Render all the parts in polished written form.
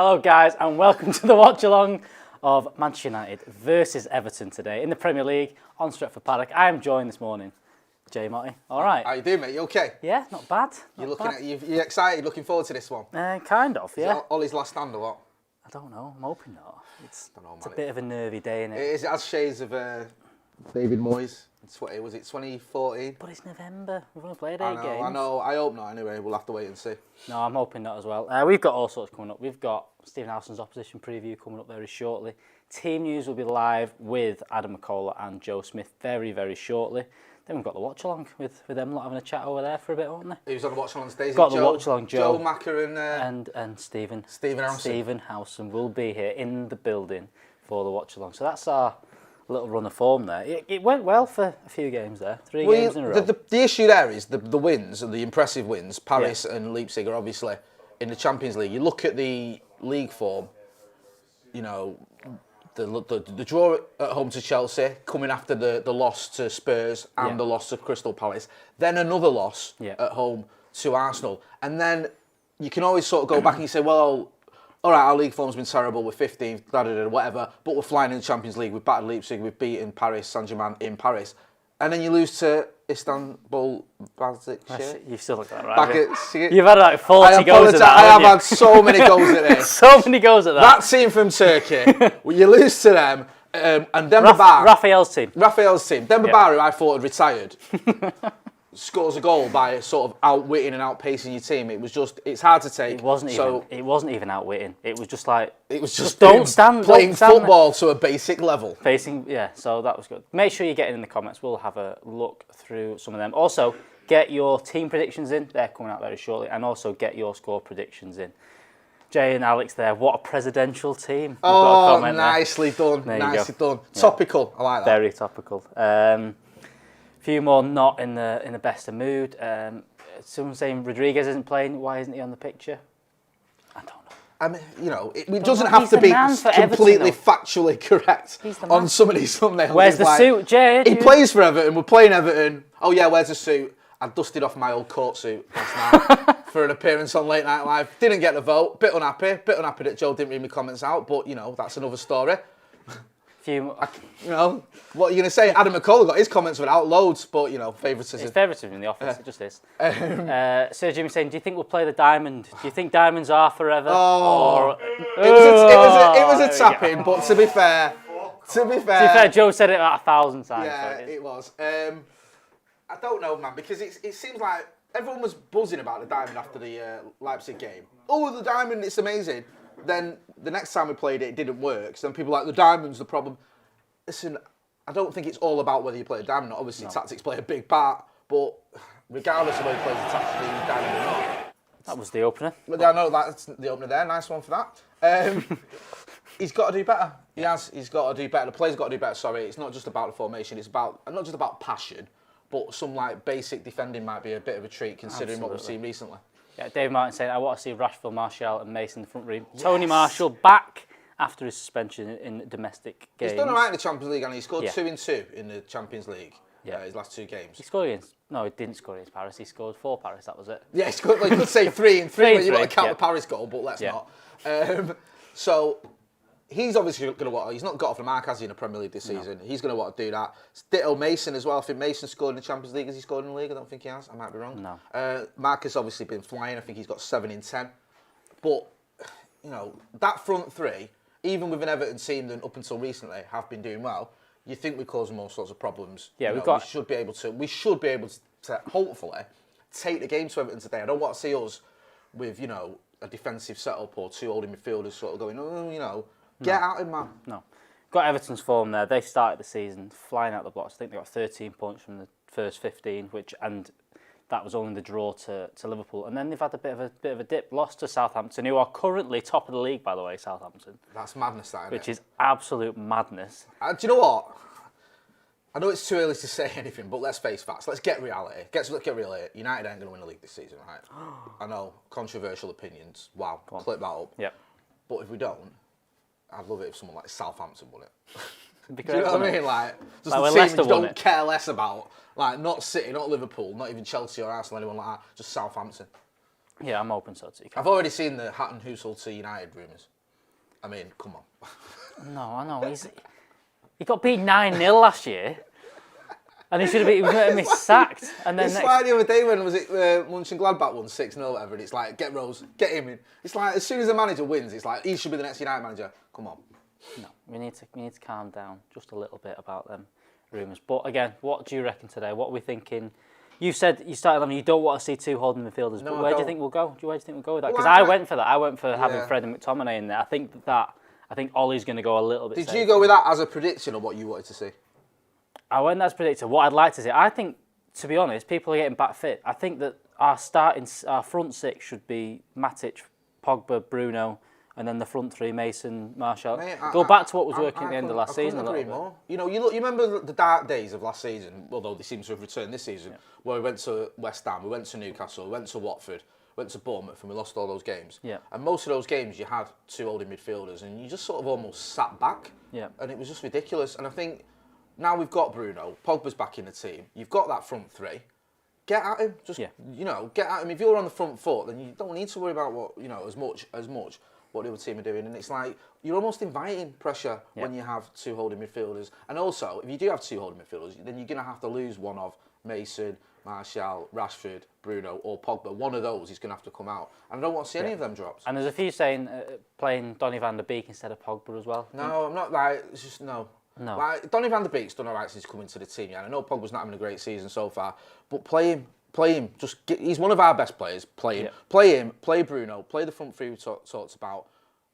Hello guys and welcome to the watch-along of Manchester United versus Everton today in the Premier League on Stretford Paddock. I am joined this morning, Jay Motty. All right. How you doing, mate? You okay? Yeah, not bad. You're excited, looking forward to this one? Kind of, yeah. Is it Ollie's last stand or what? I don't know, I'm hoping not. It's a bit of a nervy day, isn't it? It has shades of David Moyes. Was it 2014? But it's November, we've only played 8 games. I know, I hope not anyway, we'll have to wait and see. No, I'm hoping not as well. We've got all sorts coming up. We've got Stephen Howson's opposition preview coming up very shortly. Team news will be live with Adam McCullough and Joe Smith very, very shortly. Then we've got the watch-along with them lot having a chat over there for a bit, haven't they? Who's on the watch-along today? Got the watch-along, Joe Macker and Stephen Howson. Stephen Howson will be here in the building for the watch-along. So that's our little run of form there. It went well for a few games there, 3 games in a row. The issue there is the wins, and the impressive wins. Paris and Leipzig are obviously in the Champions League. You look at the league form, you know, the draw at home to Chelsea, coming after the loss to Spurs and the loss to Crystal Palace, then another loss at home to Arsenal. And then you can always sort of go back and you say, well, all right, our league form's been terrible, we're 15th, whatever, but we're flying in the Champions League, we've battered Leipzig, we've beaten Paris Saint-Germain in Paris. And then you lose to Istanbul, Basaksehir. You've still looked at that, right? You've had like 40 goes at that. I have had so many goals at this. So many goals at that. That team from Turkey, you lose to them, and Demba Raphael's team. Demba Ba, who I thought had retired, scores a goal by sort of outwitting and outpacing your team. It's hard to take. It wasn't even outwitting. It was just like, playing football to a basic level. So that was good. Make sure you're getting in the comments. We'll have a look through some of them. Also, get your team predictions in. They're coming out very shortly. And also get your score predictions in. Jay and Alex there. What a presidential team. We've got a comment nicely done. Nicely done. Yeah. Topical. I like that. Very topical. Few more not in the best of mood. Someone saying Rodriguez isn't playing. Why isn't he on the picture? I don't know. I mean, you know, it doesn't have to be completely factually correct on some of these thumbnails. Where's the suit, Jay? He plays for Everton. We're playing Everton. Oh yeah, where's the suit? I dusted off my old court suit last night for an appearance on Late Night Live. Didn't get the vote. Bit unhappy that Joe didn't read my comments out. But you know, that's another story. You know, what are you going to say? Adam McCullough got his comments without loads, but, you know, favouritism. It's favouritism in the office, it just is. Sir Jimmy saying, do you think we'll play the diamond? Do you think diamonds are forever? It was a tap-in, but to be fair, Joe said it about 1,000 times. Yeah, so it was. I don't know, man, because it seems like everyone was buzzing about the diamond after the Leipzig game. Oh, the diamond, it's amazing. Then the next time we played it didn't work. So then people were like, the diamond's the problem. Listen, I don't think it's all about whether you play a diamond. Obviously, tactics play a big part. But regardless of whether you play the diamond or not. That was the opener. I know that's the opener there. Nice one for that. He's got to do better. He has. He's got to do better. The player's got to do better. Sorry, it's not just about the formation. It's about not just about passion, but some like basic defending might be a bit of a treat considering what we've seen recently. Yeah, Dave Martin saying, I want to see Rashford, Martial and Mason in the front room. Yes. Tony Marshall back after his suspension in domestic games. He's done all right in the Champions League and he scored 2 in 2 in the Champions League, his last 2 games. He scored against, no, he didn't score against Paris, he scored for Paris, that was it. Yeah, he scored, well, you could say 3 in 3, but you've got to count the Paris goal, but let's not. So, he's obviously going to want, he's not got off the mark, has he, in the Premier League this season? He's going to want to do that. Ditto Mason as well. I think Mason scored in the Champions League. Has he scored in the league? I don't think he has. I might be wrong. No. Marcus obviously been flying. I think he's got 7 in 10. But, you know, that front 3, even with an Everton team that up until recently have been doing well, you think we're causing all sorts of problems. Yeah, we should be able to hopefully take the game to Everton today. I don't want to see us with, you know, a defensive setup or 2 holding midfielders sort of going, oh, you know, get out in, man. No. Got Everton's form there. They started the season flying out the blocks. I think they got 13 points from the first 15, and that was only the draw to Liverpool. And then they've had a bit of a dip, lost to Southampton, who are currently top of the league, by the way, Southampton. That's madness, that, isn't Which is absolute madness. Do you know what? I know it's too early to say anything, but let's face facts. Let's get reality. Let's get reality. United ain't going to win the league this season, right? I know, controversial opinions. Wow, clip that up. Yep. But if we don't, I'd love it if someone like Southampton won it. Do you know what I mean? Like, just like a team you don't care less about. Like, not City, not Liverpool, not even Chelsea or Arsenal, anyone like that. Just Southampton. Yeah, I'm hoping so too. I've already seen the Hatton Hussel to United rumours. I mean, come on. No, I know. He got beat 9-0 last year. And he should have been sacked. And then it's like the other day when was it Mönchengladbach won 6-0 whatever, and it's like, get Rose, get him in. It's like, as soon as the manager wins, it's like, he should be the next United manager. Come on. No, we need to calm down just a little bit about them rumours. But again, what do you reckon today? What are we thinking? You said you started on, you don't want to see 2 holding midfielders, but where do you think we'll go? Where do you think we'll go with that? Because I went for that. I went for having Fred and McTominay in there. I think Ollie's going to go a little bit Did you go with that as a prediction or what you wanted to see? I went as predicted. What I'd like to see, I think, to be honest, people are getting back fit. I think that our front 6 should be Matic, Pogba, Bruno, and then the front 3, Mason, Martial. Mate, go back to what was working at the end of last season a little bit. More. You know, you remember the dark days of last season, although they seem to have returned this season, where we went to West Ham, we went to Newcastle, we went to Watford, went to Bournemouth, and we lost all those games. Yeah. And most of those games, you had 2 holding midfielders, and you just sort of almost sat back. Yeah. And it was just ridiculous. And I think now we've got Bruno, Pogba's back in the team, you've got that front 3. Get at him. Just, get at him. If you're on the front foot, then you don't need to worry about what, as much what the other team are doing. And it's like, you're almost inviting pressure when you have 2 holding midfielders. And also, if you do have 2 holding midfielders, then you're going to have to lose one of Mason, Martial, Rashford, Bruno or Pogba. One of those is going to have to come out. And I don't want to see any of them drops. And there's a few saying playing Donny van der Beek instead of Pogba as well. No, I'm not like, it's just no. Like, Donny van der Beek's done all right since coming to the team. Yeah, I know Pogba's not having a great season so far, but play him. He's one of our best players. Play him. Play Bruno. Play the front 3 we talked about.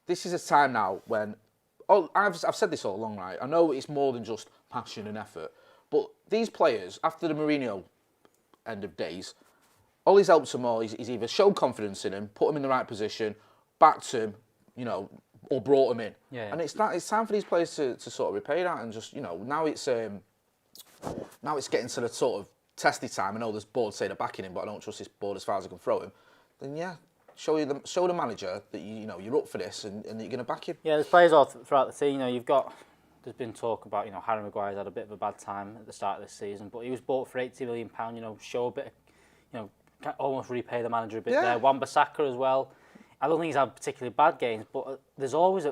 This is a time now when, I've said this all along, right? I know it's more than just passion and effort, but these players, after the Mourinho end of days, all he's helped them all. He's either showed confidence in him, put him in the right position, backed him, or brought him in. Yeah. And it's time for these players to sort of repay that, and just now it's getting to the sort of testy time. I know this board say they're backing him, but I don't trust this board as far as I can throw him. Then show the manager that you're up for this and that you're going to back him. Yeah, there's players all throughout the team. There's been talk about Harry Mcguire's had a bit of a bad time at the start of this season, but he was bought for £80 million. Show a bit, almost repay the manager a bit there. Wan-Bissaka as well. I don't think he's had particularly bad games, but there's always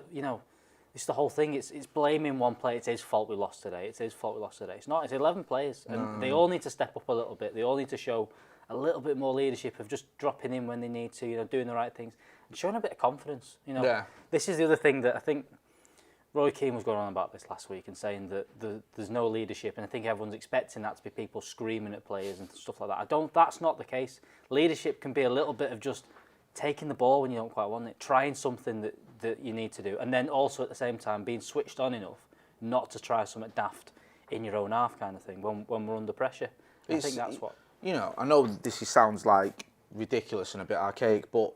it's the whole thing. It's blaming one player. It's his fault we lost today. It's his fault we lost today. It's not. It's 11 players, and they all need to step up a little bit. They all need to show a little bit more leadership of just dropping in when they need to, doing the right things, and showing a bit of confidence. This is the other thing that I think Roy Keane was going on about this last week and saying that there's no leadership, and I think everyone's expecting that to be people screaming at players and stuff like that. That's not the case. Leadership can be a little bit of just taking the ball when you don't quite want it, trying something that you need to do, and then also at the same time being switched on enough not to try something daft in your own half kind of thing when we're under pressure. I think that's what... I know this sounds like ridiculous and a bit archaic, but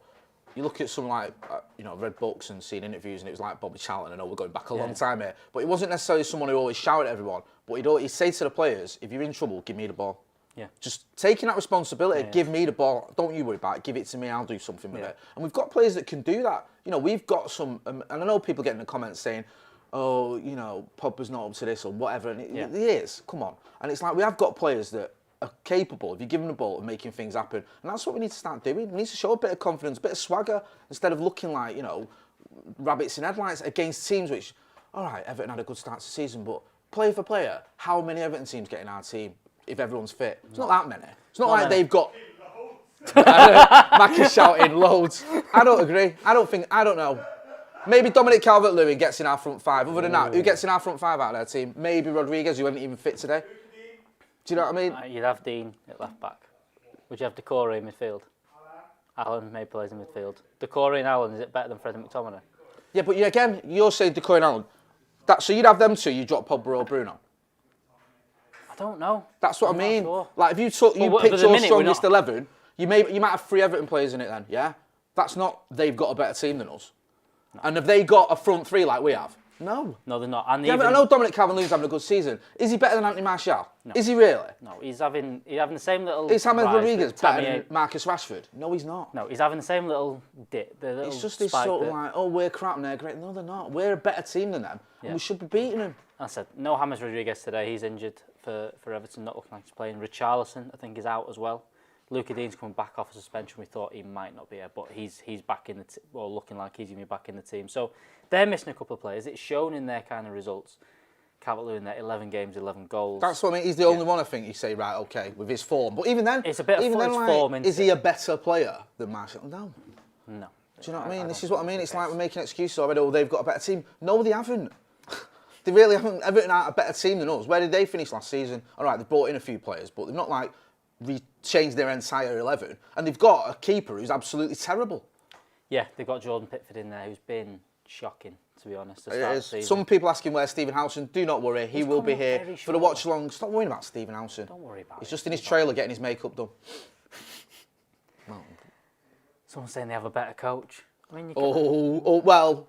you look at some like, read books and seen interviews, and it was like Bobby Charlton. I know we're going back a long time here, but he wasn't necessarily someone who always shouted at everyone, but he'd say to the players, if you're in trouble, give me the ball. Yeah. Just taking that responsibility, give me the ball, don't you worry about it, give it to me, I'll do something with it. And we've got players that can do that. We've got some, and I know people get in the comments saying, Pogba's not up to this or whatever, and he is, come on. And it's like, we have got players that are capable, if you give them the ball, of making things happen. And that's what we need to start doing. We need to show a bit of confidence, a bit of swagger, instead of looking like, rabbits in headlights against teams which, all right, Everton had a good start to the season, but player for player, how many Everton teams get in our team if everyone's fit? It's not that many. It's not like they've got... Mac is shouting loads. I don't agree. I don't know. Maybe Dominic Calvert-Lewin gets in our front 5. Other than that, who gets in our front 5 out of their team? Maybe Rodriguez, who isn't even fit today. Do you know what I mean? You'd have Dean at left back. Would you have Decore in midfield? Alan maybe plays in midfield. Decore and Alan, is it better than Fred and McTominay? Yeah, but you're saying Decore and Alan. So you'd have them 2, you drop Pogba or Bruno? I don't know. That's what I mean. Sure. Like, if you picked your strongest 11, you might have 3 Everton players in it then, yeah? That's not they've got a better team than us. No. And have they got a front 3 like we have? No. No, they're not. And but I know Dominic Calvert-Lewin's having a good season. Is he better than Anthony Martial? No. Is he really? No, he's having the same little... Is James Rodriguez better than Marcus Rashford? No, he's not. No, he's having the same little dip. It's just this sort of like, we're crap and they're great. No, they're not. We're a better team than them, and we should be beating them. I said, no James Rodriguez today. He's injured for Everton, not looking like he's playing. Richarlison, I think, is out as well. Luca Dean's coming back off a suspension. We thought he might not be here, but he's back in the looking like he's going to be back in the team. So they're missing a couple of players. It's shown in their kind of results. Calvert-Lewin there, 11 games, 11 goals. That's what I mean. He's the only one I think you say, right, okay, with his form. But even then, it's a bit of form. Is he a better player than Martial? No. No. Do you know what I mean? This is what I mean. It's like we're making excuses already. Oh, they've got a better team. No, they haven't. They really haven't. Everton are a better team than us. Where did they finish last season? All right, they've brought in a few players, but they've not like changed their entire 11. And they've got a keeper who's absolutely terrible. Yeah, they've got Jordan Pickford in there, who's been shocking, to be honest. To start the season. Some people asking where Stephen Howson. Do not worry, he will be here for the watch-along. Stop worrying about Stephen Howson. Don't worry about it. He's just in his trailer getting his makeup done. Someone's saying they have a better coach. I mean, well,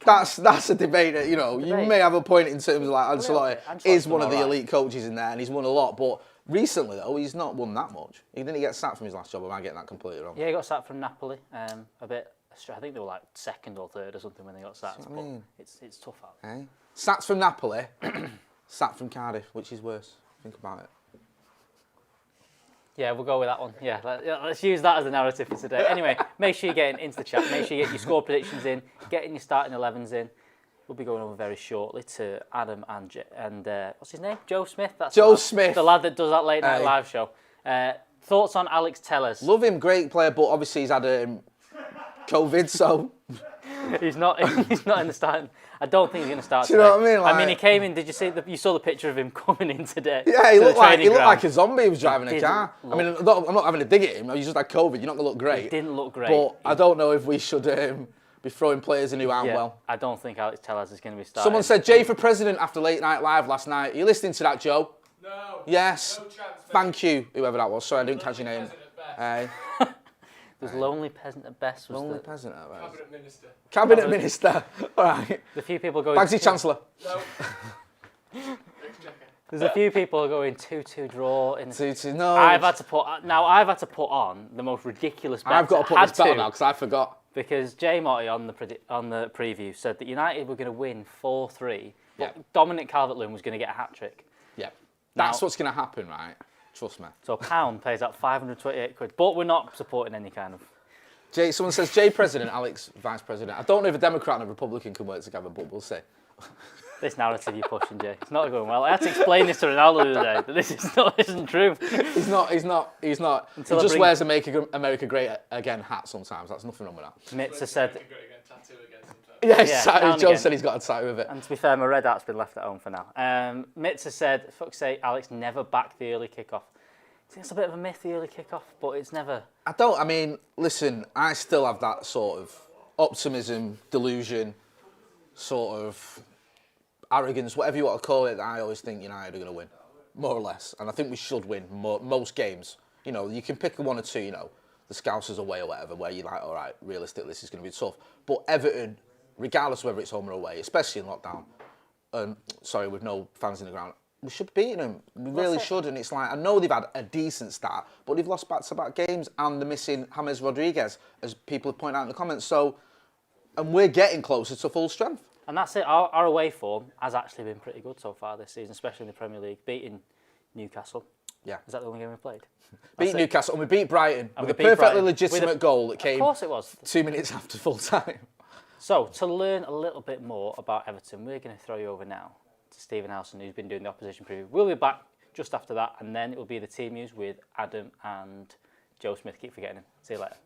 that's a debate. You know, you may have a point in terms of like Ancelotti is one of the elite coaches in there, and he's won a lot. But recently, though, he's not won that much. He didn't get sacked from his last job. Am I getting that completely wrong? Yeah, he got sacked from Napoli. A bit. I think they were like second or third or something when they got sacked. But it's tough out. Hey? Sacked from Napoli, sacked from Cardiff, which is worse. Think about it. Yeah, we'll go with that one. Yeah, let's use that as the narrative for today. Anyway, make sure you're getting into the chat. Make sure you get your score predictions in, getting your starting 11s in. We'll be going over very shortly to Adam and what's his name? Joe Smith. That's Joe Smith, the lad that does that late night live show. Thoughts on Alex Tellers? Love him, great player, but obviously he's had COVID, so he's not in the starting. I don't think he's going to start. Do you know what I mean? Like, I mean, he came in. Did you see? You saw the picture of him coming in today. Yeah, he looked like a zombie. He was driving a car. I mean, I'm not having a dig at him. He's just had COVID. You're not going to look great. He didn't look great. But I don't know if we should be throwing players in who aren't well. I don't think Alex Tellers is going to be starting. Someone said Jay for president after Late Night Live last night. Are you listening to that, Joe? No. Yes. No chance. Thank you, whoever that was. Sorry, I didn't catch your name. There's Lonely Peasant at best. Lonely Peasant at best. Cabinet Minister. Cabinet Minister. All right. The few people going. Bagsy Chancellor. No. There's a few people going 2-2 draw in. 2-2. No. I've had to put on the most ridiculous bet. I've got to put this bet now because I forgot. Because Jay Motti on the preview said that United were going to win 4-3, but Dominic Calvert-Lewin was going to get a hat trick. Yeah. That's what's going to happen, right? Trust me. So £1 pays out 528 quid, but we're not supporting any kind of. Jay, someone says Jay President, Alex Vice President. I don't know if a Democrat and a Republican can work together, but we'll see. This narrative you're pushing, Jay, it's not going well. I had to explain this to Ronaldo the other day, that this isn't true. He's not. He just wears a Make America Great Again hat sometimes. That's nothing wrong with that. Mitza said. Yeah, John said he's got a tattoo with it. And to be fair, my red hat's been left at home for now. Mitza said, fuck's sake, Alex never backed the early kickoff. I think it's a bit of a myth, the early kickoff, but it's never. I mean, listen, I still have that sort of optimism, delusion, sort of arrogance, whatever you want to call it. I always think United are going to win, more or less. And I think we should win most games. You know, you can pick one or two, the Scousers away or whatever, where you're like, all right, realistically, this is going to be tough. But Everton, regardless of whether it's home or away, especially in lockdown, with no fans in the ground, we should beat them. We really should. And it's like, I know they've had a decent start, but they've lost back-to-back games and they're missing James Rodriguez, as people have pointed out in the comments. So, and we're getting closer to full strength. And that's it. Our away form has actually been pretty good so far this season, especially in the Premier League, beating Newcastle. Yeah. Is that the only game we played? Beat Newcastle and we beat Brighton with a perfectly legitimate goal that came of course it was. 2 minutes after full time. So, to learn a little bit more about Everton, we're going to throw you over now to Stephen Howson, who's been doing the opposition preview. We'll be back just after that, and then it will be the team news with Adam and Joe Smith. Keep forgetting him. See you later.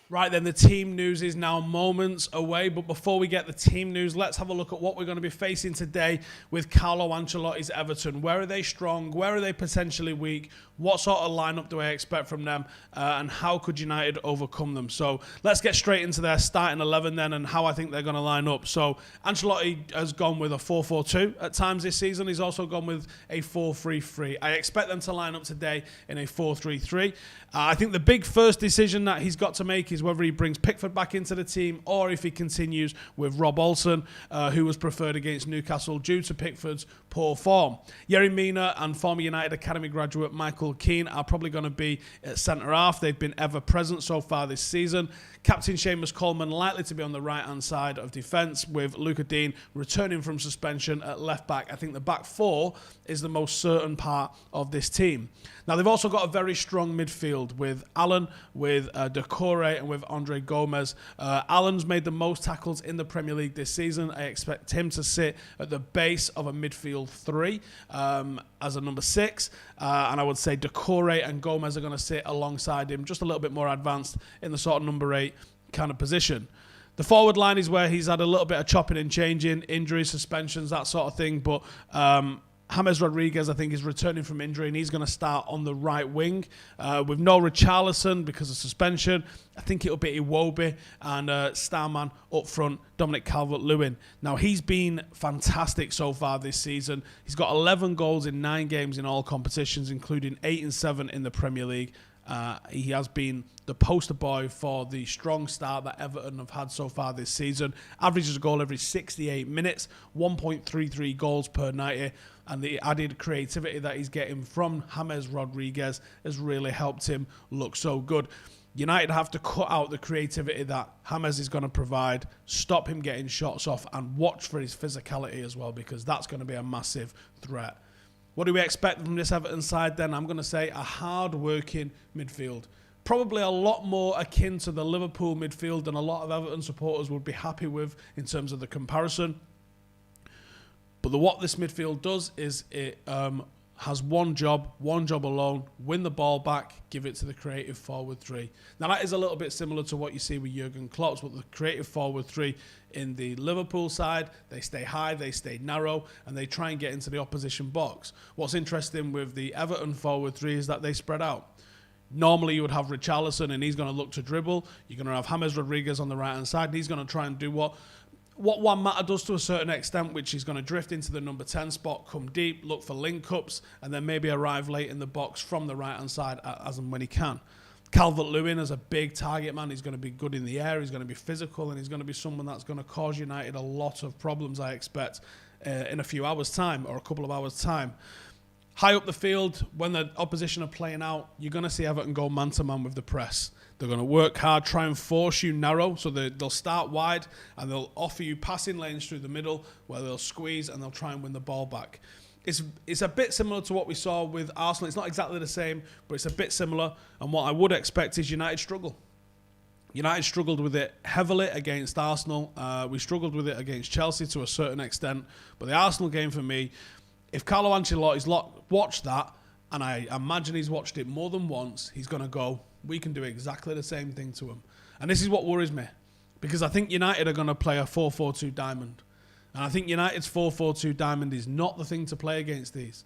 Right then, the team news is now moments away. But before we get the team news, let's have a look at what we're going to be facing today with Carlo Ancelotti's Everton. Where are they strong? Where are they potentially weak? What sort of lineup do I expect from them? And how could United overcome them? So let's get straight into their starting 11 then and how I think they're going to line up. So Ancelotti has gone with a 4-4-2 at times this season. He's also gone with a 4-3-3. I expect them to line up today in a 4-3-3. I think the big first decision that he's got to make is whether he brings Pickford back into the team or if he continues with Rob Olsen, who was preferred against Newcastle due to Pickford's poor form. Yerry Mina and former United Academy graduate Michael Keane are probably going to be at centre-half. They've been ever-present so far this season. Captain Seamus Coleman likely to be on the right-hand side of defence, with Luca Dean returning from suspension at left-back. I think the back four is the most certain part of this team. Now, they've also got a very strong midfield with Allen, with Decore, and with Andre Gomez. Allen's made the most tackles in the Premier League this season. I expect him to sit at the base of a midfield 3 as a number 6. And I would say Decore and Gomez are going to sit alongside him, just a little bit more advanced in the sort of number 8 kind of position. The forward line is where he's had a little bit of chopping and changing, injuries, suspensions, that sort of thing. But James Rodriguez, I think, is returning from injury, and he's going to start on the right wing. With no Richarlison because of suspension, I think it'll be Iwobi and Starman up front, Dominic Calvert-Lewin. Now, he's been fantastic so far this season. He's got 11 goals in 9 games in all competitions, including 8 and 7 in the Premier League. He has been the poster boy for the strong start that Everton have had so far this season. Averages a goal every 68 minutes, 1.33 goals per 90, and the added creativity that he's getting from James Rodriguez has really helped him look so good. United have to cut out the creativity that James is going to provide, stop him getting shots off, and watch for his physicality as well, because that's going to be a massive threat. What do we expect from this Everton side then? I'm going to say a hard-working midfield. Probably a lot more akin to the Liverpool midfield than a lot of Everton supporters would be happy with in terms of the comparison. But what this midfield does is it has one job alone: win the ball back, give it to the creative forward 3. Now, that is a little bit similar to what you see with Jurgen Klopp, but the creative forward 3 in the Liverpool side, they stay high, they stay narrow, and they try and get into the opposition box. What's interesting with the Everton forward 3 is that they spread out. Normally, you would have Richarlison, and he's going to look to dribble. You're going to have James Rodriguez on the right-hand side, and he's going to try and do what Juan Mata does to a certain extent, which is going to drift into the number 10 spot, come deep, look for link-ups, and then maybe arrive late in the box from the right-hand side as and when he can. Calvert-Lewin as a big target man, he's going to be good in the air, he's going to be physical, and he's going to be someone that's going to cause United a lot of problems, I expect, in a few hours' time or a couple of hours' time. High up the field, when the opposition are playing out, you're going to see Everton go man-to-man with the press. They're going to work hard, try and force you narrow, so they'll start wide and they'll offer you passing lanes through the middle where they'll squeeze and they'll try and win the ball back. It's a bit similar to what we saw with Arsenal. It's not exactly the same, but it's a bit similar, and what I would expect is United struggle. United struggled with it heavily against Arsenal. We struggled with it against Chelsea to a certain extent, but the Arsenal game for me, if Carlo Ancelotti's watched that, and I imagine he's watched it more than once, he's going to go, we can do exactly the same thing to him. And this is what worries me, because I think United are going to play a 4-4-2 diamond. And I think United's 4-4-2 diamond is not the thing to play against these.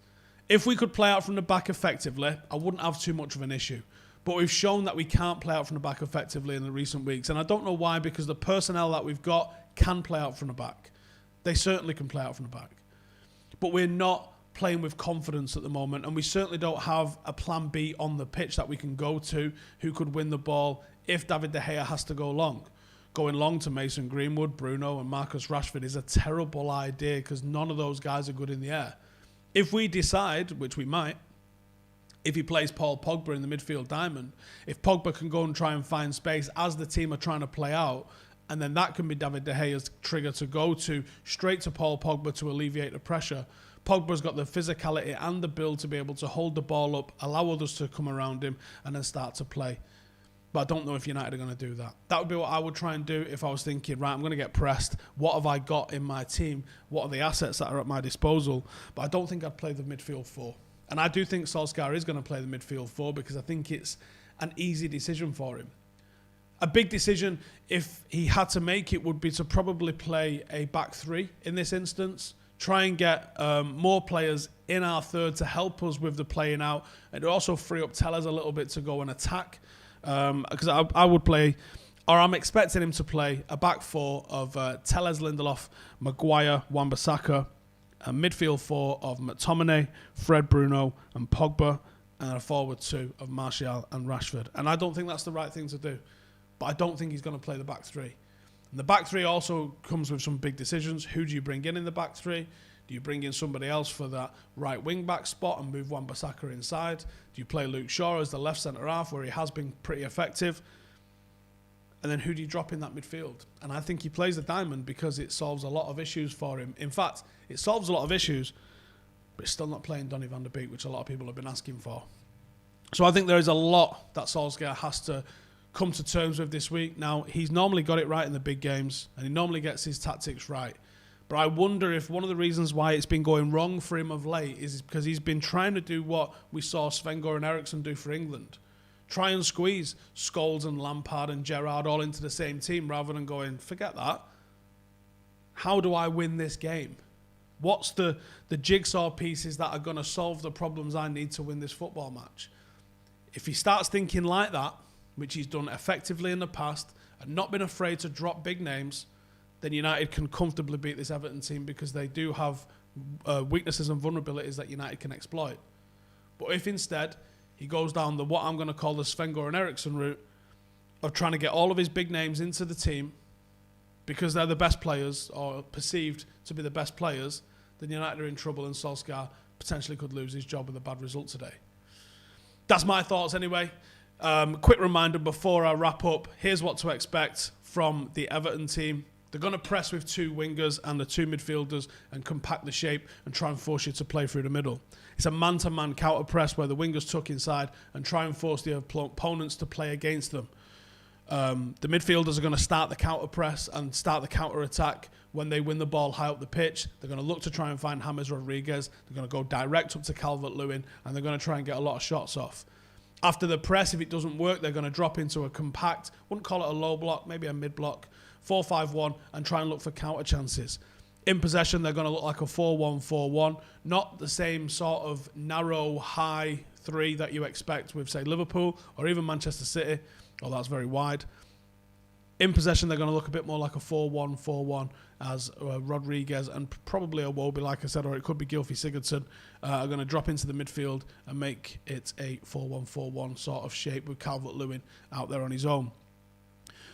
If we could play out from the back effectively, I wouldn't have too much of an issue. But we've shown that we can't play out from the back effectively in the recent weeks. And I don't know why, because the personnel that we've got can play out from the back. They certainly can play out from the back. But we're not playing with confidence at the moment, and we certainly don't have a plan B on the pitch that we can go to who could win the ball if David De Gea has to go long. Going long to Mason Greenwood, Bruno and Marcus Rashford is a terrible idea, because none of those guys are good in the air. If we decide, which we might, if he plays Paul Pogba in the midfield diamond, if Pogba can go and try and find space as the team are trying to play out, and then that can be David De Gea's trigger to go to straight to Paul Pogba to alleviate the pressure. Pogba's got the physicality and the build to be able to hold the ball up, allow others to come around him, and then start to play. But I don't know if United are going to do that. That would be what I would try and do if I was thinking, right, I'm going to get pressed. What have I got in my team? What are the assets that are at my disposal? But I don't think I'd play the midfield 4. And I do think Solskjaer is going to play the midfield 4, because I think it's an easy decision for him. A big decision, if he had to make it, would be to probably play a back 3 in this instance. Try and get more players in our third to help us with the playing out, and also free up Tellez a little bit to go and attack. Because I would play, or I'm expecting him to play, a back 4 of Tellez, Lindelof, Mcguire, Wan-Bissaka, a midfield 4 of McTominay, Fred, Bruno and Pogba, and a forward 2 of Martial and Rashford. And I don't think that's the right thing to do. But I don't think he's going to play the back 3. And the back 3 also comes with some big decisions. Who do you bring in the back 3? Do you bring in somebody else for that right wing-back spot and move Wan-Bissaka inside? Do you play Luke Shaw as the left centre-half, where he has been pretty effective? And then who do you drop in that midfield? And I think he plays the diamond because it solves a lot of issues for him. In fact, it solves a lot of issues, but it's still not playing Donny van de Beek, which a lot of people have been asking for. So I think there is a lot that Solskjaer has to come to terms with this week. Now, he's normally got it right in the big games, and he normally gets his tactics right. But I wonder if one of the reasons why it's been going wrong for him of late is because he's been trying to do what we saw Sven-Göran Eriksson do for England. Try and squeeze Scholes and Lampard and Gerrard all into the same team rather than going, forget that. How do I win this game? What's the jigsaw pieces that are going to solve the problems I need to win this football match? If he starts thinking like that, which he's done effectively in the past, and not been afraid to drop big names, then United can comfortably beat this Everton team because they do have weaknesses and vulnerabilities that United can exploit. But if instead he goes down the what I'm going to call the Sven-Göran Eriksson route of trying to get all of his big names into the team because they're the best players or perceived to be the best players, then United are in trouble and Solskjaer potentially could lose his job with a bad result today. That's my thoughts anyway. Quick reminder before I wrap up, here's what to expect from the Everton team. They're going to press with two wingers and the two midfielders and compact the shape and try and force you to play through the middle. It's a man-to-man counter press where the wingers tuck inside and try and force the opponents to play against them. The midfielders are going to start the counter press and start the counter attack when they win the ball high up the pitch. They're going to look to try and find James Rodriguez. They're going to go direct up to Calvert-Lewin and they're going to try and get a lot of shots off. After the press, if it doesn't work, they're going to drop into a compact, wouldn't call it a low block, maybe a mid block, 4-5-1, and try and look for counter chances. In possession, they're going to look like a 4-1-4-1, not the same sort of narrow, high three that you expect with, say, Liverpool or even Manchester City, although that's very wide. In possession, they're going to look a bit more like a 4-1-4-1 as Rodriguez and probably a Iwobi, like I said, or it could be Gylfi Sigurdsson, are going to drop into the midfield and make it a 4-1-4-1 sort of shape with Calvert-Lewin out there on his own.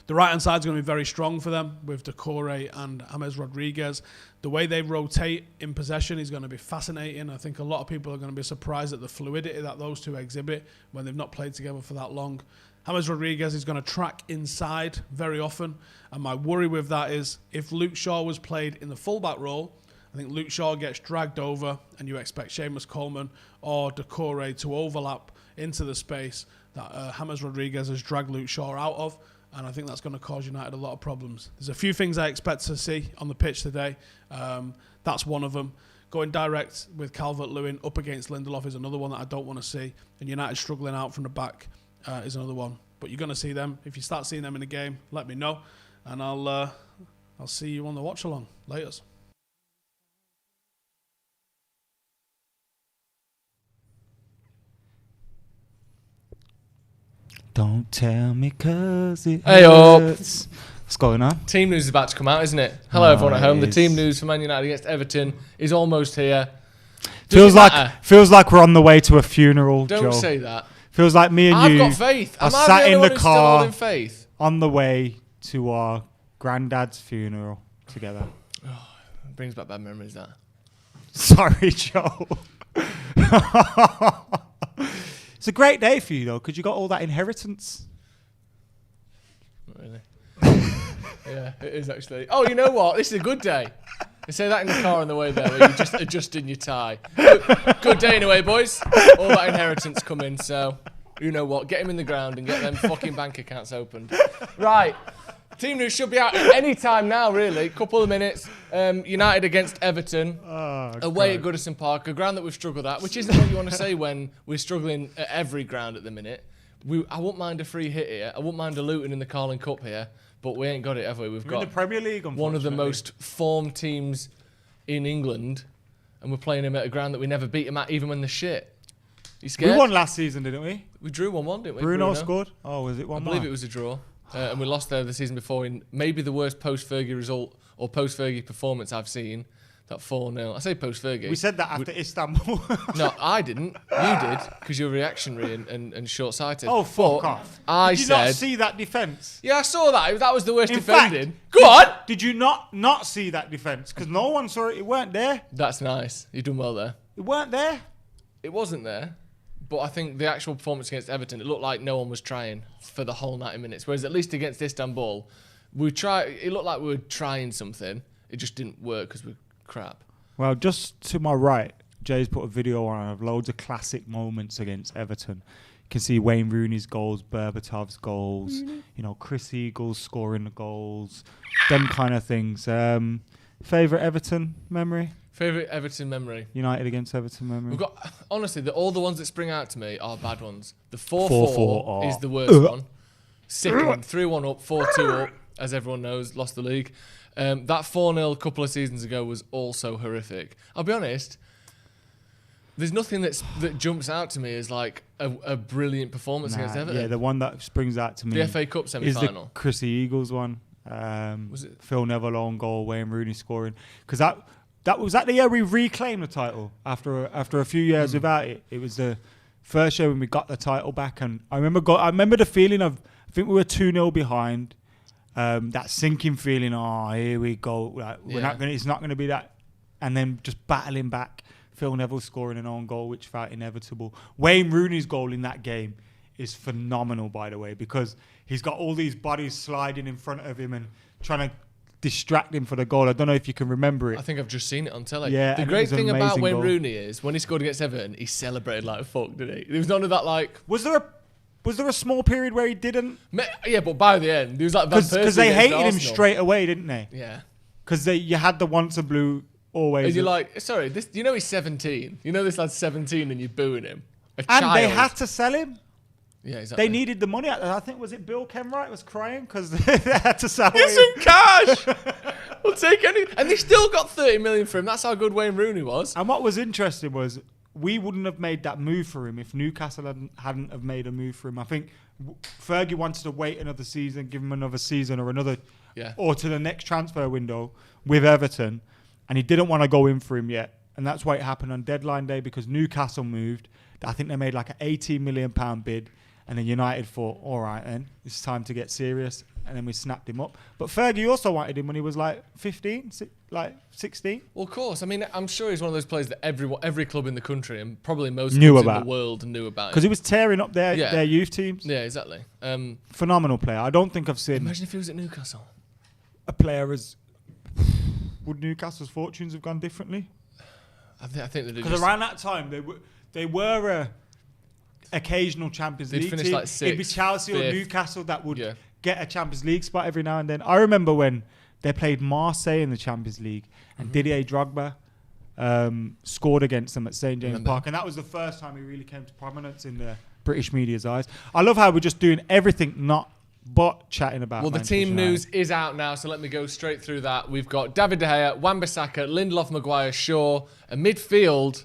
The right-hand side is going to be very strong for them with Doucouré and James Rodriguez. The way they rotate in possession is going to be fascinating. I think a lot of people are going to be surprised at the fluidity that those two exhibit when they've not played together for that long. James Rodriguez is going to track inside very often, and my worry with that is if Luke Shaw was played in the fullback role, I think Luke Shaw gets dragged over and you expect Seamus Coleman or Doucouré to overlap into the space that James Rodriguez has dragged Luke Shaw out of, and I think that's going to cause United a lot of problems. There's a few things I expect to see on the pitch today. That's one of them. Going direct with Calvert-Lewin up against Lindelof is another one that I don't want to see, and United struggling out from the back is another one. But you're going to see them. If you start seeing them in the game, let me know, and I'll see you on the watch-along. Laters. Don't tell me 'cause it Hey up. hurts. What's going on? Team news is about to come out, isn't it? Hello, everyone at home. The team news for Man United against Everton is almost here. Feels like we're on the way to a funeral, Don't Joe. say that. Feels like me and I've you got faith. are Am I sat the only in one the who's still car holding faith? on the way to our granddad's funeral together. Brings back bad memories, that. Sorry, Joe. It's a great day for you, though, because you got all that inheritance. Not really. Yeah, it is actually. Oh, you know what? This is a good day. You say that in the car on the way there, where you're just adjusting your tie. Good day anyway, boys. All that inheritance coming, so you know what? Get him in the ground and get them fucking bank accounts opened. Right. Team news should be out any time now, really. Couple of minutes. United against Everton. Away at Goodison Park, a ground that we've struggled at, which isn't what you want to say when we're struggling at every ground at the minute. I wouldn't mind a free hit here. I wouldn't mind a Luton in the Carling Cup here, but we ain't got it, have we? We've got in the Premier League, one of the most formed teams in England, and we're playing them at a ground that we never beat them at, even when they're shit. You scared? We won last season, didn't we? We drew 1-1, didn't we? Bruno scored. Oh, was it 1-1? I believe it was a draw. And we lost there the season before in maybe the worst post-Fergie result or post-Fergie performance I've seen. That 4-0. I say post-Fergie. We said that after Istanbul. No, I didn't. You did, because you're reactionary and short-sighted. Oh, fuck off. I Did you said... not see that defence? Yeah, I saw that. That was the worst In defending. fact, Go on! Did you not see that defence? Because no one saw it. It weren't there. That's nice. You've done well there. It weren't there. It wasn't there. But I think the actual performance against Everton, it looked like no one was trying for the whole 90 minutes. Whereas at least against Istanbul, it looked like we were trying something. It just didn't work because we're crap. Well, just to my right, Jay's put a video on of loads of classic moments against Everton. can see Wayne Rooney's goals, Berbatov's goals, you know, Chris Eagles scoring the goals, them kind of things. Favourite Everton memory? Favourite Everton memory? United against Everton memory? We've got, honestly, all the ones that spring out to me are bad ones. The 4-4 4-4 is the worst one. Sick one. 3-1 up, 4-2 up, as everyone knows, lost the league. That 4-0 a couple of seasons ago was also horrific. I'll be honest, there's nothing that jumps out to me as like a brilliant performance against Everton. Yeah, the one that springs out to me The FA Cup is semi-final. the Chrissy Eagles one. Was it? Phil Neville own goal, Wayne Rooney scoring. Because that was the year we reclaimed the title after a few years without it. It was the first year when we got the title back, and I remember the feeling of, I think we were 2-0 behind. That sinking feeling. Oh, here we go. Like, it's not going to be that. And then just battling back. Phil Neville scoring an own goal, which felt inevitable. Wayne Rooney's goal in that game is phenomenal, by the way, because he's got all these bodies sliding in front of him and trying to distract him for the goal. I don't know if you can remember it. I think I've just seen it on telly. Yeah, the great thing about Wayne Rooney is when he scored against Everton, he celebrated like fuck, didn't he? There was none of that like. Was there a small period where he didn't? Yeah, but by the end, he was like Van Persie because they hated him Arsenal. straight away, didn't they? Yeah. Because you had the once a blue always. And you're like, sorry, this. You know he's 17. You know this lad's 17, and you're booing him. And they had to sell him. Yeah, exactly. They needed the money. I think, was it Bill Kenwright was crying because they had to sell Get him. some cash. We'll take any. And they still got 30 million for him. That's how good Wayne Rooney was. And what was interesting was we wouldn't have made that move for him if Newcastle hadn't have made a move for him. I think Fergie wanted to wait another season, give him another season or to the next transfer window with Everton, and he didn't want to go in for him yet. And that's why it happened on deadline day, because Newcastle moved. I think they made like an £18 million bid. And then United thought, all right, then it's time to get serious. And then we snapped him up. But Fergie also wanted him when he was like 15, like 16. Well, of course. I mean, I'm sure he's one of those players that every club in the country and probably most Knew clubs about. in the world knew about. Because he was tearing up their youth teams. Yeah, exactly. Phenomenal player. I don't think I've seen Imagine if he was at Newcastle. a player as... Would Newcastle's fortunes have gone differently? I think that Because around that time, they were a occasional Champions League finish team. like 6th, It'd be Chelsea 5th. or Newcastle that would get a Champions League spot every now and then. I remember when they played Marseille in the Champions League and Didier Drogba scored against them at St James Park, and that was the first time he really came to prominence in the British media's eyes. I love how we're just doing everything but chatting about. Well, the team news is out now, so let me go straight through that. We've got David De Gea, Wan-Bissaka, Lindelof, Mcguire, Shaw, a midfield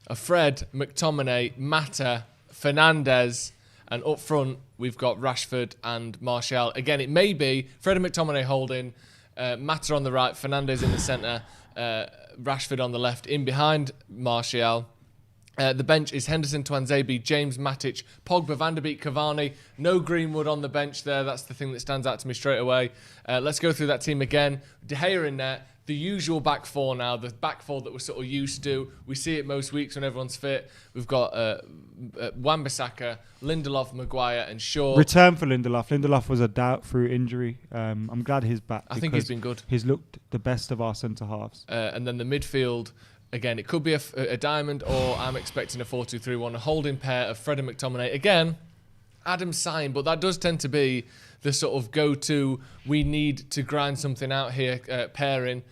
of Fred, McTominay, Mata, Fernandes, and up front we've got Rashford and Martial. Again, it may be Fred and McTominay holding, Mata on the right, Fernandes in the centre, Rashford on the left, in behind Martial. The bench is Henderson, Twanzebe, James, Matic, Pogba, Van der Beek, Cavani. No Greenwood on the bench there. That's the thing that stands out to me straight away. Let's go through that team again. De Gea in there. The usual back four now. The back four that we're sort of used to. We see it most weeks when everyone's fit. We've got Wan-Bissaka, Lindelof, Mcguire and Shaw. Return for Lindelof. Lindelof was a doubt through injury. I'm glad he's back. I think he's been good. He's looked the best of our centre-halves. And then the midfield... Again, it could be a diamond, or I'm expecting a 4-2-3-1, a holding pair of Fred and McTominay. Again, Adam's sign, but that does tend to be the sort of go-to, we need to grind something out here pairing.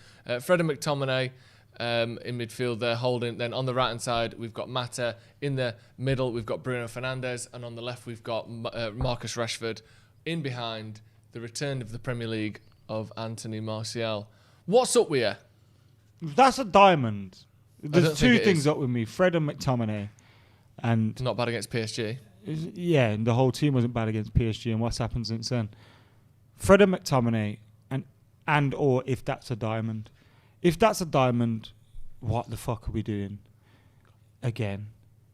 Fred and McTominay in midfield, they're holding. Then on the right-hand side, we've got Mata. In the middle, we've got Bruno Fernandes. And on the left, we've got Marcus Rashford. In behind, the return of the Premier League of Anthony Martial. What's up with you? That's a diamond. There's two things up with me, Fred and McTominay. And not bad against PSG. Yeah, and the whole team wasn't bad against PSG, and what's happened since then. Fred and McTominay, and or if that's a diamond. If that's a diamond, what the fuck are we doing? Again.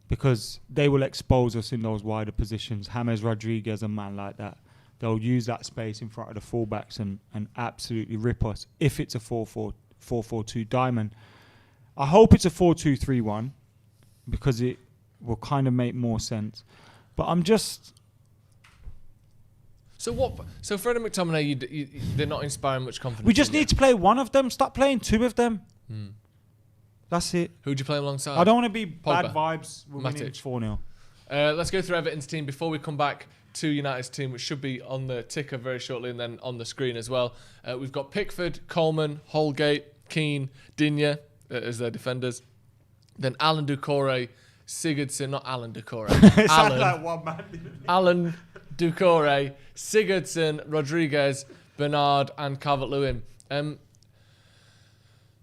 Because they will expose us in those wider positions. James Rodriguez, a man like that. They'll use that space in front of the fullbacks and absolutely rip us if it's a 4-4-2 diamond. I hope it's a 4-2-3-1 because it will kind of make more sense. But I'm just... So Fred and McTominay, they're not inspiring much confidence. We just need to play one of them. Stop playing two of them. That's it. Who'd you play alongside? I don't want to be Pogba. bad vibes. We're winning Matic. 4-0. Let's go through Everton's team before we come back to United's team, which should be on the ticker very shortly and then on the screen as well. We've got Pickford, Coleman, Holgate, Keane, Digne as their defenders. Then Alan Doucouré, Sigurdsson, not Alan Doucouré. It sounds like one man. Alan Doucouré, Sigurdsson, Rodriguez, Bernard, and Calvert-Lewin.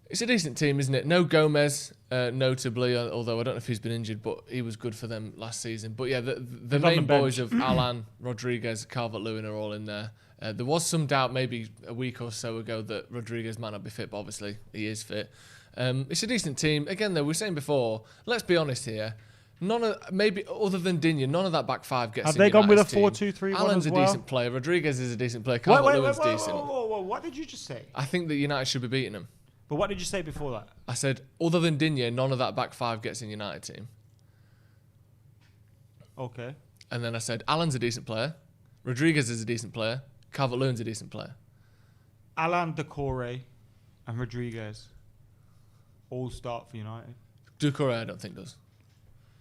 It's a decent team, isn't it? No Gomez, notably, although I don't know if he's been injured, but he was good for them last season. But yeah, the main boys of Alan, Rodriguez, Calvert-Lewin are all in there. There was some doubt maybe a week or so ago that Rodriguez might not be fit, but obviously he is fit. It's a decent team. Again, though, we were saying before, let's be honest here. Maybe other than Digne, none of that back five gets. Have in they gone with a United's team. 4-2-3-1 Alan's as well? a decent player. Rodriguez is a decent player. Calvert-Lewin's decent. Whoa, what did you just say? I think that United should be beating them. But what did you say before that? I said, other than Digne, none of that back five gets in United team. Okay. And then I said, Alan's a decent player. Rodriguez is a decent player. Calvert-Lewin's a decent player. Alan, Doucouré, and Rodriguez all start for United. Doucouré, I don't think does.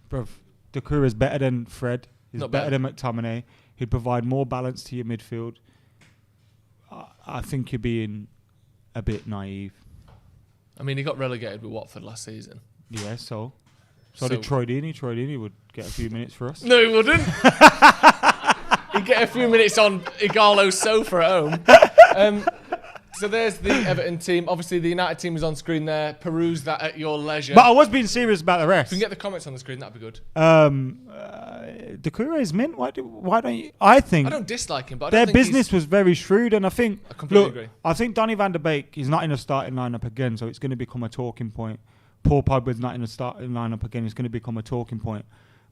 Bruv, Doucouré is better than Fred. He's Not better better. than McTominay. He'd provide more balance to your midfield. I think you're being a bit naive. I mean, he got relegated with Watford last season. Yeah, so did Troy Deeney. Troy Deeney would get a few minutes for us. No, he wouldn't. He'd get a few minutes on Igalo's sofa at home. So there's the Everton team. Obviously, the United team is on screen there. Peruse that at your leisure. But I was being serious about the rest. If we can get the comments on the screen, that'd be good. Doucouré is mint. Why don't you? I think I don't dislike him, but I their don't think business was very shrewd, and I think I completely agree. I think Donny van der Beek is not in a starting lineup again, so it's going to become a talking point. Paul Pogba's not in a starting lineup again; it's going to become a talking point.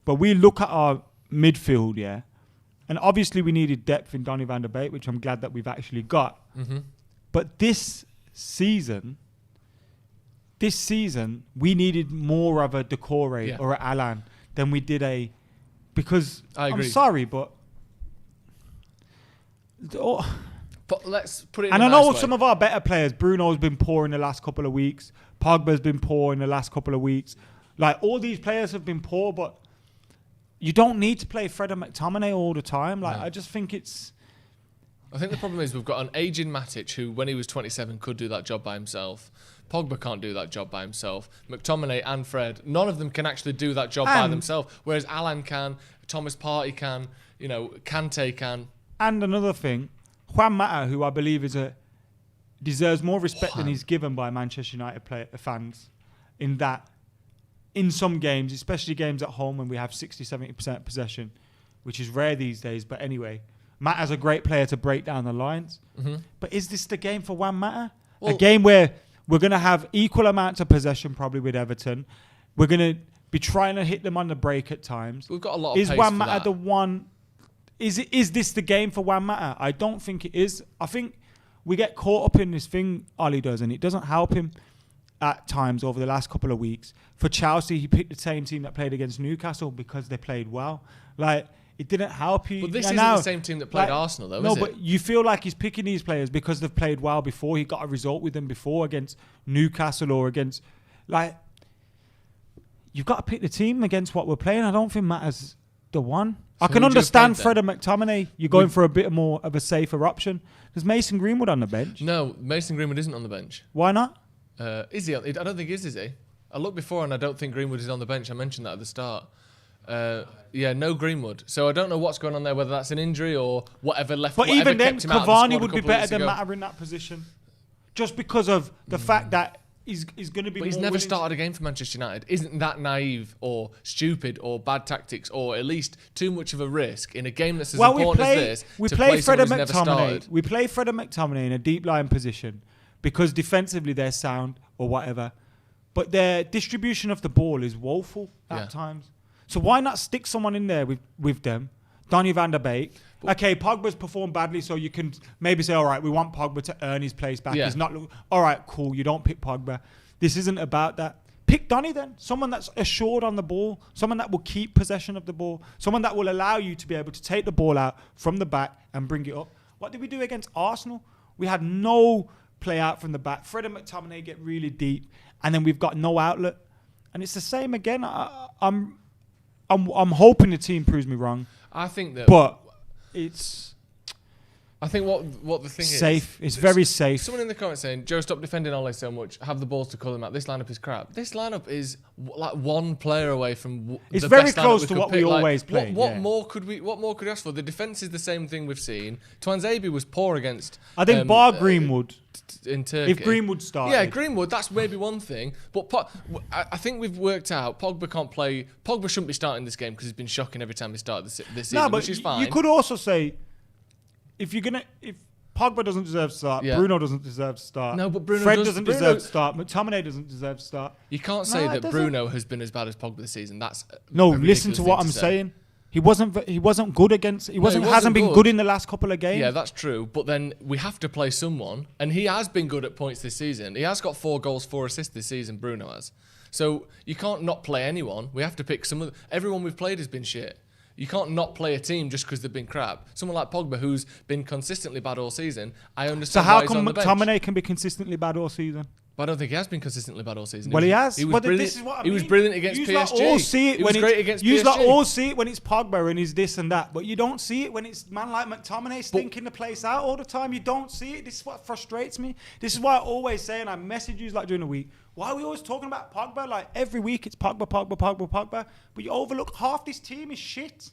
But we look at our midfield, yeah, and obviously we needed depth in Donny van der Beek, which I'm glad that we've actually got. Mm-hmm. But this season, we needed more of a Doucouré or a Alan than we did because I agree. I'm sorry, but But let's put it in and a I know nice way. some of our better players, Bruno's been poor in the last couple of weeks, Pogba's been poor in the last couple of weeks. Like, all these players have been poor, but you don't need to play Fred and McTominay all the time. Like, No. I just think it's... I think the problem is we've got an aging Matic who, when he was 27, could do that job by himself. Pogba can't do that job by himself. McTominay and Fred, none of them can actually do that job by themselves. Whereas Alan can, Thomas Partey can, Kante can. And another thing, Juan Mata, who I believe deserves more respect than he's given by Manchester United fans, in that, in some games, especially games at home when we have 60-70% possession, which is rare these days, but anyway... Mata's a great player to break down the lines. Mm-hmm. But is this the game for Juan Mata? A game where we're going to have equal amounts of possession probably with Everton. We're going to be trying to hit them on the break at times. We've got a lot of Is pace Juan for Mata that. the one? Is this the game for Juan Mata? I don't think it is. I think we get caught up in this thing Ollie does, and it doesn't help him at times over the last couple of weeks. For Chelsea, he picked the same team that played against Newcastle because they played well. Like... It didn't help you. But this isn't the same team that played Arsenal, though, is it? No, but you feel like he's picking these players because they've played well before. He got a result with them before against Newcastle or against... Like, you've got to pick the team against what we're playing. I don't think Mata's the one. So I can who would you have understand played Fred and McTominay. You're going for a bit more of a safer option. There's Mason Greenwood on the bench. No, Mason Greenwood isn't on the bench. Why not? Is he? I don't think he is he? I looked before and I don't think Greenwood is on the bench. I mentioned that at the start. No Greenwood. So I don't know what's going on there, whether that's an injury or whatever left. But even then, kept him out of the Cavani squad would a be couple of better weeks than ago. Mata in that position. Just because of the fact that he's going to be But he's more never willing started a game for Manchester United. Isn't that naive or stupid or bad tactics or at least too much of a risk in a game that's as important as this? We to play Fred and someone who's never McTominay. started? We play Fred and McTominay in a deep line position because defensively they're sound or whatever, but their distribution of the ball is woeful at times. So why not stick someone in there with them? Donny van der Beek. Okay, Pogba's performed badly, so you can maybe say, all right, we want Pogba to earn his place back. Yeah. He's not. All right, cool. You don't pick Pogba. This isn't about that. Pick Donny then. Someone that's assured on the ball. Someone that will keep possession of the ball. Someone that will allow you to be able to take the ball out from the back and bring it up. What did we do against Arsenal? We had no play out from the back. Fred and McTominay get really deep, and then we've got no outlet. And it's the same again. I'm I'm hoping the team proves me wrong, I think that. but it's I think what the thing safe. is... It's very safe. Someone in the comments saying, Joe, stop defending Ole so much. Have the balls to call him out. This lineup is crap. This lineup is like one player away from it's the very best close lineup to we what could pick. we always play. What more could we ask for? The defence is the same thing we've seen. Twanzebe was poor against... I think bar Greenwood... in Turkey. If Greenwood started... Yeah, Greenwood, that's maybe one thing. But I think we've worked out Pogba can't play... Pogba shouldn't be starting this game because he's been shocking every time he started this season, which is fine. You could also say, if Pogba doesn't deserve to start, Bruno doesn't deserve to start. No, but Bruno Fred doesn't deserve to start. McTominay doesn't deserve to start. You can't say that Bruno has been as bad as Pogba this season. That's listen to what I'm saying. He wasn't good against. Hasn't been good in the last couple of games. Yeah, that's true. But then we have to play someone, and he has been good at points this season. He has got 4 goals, 4 assists this season. Bruno has. So you can't not play anyone. We have to pick some. Everyone we've played has been shit. You can't not play a team just because they've been crap. Someone like Pogba, who's been consistently bad all season, I understand. So how why he's come on the bench. McTominay can be consistently bad all season? But I don't think he has been consistently bad all season. Well, he has. He was brilliant. This is what I he was mean. brilliant against PSG. He was great against PSG. You all see it when it's Pogba and he's this and that, but you don't see it when it's man like McTominay stinking the place out all the time. You don't see it. This is what frustrates me. This is why I always say, and I message you like during the week, why are we always talking about Pogba? Like every week it's Pogba, but you overlook half this team is shit.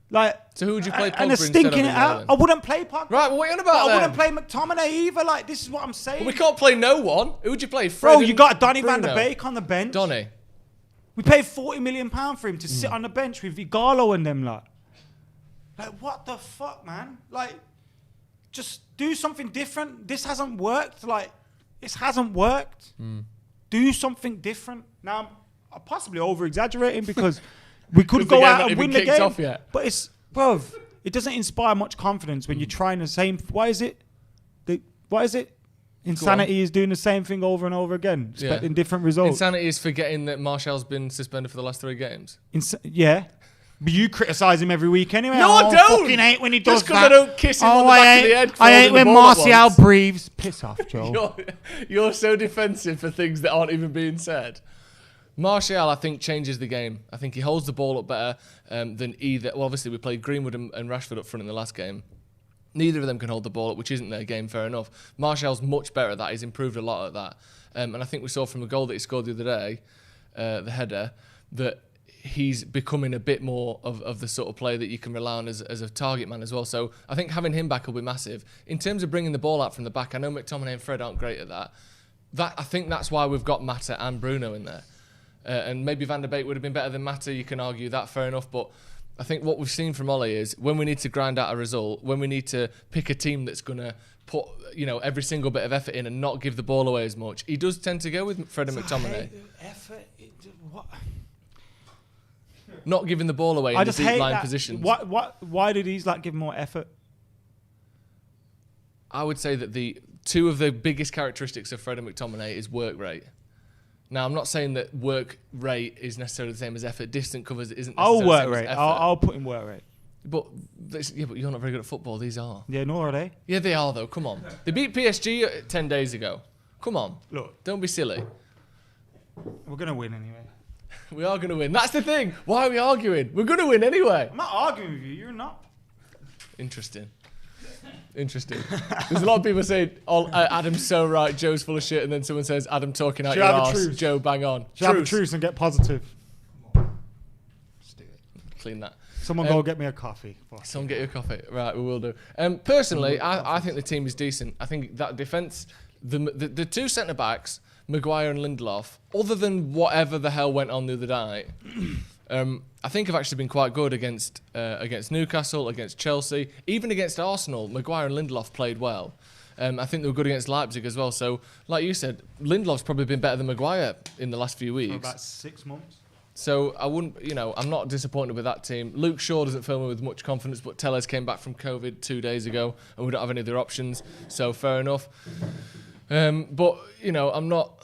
Like, so who would you play Pogba and they're stinking it out. I wouldn't play Pogba. Right, well, what are you on about I wouldn't play McTominay either. Like, this is what I'm saying. But we can't play no one. Who would you play? Fred Bro, you got Donny Bruno. van der Beek on the bench. Donny. We paid £40 million for him to sit on the bench with Carlo and them lot. Like, what the fuck, man? Like, just do something different. This hasn't worked. Like, this hasn't worked. Do something different. Now, I'm possibly over-exaggerating because we could go out and win the game. Off yet. But it's, bro, it doesn't inspire much confidence when you're trying the same. Why is it? Insanity is doing the same thing over and over again, expecting different results. Insanity is forgetting that Martial's been suspended for the last 3 games. Yeah. But you criticise him every week anyway. No, I don't. Fucking hate when he does Just because I don't kiss him on the back of the head. I hate when Martial breathes. Piss off, Joe. You're so defensive for things that aren't even being said. Martial, I think, changes the game. I think he holds the ball up better than either. Well, obviously, we played Greenwood and Rashford up front in the last game. Neither of them can hold the ball up, which isn't their game, fair enough. Martial's much better at that. He's improved a lot at that. And I think we saw from a goal that he scored the other day, the header, that he's becoming a bit more of the sort of player that you can rely on as a target man as well. So I think having him back will be massive. In terms of bringing the ball out from the back, I know McTominay and Fred aren't great at that. I think that's why we've got Mata and Bruno in there. And maybe Van der Beek would have been better than Mata. You can argue that, fair enough. But I think what we've seen from Ole is when we need to grind out a result, when we need to pick a team that's going to put every single bit of effort in and not give the ball away as much, he does tend to go with Fred and McTominay. Effort? What? Not giving the ball away in the deep line positions. Why did he give more effort? I would say that the 2 of the biggest characteristics of Fred and McTominay is work rate. Now, I'm not saying that work rate is necessarily the same as effort. Distant covers isn't necessarily the same as effort. I'll put in work rate. But you're not very good at football. These are. Yeah, nor are they. Yeah, they are, though. Come on. They beat PSG 10 days ago. Come on. Look. Don't be silly. We're going to win anyway. We are going to win. That's the thing. Why are we arguing? We're going to win anyway. I'm not arguing with you. You're not. Interesting. There's a lot of people saying, Adam's so right, Joe's full of shit, and then someone says, Adam talking out your arse, Joe bang on. Should have a truce and get positive. Clean that. Someone go get me a coffee. Someone get you a coffee. Right, we will do. Personally, I think the team is decent. I think that defence, the 2 centre-backs, Mcguire and Lindelof, other than whatever the hell went on the other night, I think have actually been quite good against Newcastle, against Chelsea, even against Arsenal. Mcguire and Lindelof played well. I think they were good against Leipzig as well. So, like you said, Lindelof's probably been better than Mcguire in the last few weeks. For about 6 months. So I wouldn't, I'm not disappointed with that team. Luke Shaw doesn't fill me with much confidence, but Tellez came back from COVID 2 days ago, and we don't have any other options. So fair enough. But I'm not.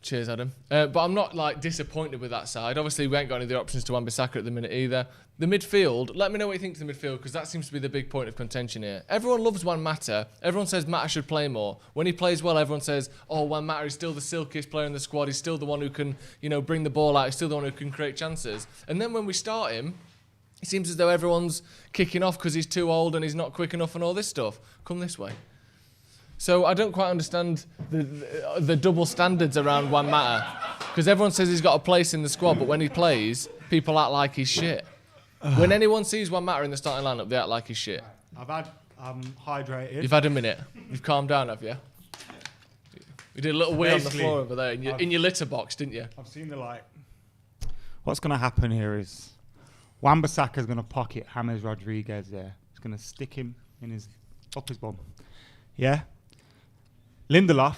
Cheers, Adam. But I'm not like disappointed with that side. Obviously, we ain't got any other options to Wan-Bissaka at the minute either. The midfield, let me know what you think of the midfield, because that seems to be the big point of contention here. Everyone loves Juan Mata. Everyone says Mata should play more. When he plays well, everyone says, oh, Juan Mata is still the silkiest player in the squad. He's still the one who can, bring the ball out. He's still the one who can create chances. And then when we start him, it seems as though everyone's kicking off because he's too old and he's not quick enough and all this stuff. Come this way. So I don't quite understand the double standards around Juan Mata, because everyone says he's got a place in the squad, but when he plays, people act like he's shit. When anyone sees Juan Mata in the starting lineup, they act like he's shit. I'm hydrated. You've had a minute. You've calmed down, have you? You did a little wee on the floor over there in your litter box, didn't you? I've seen the light. What's going to happen here is Wan-Bissaka's going to pocket James Rodriguez there. He's going to stick him up his bum. Yeah? Lindelof,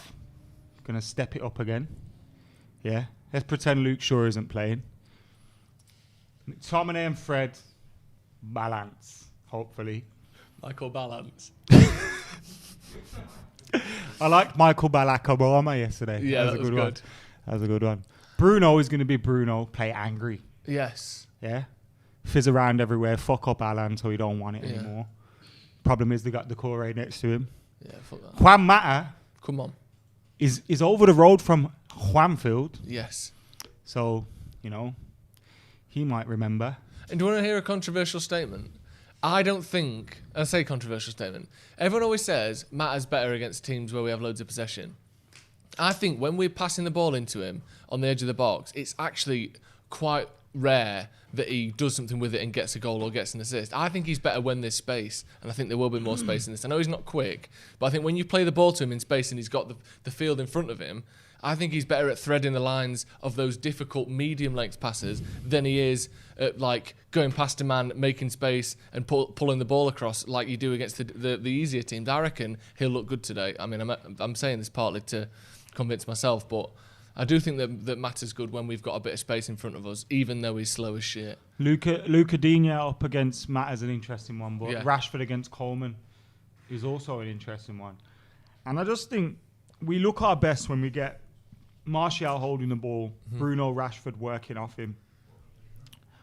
going to step it up again. Yeah. Let's pretend Luke Shaw isn't playing. McTominay and Fred, balance, hopefully. Michael Balance. I liked Michael Balak-Obama yesterday. Yeah, that was good. One. That was a good one. Bruno is going to be Bruno, play angry. Yes. Yeah. Fizz around everywhere, fuck up Alan so he don't want it anymore. Problem is they got the Corey next to him. Yeah, fuck that. Juan Mata Come on. is over the road from Juanfield. Yes. So, he might remember. And do you want to hear a controversial statement? I don't think, I say controversial statement, everyone always says Mata's better against teams where we have loads of possession. I think when we're passing the ball into him on the edge of the box, it's actually quite rare that he does something with it and gets a goal or gets an assist. I think he's better when there's space, and I think there will be more space in this. I know he's not quick, but I think when you play the ball to him in space and he's got the field in front of him, I think he's better at threading the lines of those difficult medium-length passes than he is at going past a man, making space and pulling the ball across like you do against the easier teams. I reckon he'll look good today. I mean, I'm saying this partly to convince myself, but I do think that Mata's good when we've got a bit of space in front of us, even though he's slow as shit. Luca Digne up against Mata's an interesting one, but Yeah. Rashford against Coleman is also an interesting one. And I just think we look our best when we get Martial holding the ball, Bruno Rashford working off him,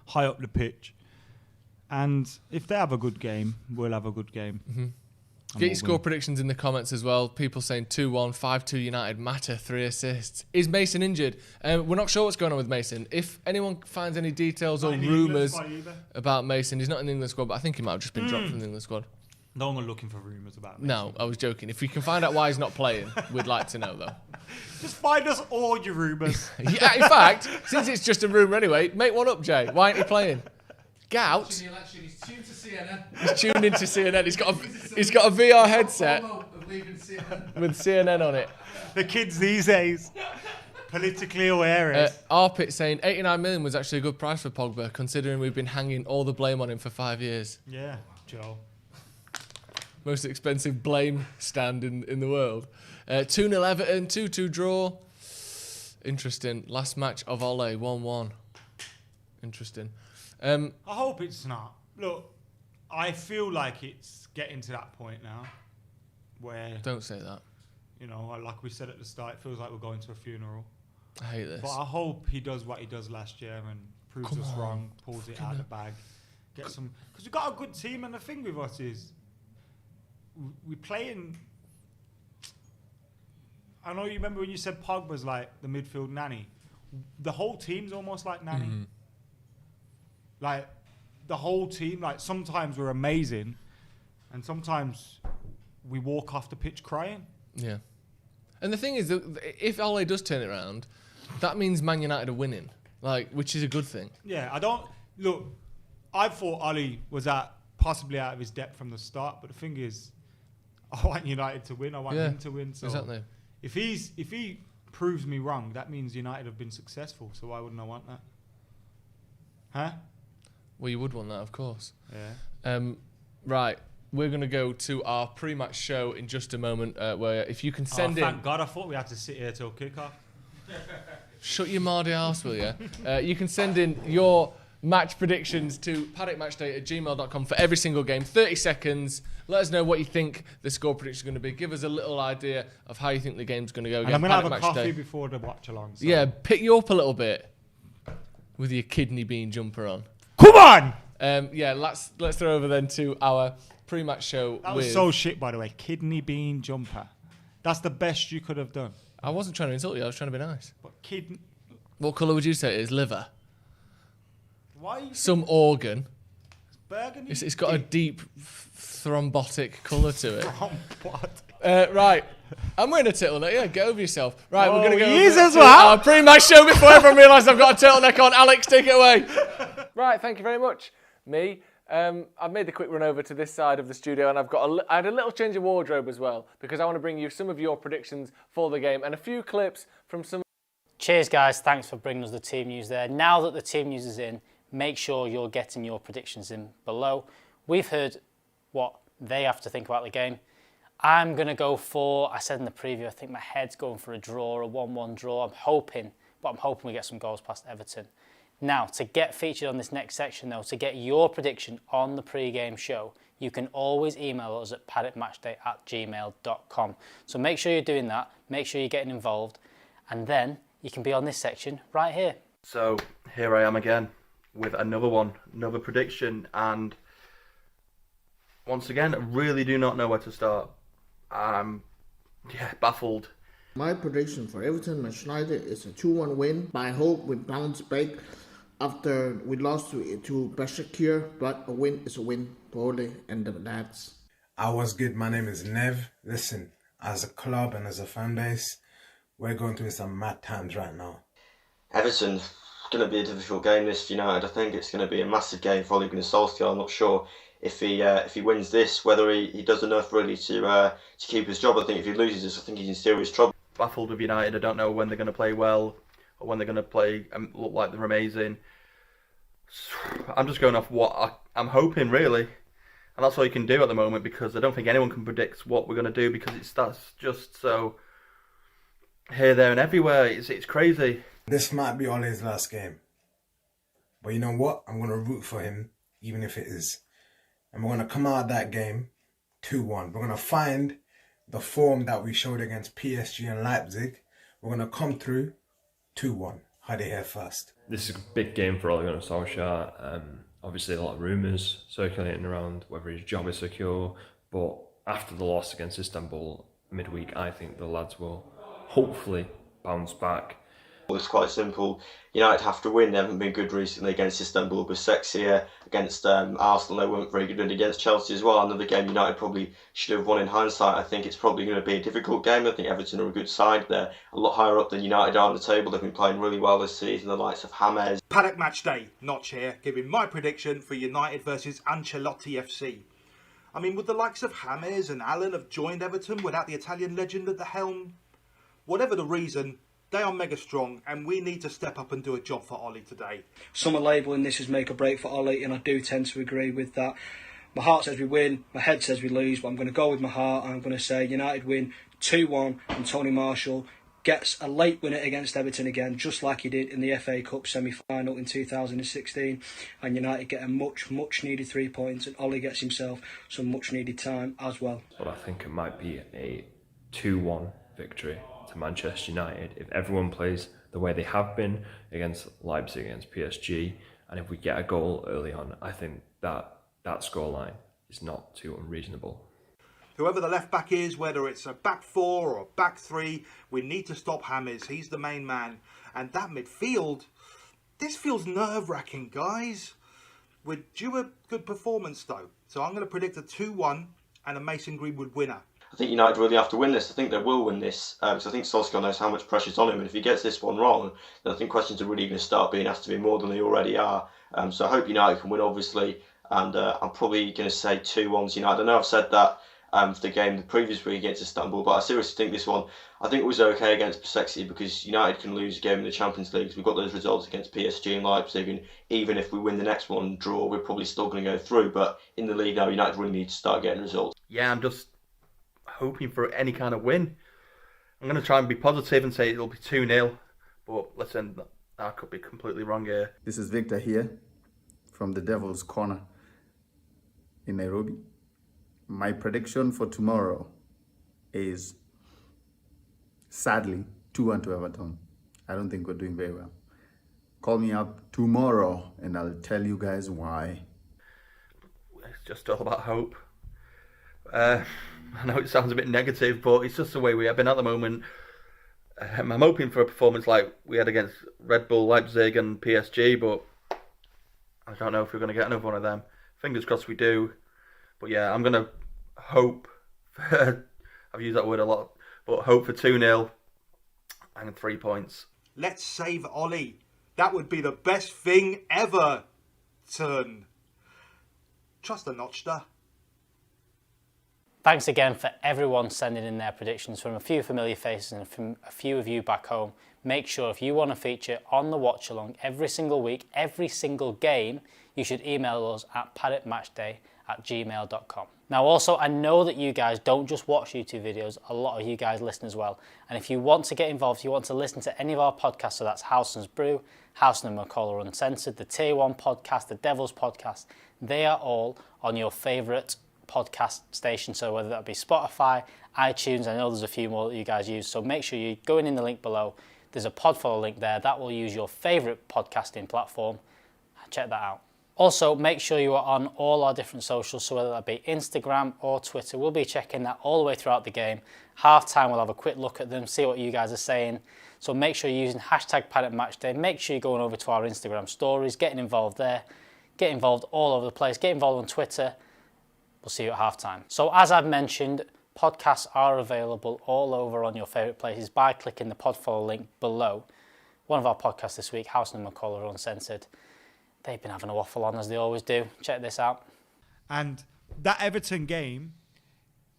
high up the pitch. And if they have a good game, we'll have a good game. Get your score predictions in the comments as well. People saying 2-1, 5-2 United, Mata, 3 assists. Is Mason injured? We're not sure what's going on with Mason. If anyone finds any details or rumours about Mason, he's not in the England squad, but I think he might have just been dropped from the England squad. No one looking for rumours about Mason. No, I was joking. If we can find out why he's not playing, we'd like to know, though. Just find us all your rumours. Yeah, in fact, since it's just a rumour anyway, make one up, Jay. Why ain't he playing? Gout? He's tuned to CNN. He's tuned into CNN. He's got a VR headset Of leaving CNN. with CNN on it. The kids these days, politically aware. Arpit saying 89 million was actually a good price for Pogba, considering we've been hanging all the blame on him for 5 years. Yeah, Joe. Most expensive blame stand in the world. 2-0 Everton, 2-2 draw. Interesting. Last match of Ole, 1-1. Interesting. I hope it's not. Look, I feel like it's getting to that point now where, Don't say that. like we said at the start, it feels like we're going to a funeral. I hate this. But I hope he does what he does last year and proves us wrong, pulls it out of the bag. Get some, because we've got a good team, and the thing with us is we're playing. I know you remember when you said Pogba's like the midfield nanny. The whole team's almost like nanny. Like the whole team. Like sometimes we're amazing, and sometimes we walk off the pitch crying. Yeah. And the thing is, that if Ole does turn it around, that means Man United are winning, which is a good thing. Yeah, I thought Ole was possibly out of his depth from the start, but the thing is, I want United to win. I want him to win. So exactly. If he proves me wrong, that means United have been successful. So why wouldn't I want that? Huh? Well, you would want that, of course. Yeah. Right. We're going to go to our pre-match show in just a moment, where if you can send in... Thank God, I thought we had to sit here till kick-off. Shut your mardy arse, will you? You can send in your match predictions to paddockmatchday@gmail.com for every single game. 30 seconds. Let us know what you think the score prediction is going to be. Give us a little idea of how you think the game's going to go. And I'm going to have a Paddock coffee Matchday. before the watch-along. So. Yeah, pick you up a little bit with your kidney bean jumper on. Come on! Let's throw over then to our pre-match show. That was so shit, by the way. Kidney bean jumper. That's the best you could have done. I wasn't trying to insult you. I was trying to be nice. But kidney... What colour would you say it is? Liver? Why? Some organ. Burgundy? It's got a deep thrombotic colour to it. What? Right. I'm wearing a turtleneck. Yeah, get over yourself. Right, we're going to go Jesus, to what? our pre-match show before everyone realises I've got a turtleneck on. Alex, take it away. Right, thank you very much. Me. I've made the quick run over to this side of the studio, and I had a little change of wardrobe as well, because I want to bring you some of your predictions for the game and a few clips from some... Cheers, guys. Thanks for bringing us the team news there. Now that the team news is in, make sure you're getting your predictions in below. We've heard what they have to think about the game. I'm going to go for, I said in the preview, I think my head's going for a draw, a 1-1 draw. I'm hoping we get some goals past Everton. Now, to get featured on this next section, though, to get your prediction on the pre-game show, you can always email us at paddockmatchday@gmail.com. So make sure you're doing that, make sure you're getting involved, and then you can be on this section right here. So here I am again with another prediction, and once again, I really do not know where to start. I'm baffled. My prediction for Everton Manchester United is a 2-1 win. I hope we bounce back after we lost to Besiktas, but a win is a win for Ole and the lads. What's good? My name is Nev. Listen, as a club and as a fan base, we're going through some mad times right now. Everton, going to be a difficult game this for United. I think it's going to be a massive game for Ole Gunnar Solskjaer. I'm not sure if he wins this, whether he does enough really to keep his job. I think if he loses this, I think he's in serious trouble. Baffled with United. I don't know when they're going to play well or when they're going to play look like they're amazing. I'm just going off what I'm hoping, really. And that's all you can do at the moment, because I don't think anyone can predict what we're going to do, because that's just so here, there and everywhere. It's crazy. This might be Ole's last game. But you know what? I'm going to root for him, even if it is. And we're going to come out of that game 2-1. We're going to find the form that we showed against PSG and Leipzig. We're going to come through 2-1. Heard it here first. This is a big game for Ole Gunnar Solskjaer. Obviously, a lot of rumours circulating around whether his job is secure. But after the loss against Istanbul midweek, I think the lads will hopefully bounce back. It's quite simple. United have to win. They haven't been good recently against Istanbul, but sexier against Arsenal. They weren't very good, and against Chelsea as well. Another game United probably should have won in hindsight. I think it's probably going to be a difficult game. I think Everton are a good side. They're a lot higher up than United are on the table. They've been playing really well this season. The likes of James. Paddock Match Day, Notch here, giving my prediction for United versus Ancelotti FC. I mean, would the likes of James and Allen have joined Everton without the Italian legend at the helm? Whatever the reason, they are mega strong, and we need to step up and do a job for Ole today. Some are labelling this as make or break for Ole, and I do tend to agree with that. My heart says we win, my head says we lose, but I'm going to go with my heart, and I'm going to say United win 2-1, and Tony Marshall gets a late winner against Everton again, just like he did in the FA Cup semi-final in 2016, and United get a much needed 3 points, and Ole gets himself some much needed time as well. But I think it might be a 2-1 victory to Manchester United if everyone plays the way they have been against Leipzig, against PSG, and if we get a goal early on, I think that scoreline is not too unreasonable. Whoever the left back is, whether it's a back four or a back three, we need to stop James. He's the main man. And that midfield, this feels nerve-wracking, guys. We're due a good performance, though. So I'm going to predict a 2-1 and a Mason Greenwood winner. I think United really have to win this. I think they will win this. So I think Solskjaer knows how much pressure's on him. And if he gets this one wrong, then I think questions are really going to start being asked to be more than they already are. So I hope United can win, obviously. And I'm probably going to say 2-1 to United. I know I've said that for the game the previous week against Istanbul, but I seriously think this one, I think it was okay against Besiktas, because United can lose a game in the Champions League. We've got those results against PSG and Leipzig, and even if we win the next one and draw, we're probably still going to go through. But in the league now, United really need to start getting results. Yeah, I'm just hoping for any kind of win. I'm going to try and be positive and say it'll be 2-0, but listen, I could be completely wrong here. This is Victor here. from the Devil's Corner in Nairobi. My prediction for tomorrow is, sadly, 2-1 to Everton. I don't think we're doing very well. Call me up tomorrow and I'll tell you guys why. It's just all about hope. I know it sounds a bit negative, but it's just the way we have been at the moment. I'm hoping for a performance like we had against Red Bull, Leipzig and PSG, but I don't know if we're going to get another one of them. Fingers crossed we do. But yeah, I'm going to hope for, I've used that word a lot, but hope for 2-0 and 3 points. Let's save Ollie. That would be the best thing ever. Trust the Notchster. Thanks again for everyone sending in their predictions from a few familiar faces and from a few of you back home. Make sure if you want to feature on the Watchalong every single week, every single game, you should email us at paddockmatchday@gmail.com. Now also, I know that you guys don't just watch YouTube videos, a lot of you guys listen as well. And if you want to get involved, if you want to listen to any of our podcasts, so that's Howson's Brew, Howson and McCullough Uncensored, the Tier 1 podcast, the Devil's podcast, they are all on your favourite podcast station, so whether that be Spotify, iTunes, I know there's a few more that you guys use, so make sure you go in the link below. There's a podfollow link there that will use your favourite podcasting platform. Check that out. Also, make sure you are on all our different socials, so whether that be Instagram or Twitter, we'll be checking that all the way throughout the game. Half time, we'll have a quick look at them, see what you guys are saying. So make sure you're using #PaddockMatchday. Make sure you're going over to our Instagram stories, getting involved there, get involved all over the place, get involved on Twitter. We'll see you at halftime. So as I've mentioned, podcasts are available all over on your favourite places by clicking the podfollow link below. One of our podcasts this week, Howson and McCullough Uncensored. They've been having a waffle on as they always do. Check this out. And that Everton game,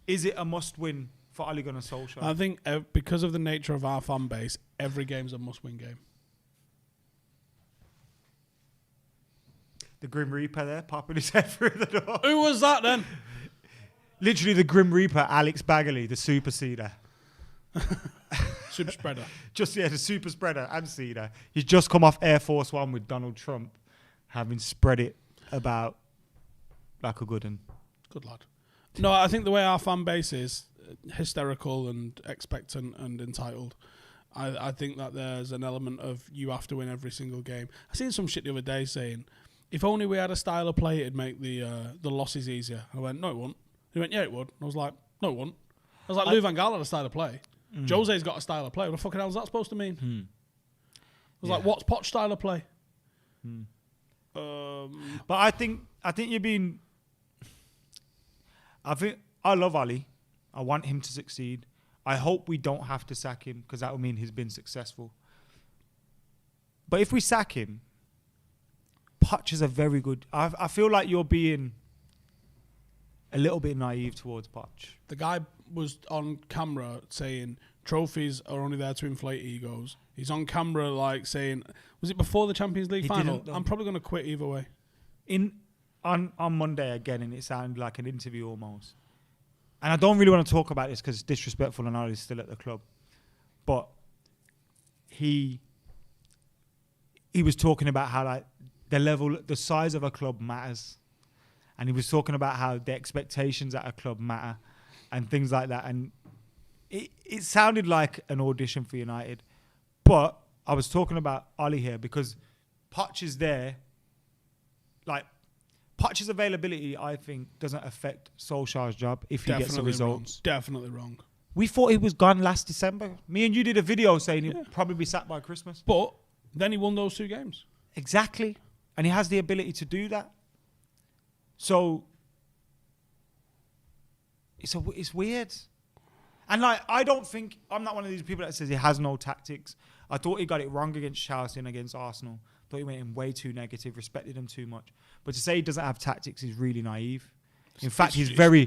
is it a must-win for Ole Gunnar Solskjaer? I think because of the nature of our fan base, every game's a must-win game. The Grim Reaper there, popping his head through the door. Who was that then? Literally the Grim Reaper, Alex Bagley, the super seeder. Super spreader. The super spreader and seeder. He's just come off Air Force One with Donald Trump, having spread it about like a good one. Good lad. No, I think the way our fan base is hysterical and expectant and entitled, I think that there's an element of you have to win every single game. I seen some shit the other day saying, if only we had a style of play, it'd make the losses easier. I went, no, it wouldn't. He went, yeah, it would. I was like, no, it wouldn't. I was like, Lou Van Gaal had a style of play. Jose's got a style of play. What the fucking hell is that supposed to mean? I was like, what's Poch's style of play? But I think you're being... I love Ali. I want him to succeed. I hope we don't have to sack him because that would mean he's been successful. But if we sack him, Poch is a very good... I feel like you're being a little bit naive towards Poch. The guy was on camera saying trophies are only there to inflate egos. He's on camera like saying, was it before the Champions League final? I'm probably going to quit either way. On Monday again, and it sounded like an interview almost. And I don't really want to talk about this because it's disrespectful and Ali's still at the club. But he was talking about how like the size of a club matters. And he was talking about how the expectations at a club matter and things like that. And it sounded like an audition for United. But I was talking about Oli here because Poch is there. Like, Poch's availability, I think, doesn't affect Solskjaer's job if he gets the results. Definitely wrong. We thought he was gone last December. Me and you did a video saying he'll probably be sacked by Christmas. But then he won those 2 games. Exactly. And he has the ability to do that. So it's weird. And like, I'm not one of these people that says he has no tactics. I thought he got it wrong against Chelsea and against Arsenal. Thought he went in way too negative, respected him too much. But to say he doesn't have tactics is really naive. In fact, he's very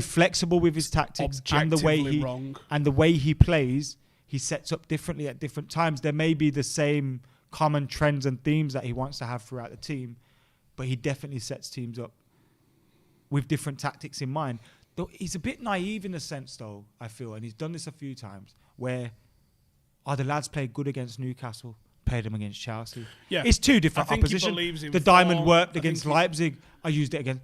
flexible with his tactics and the way he plays. He sets up differently at different times. There may be the same common trends and themes that he wants to have throughout the team, but he definitely sets teams up with different tactics in mind. Though he's a bit naive in a sense, though, I feel, and he's done this a few times, where the lads played good against Newcastle, played him against Chelsea. Yeah. It's two different I think he opposition. believes in The diamond form. worked I against think Leipzig. I used it again.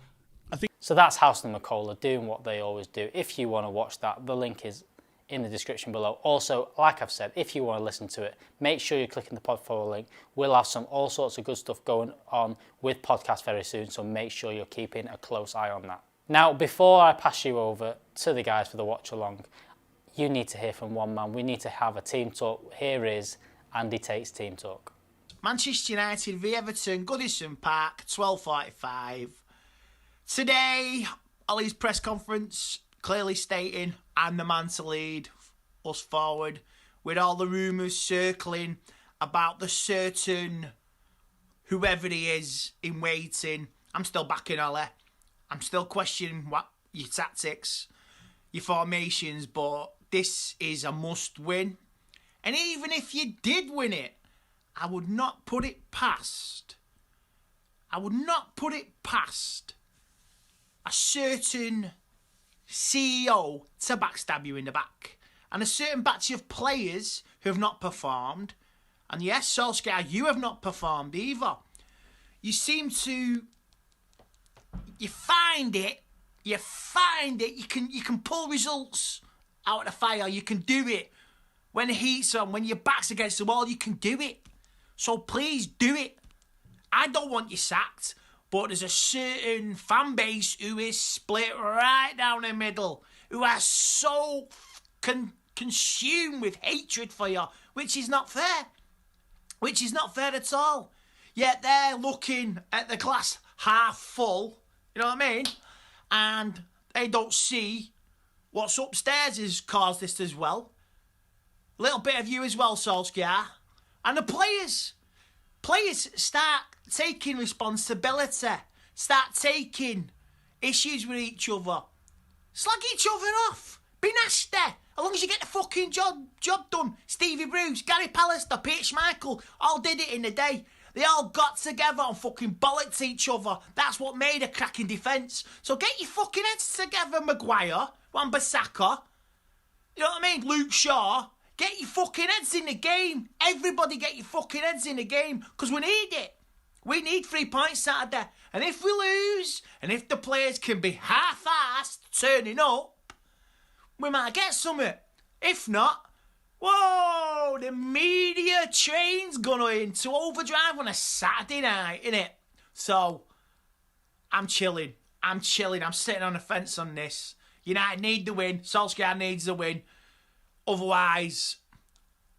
So that's House and McCullough doing what they always do. If you want to watch that, the link is in the description below. Also, like I've said, if you want to listen to it, make sure you're clicking the pod follow link. We'll have all sorts of good stuff going on with podcasts very soon, so make sure you're keeping a close eye on that. Now, before I pass you over to the guys for the watch along, you need to hear from one man. We need to have a team talk. Here is Andy Tate's team talk. Manchester United v Everton, Goodison Park, 12:45. Today, Ollie's press conference clearly stating I'm the man to lead us forward, with all the rumours circling about the certain whoever he is in waiting. I'm still backing Ollie. I'm still questioning what your tactics, your formations, but this is a must win. And even if you did win it, I would not put it past a certain CEO to backstab you in the back. And a certain batch of players who have not performed. And yes, Solskjaer, you have not performed either. You seem to... You find it. You can pull results out of the fire. You can do it. When the heat's on, when your back's against the wall, you can do it. So please do it. I don't want you sacked, but there's a certain fan base who is split right down the middle, who are so consumed with hatred for you, which is not fair. Which is not fair at all. Yet they're looking at the glass half full, you know what I mean? And they don't see what's upstairs has caused this as well. A little bit of you as well, Solskjaer. And the players start taking responsibility, start taking issues with each other. Slag each other off. Be nasty. As long as you get the fucking job done. Stevie Bruce, Gary Pallister, Peter Schmeichel all did it in the day. They all got together and fucking bollocked each other. That's what made a cracking defence. So get your fucking heads together, Mcguire, Wan-Bissaka. You know what I mean? Luke Shaw. Get your fucking heads in the game. Everybody get your fucking heads in the game. Because we need it. We need 3 points Saturday. And if we lose, and if the players can be half-assed turning up, we might get something. If not, whoa, the media train's gonna into overdrive on a Saturday night, innit? So, I'm chilling. I'm sitting on the fence on this. United need the win. Solskjaer needs the win. Otherwise,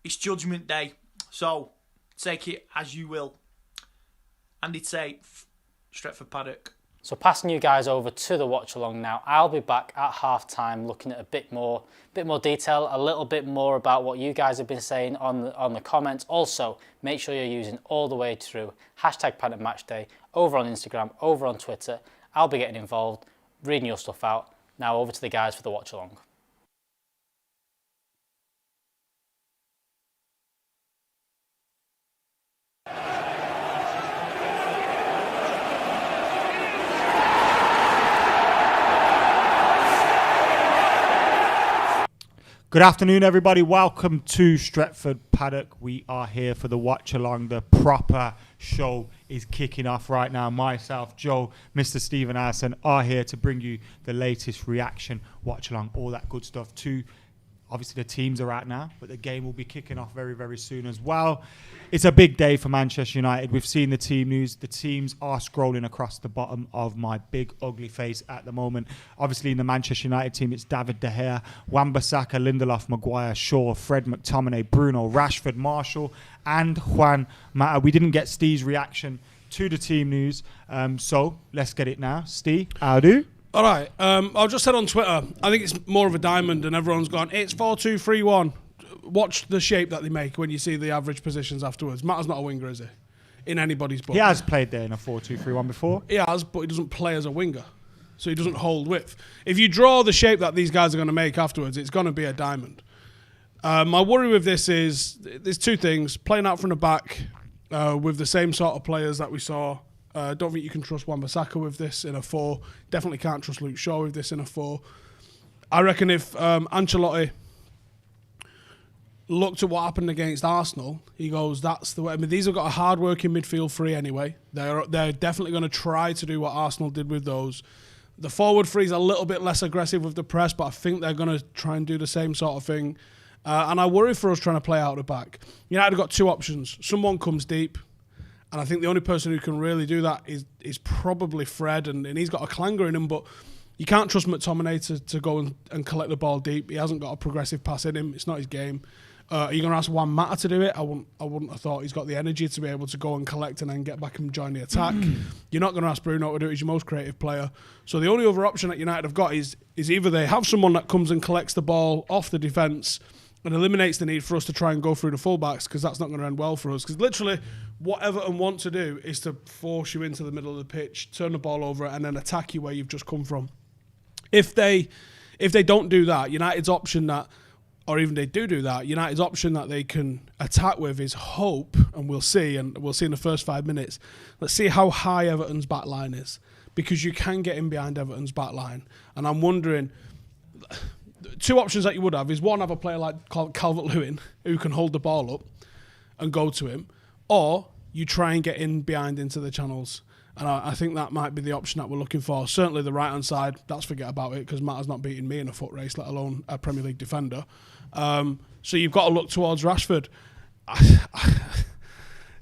it's Judgment Day. So, take it as you will. Andy Tate, Stretford Paddock. So passing you guys over to the watch along now. I'll be back at half time looking at a bit more detail, a little bit more about what you guys have been saying on the comments. Also, make sure you're using all the way through #PaddockMatchday over on Instagram, over on Twitter. I'll be getting involved, reading your stuff out. Now over to the guys for the watch along. Good afternoon, everybody. Welcome to Stretford Paddock. We are here for the watch along. The proper show is kicking off right now. Myself, Joe, Mr. Stephen Allison are here to bring you the latest reaction, watch along, all that good stuff too. Obviously, the teams are out now, but the game will be kicking off very, very soon as well. It's a big day for Manchester United. We've seen the team news. The teams are scrolling across the bottom of my big, ugly face at the moment. Obviously, in the Manchester United team, it's David De Gea, Wan-Bissaka, Lindelof, Mcguire, Shaw, Fred McTominay, Bruno, Rashford, Marshall, and Juan Mata. We didn't get Steve's reaction to the team news, so let's get it now. Steve, how do? All right, I've just said on Twitter, I think it's more of a diamond, and everyone's gone, it's 4-2-3-1. Watch the shape that they make when you see the average positions afterwards. Matt's not a winger, is he? In anybody's book. He has played there in a 4-2-3-1 before. He has, but he doesn't play as a winger. So he doesn't hold width. If you draw the shape that these guys are going to make afterwards, it's going to be a diamond. My worry with this is, there's two things. Playing out from the back with the same sort of players that we saw. Don't think you can trust Wan-Bissaka with this in a 4. Definitely can't trust Luke Shaw with this in a 4. I reckon if Ancelotti looked at what happened against Arsenal. He goes, that's the way. I mean, these have got a hard-working midfield three anyway. They're definitely going to try to do what Arsenal did with those. The forward three's a little bit less aggressive with the press, but I think they're going to try and do the same sort of thing. And I worry for us trying to play out the back. United have got two options. Someone comes deep, and I think the only person who can really do that is probably Fred, and he's got a clanger in him, but you can't trust McTominay to go and collect the ball deep. He hasn't got a progressive pass in him. It's not his game. Are you going to ask Juan Mata to do it? I wouldn't have thought he's got the energy to be able to go and collect and then get back and join the attack. You're not going to ask Bruno to do it. He's your most creative player. So the only other option that United have got is either they have someone that comes and collects the ball off the defence and eliminates the need for us to try and go through the fullbacks, because that's not going to end well for us. Because literally what Everton want to do is to force you into the middle of the pitch, turn the ball over and then attack you where you've just come from. If they don't do that, United's option that, or even they do that, United's option that they can attack with is hope, and we'll see in the first 5 minutes. Let's see how high Everton's back line is, because you can get in behind Everton's back line. And I'm wondering, two options that you would have is, one, have a player like Calvert-Lewin who can hold the ball up and go to him, or you try and get in behind into the channels. And I think that might be the option that we're looking for. Certainly the right-hand side, that's forget about it, because Matta's not beating me in a foot race, let alone a Premier League defender. So you've got to look towards Rashford.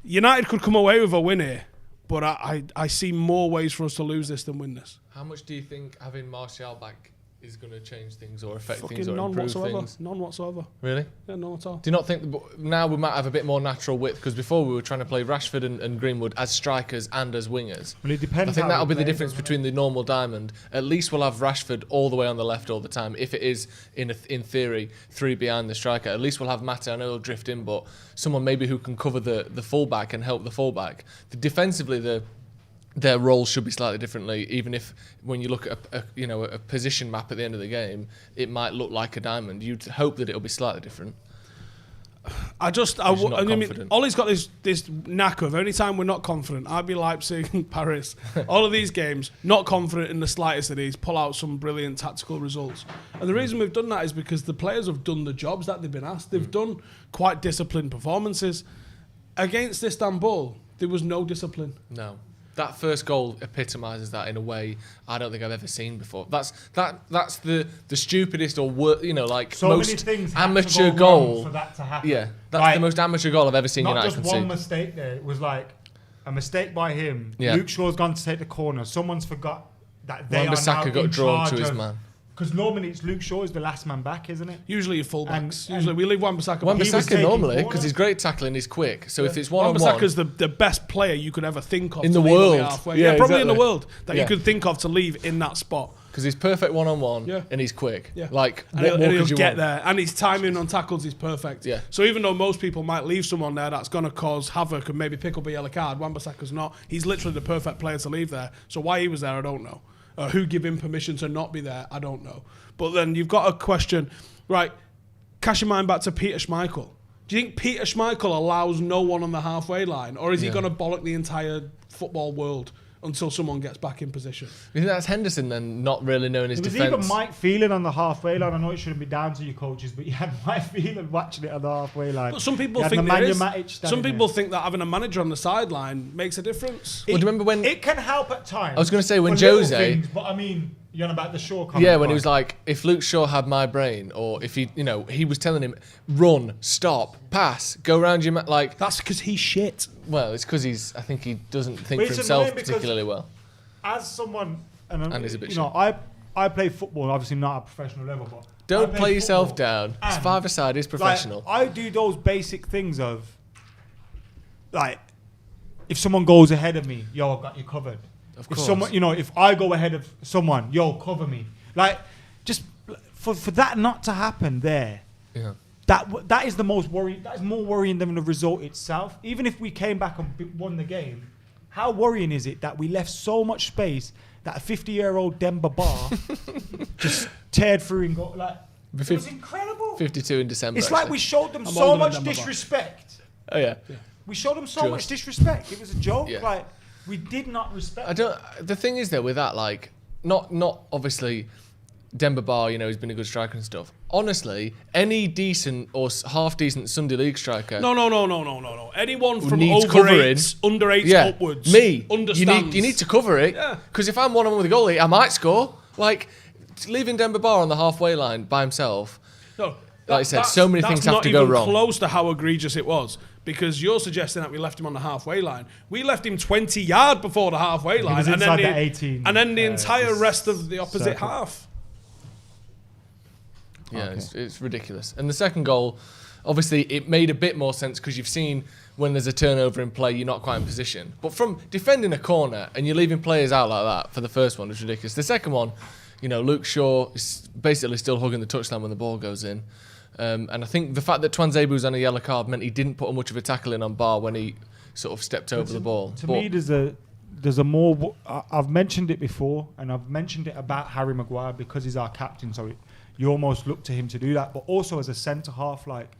United could come away with a win here, but I see more ways for us to lose this than win this. How much do you think having Martial back is going to change things or affect Fucking things or none improve whatsoever. things? None whatsoever. Really? Yeah, none at all. Do you not think now we might have a bit more natural width? Because before we were trying to play Rashford and Greenwood as strikers and as wingers. Well, it depends. I think how that'll we be the play, difference doesn't between the normal diamond. At least we'll have Rashford all the way on the left all the time. If it is, in theory, three behind the striker, at least we'll have Mata. I know he'll drift in, but someone maybe who can cover the fullback and help the fullback. Defensively, their roles should be slightly differently, even if when you look at a position map at the end of the game, it might look like a diamond. You'd hope that it'll be slightly different. I mean, Ollie's got this knack of any time we're not confident, RB Leipzig, Paris, all of these games, not confident in the slightest of these, pull out some brilliant tactical results. And the reason we've done that is because the players have done the jobs that they've been asked. They've done quite disciplined performances. Against Istanbul, there was no discipline. No. That first goal epitomises that in a way I don't think I've ever seen before. That's the stupidest or so most many things amateur to go goal wrong for that to happen. Yeah, that's the most amateur goal I've ever seen Not United just concede. one mistake there. It was like a mistake by him. Yeah. Luke Shaw's gone to take the corner. Someone's forgot that they Wan-Bissaka are now got in drawn charge to his of, man. Because normally it's Luke Shaw is the last man back, isn't it? Usually your fullbacks. Usually we leave Wan-Bissaka. Wan-Bissaka normally, because he's great tackling, he's quick. So if it's one-on-one... Wan-Bissaka's the best player you could ever think of in to the leave on world. the halfway. Yeah, probably in the world that you Yeah. could think of to leave in that spot. Because he's perfect one-on-one Yeah. and he's quick. Yeah. Like, and what more he'll could you get want? there. And his timing on tackles is perfect. Yeah. So even though most people might leave someone there that's going to cause havoc and maybe pick up a yellow card, Wan-Bissaka's not. He's literally the perfect player to leave there. So why he was there, I don't know. Who give him permission to not be there, I don't know. But then you've got a question, right, cast your mind back to Peter Schmeichel. Do you think Peter Schmeichel allows no one on the halfway line, or is he going to bollock the entire football world until someone gets back in position? You think that's Henderson then, not really knowing his defence? It was even Mike Phelan on the halfway line. I know it shouldn't be down to your coaches, but you had Mike Phelan watching it on the halfway line. But some people think there is. Some people think that having a manager on the sideline makes a difference. Well, do you remember when... It can help at times. I was going to say, when for little Jose... things, but I mean... You're on about the Shaw comment. Yeah, when he was like, if Luke Shaw had my brain, or if he, he was telling him, run, stop, pass, go around your like. That's because he's shit. Well, it's because I think he doesn't think But for it's himself annoying because particularly well. As someone, And he's a bit I play football, obviously not at a professional level, but don't I play yourself football, down. It's and, five-a-side, it's professional. Like, I do those basic things of, like, if someone goes ahead of me, yo, I've got you covered. Of if course. someone, if I go ahead of someone, yo, cover me. Like, just for that not to happen there. Yeah. That is the most worrying. That is more worrying than the result itself. Even if we came back and won the game, how worrying is it that we left so much space that a 50-year-old Demba Ba just teared through and got like. It was incredible. 52 in December. It's like we showed them I'm so older much than Demba Ba. disrespect. Oh yeah. We showed them so much disrespect. It was a joke. Yeah. Like we did not respect. The thing is though with that, like, not obviously Demba Ba, he's been a good striker and stuff. Honestly, any decent or half decent Sunday League striker. No. Anyone from needs over covering. eights, under eights upwards. Me. Understands. You need to cover it. Yeah. Because if I'm one-on-one with a goalie, I might score. Like, leaving Demba Ba on the halfway line by himself. No. Like I said, so many things have to go wrong. That's not even close to how egregious it was. Because you're suggesting that we left him on the halfway line. We left him 20 yards before the halfway line. He was inside the 18. And then the entire rest of the opposite half. Yeah, it's ridiculous. And the second goal, obviously, it made a bit more sense because you've seen when there's a turnover in play, you're not quite in position. But from defending a corner and you're leaving players out like that for the first one, it's ridiculous. The second one, Luke Shaw is basically still hugging the touchline when the ball goes in. And I think the fact that Twanzebe was on a yellow card meant he didn't put much of a tackle in on Bar when he sort of stepped over the ball. To me, there's a more. I've mentioned it before, and I've mentioned it about Harry Mcguire because he's our captain. So you almost look to him to do that. But also as a centre half, like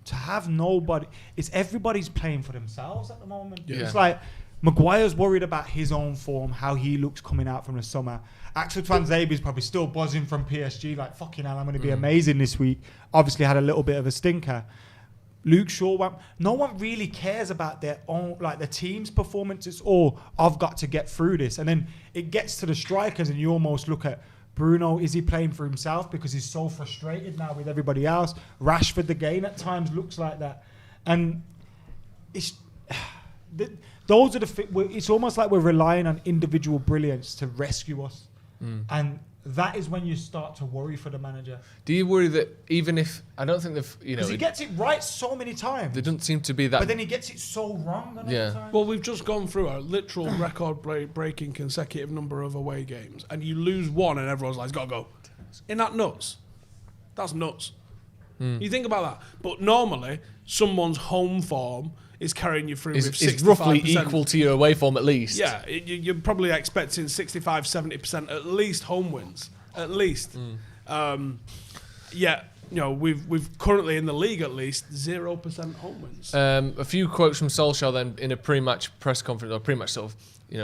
to have nobody. It's everybody's playing for themselves at the moment. Yeah. It's like Mcguire's worried about his own form, how he looks coming out from the summer. Axel Twanzebe is probably still buzzing from PSG, like, fucking hell, I'm going to be amazing this week. Obviously had a little bit of a stinker. Luke Shaw, no one really cares about their own, like the team's performance. It's all, I've got to get through this. And then it gets to the strikers and you almost look at Bruno, is he playing for himself because he's so frustrated now with everybody else? Rashford again at times looks like that. And it's... those are it's almost like we're relying on individual brilliance to rescue us. And that is when you start to worry for the manager. Do you worry that even if I don't think they've because he gets it right so many times, there doesn't seem to be that, but then he gets it so wrong another time. Well, we've just gone through a literal record-breaking consecutive number of away games, and you lose one, and everyone's like, "It's gotta go." Isn't that nuts? That's nuts. You think about that, but normally someone's home form is carrying you through with 65%. It's roughly equal to your away form at least. Yeah, you're probably expecting 65-70% at least home wins, at least. We've currently in the league at least 0% home wins. A few quotes from Solskjaer then in a pre-match press conference, or pre-match sort of,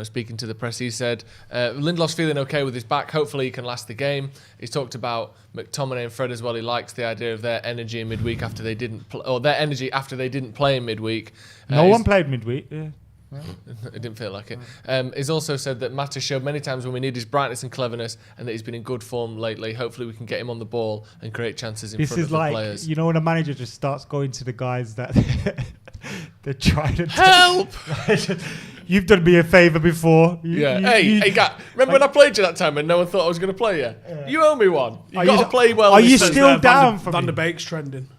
speaking to the press. He said, Lindelof's feeling okay with his back. Hopefully he can last the game. He's talked about McTominay and Fred as well. He likes the idea of their energy in midweek after they didn't play in midweek. No one played midweek. Yeah. It didn't feel like it. He's also said that Matt has showed many times when we need his brightness and cleverness, and that he's been in good form lately. Hopefully we can get him on the ball and create chances in front of the players. This is like, when a manager just starts going to the guys that they're trying to help. You've done me a favour before. Hey, remember when I played you that time and no one thought I was going to play you? Yeah. You owe me one. You've got to play well. Are you still down for Van der Beek's trending.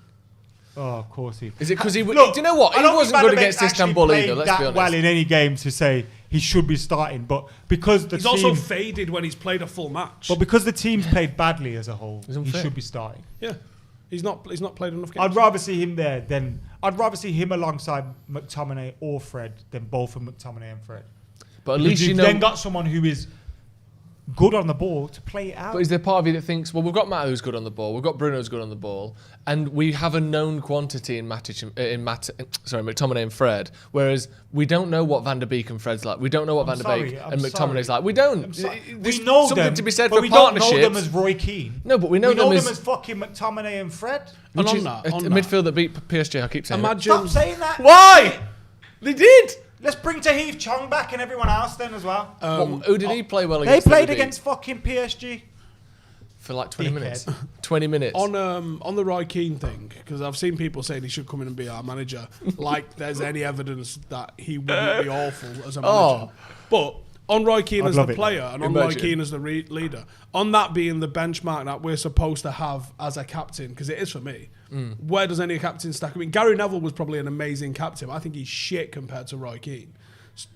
Oh, of course he. Is it because he? Do you know what? He wasn't good against Istanbul either. Let's be honest. Well, in any game to say he should be starting, but because he's also faded when he's played a full match. But because the team's played badly as a whole, he should be starting. Yeah, he's not played enough games. I'd rather see him there than I'd rather see him alongside McTominay or Fred than both of McTominay and Fred. But at least you've then got someone who is good on the ball to play it out. But is there part of you that thinks, well, we've got Matt who's good on the ball, we've got Bruno who's good on the ball, and we have a known quantity in McTominay and Fred, whereas we don't know what Van der Beek and Fred's like. We don't know what Van der Beek and McTominay's like. We don't. We know something them, to be said but for we partnerships. don't know them as Roy Keane. No, but we know them as fucking McTominay and Fred. Which is a midfield that beat PSG. I keep saying. Stop saying that. Why? They did. Let's bring Tahith Chong back and everyone else then as well. Who did he play well against? They played against fucking PSG. For like 20 minutes. 20 minutes. On the Roy Keane thing, because I've seen people saying he should come in and be our manager, like there's any evidence that he wouldn't be awful as a manager. But on Roy Keane as the player and on Roy Keane as the leader, on that being the benchmark that we're supposed to have as a captain, because it is for me, where does any captain stack? I mean, Gary Neville was probably an amazing captain. I think he's shit compared to Roy Keane.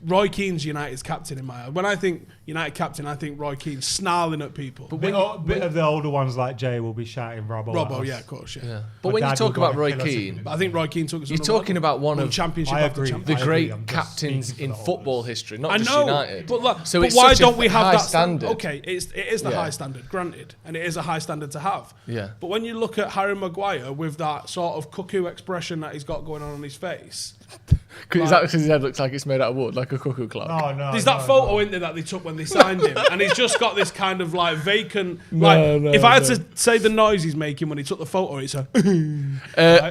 Roy Keane's United's captain in my eye. When I think United captain, I think Roy Keane snarling at people. But bit of the older ones like Jay will be shouting Robbo. Yeah, of course, yeah. But when you talk about Roy Keane, I think Roy Keane took us. You're talking about one of championship the great captains in football history, not just United. So but why don't we have that standard? Okay, it is the high standard, granted, and it is a high standard to have. Yeah. But when you look at Harry Mcguire with that sort of cuckoo expression that he's got going on his face, Is that because his head looks like it's made out of wood, like a cuckoo clock? No. There's that photo in there that they took when they signed him, and he's just got this kind of like vacant. If I had to say the noise he's making when he took the photo, it's a.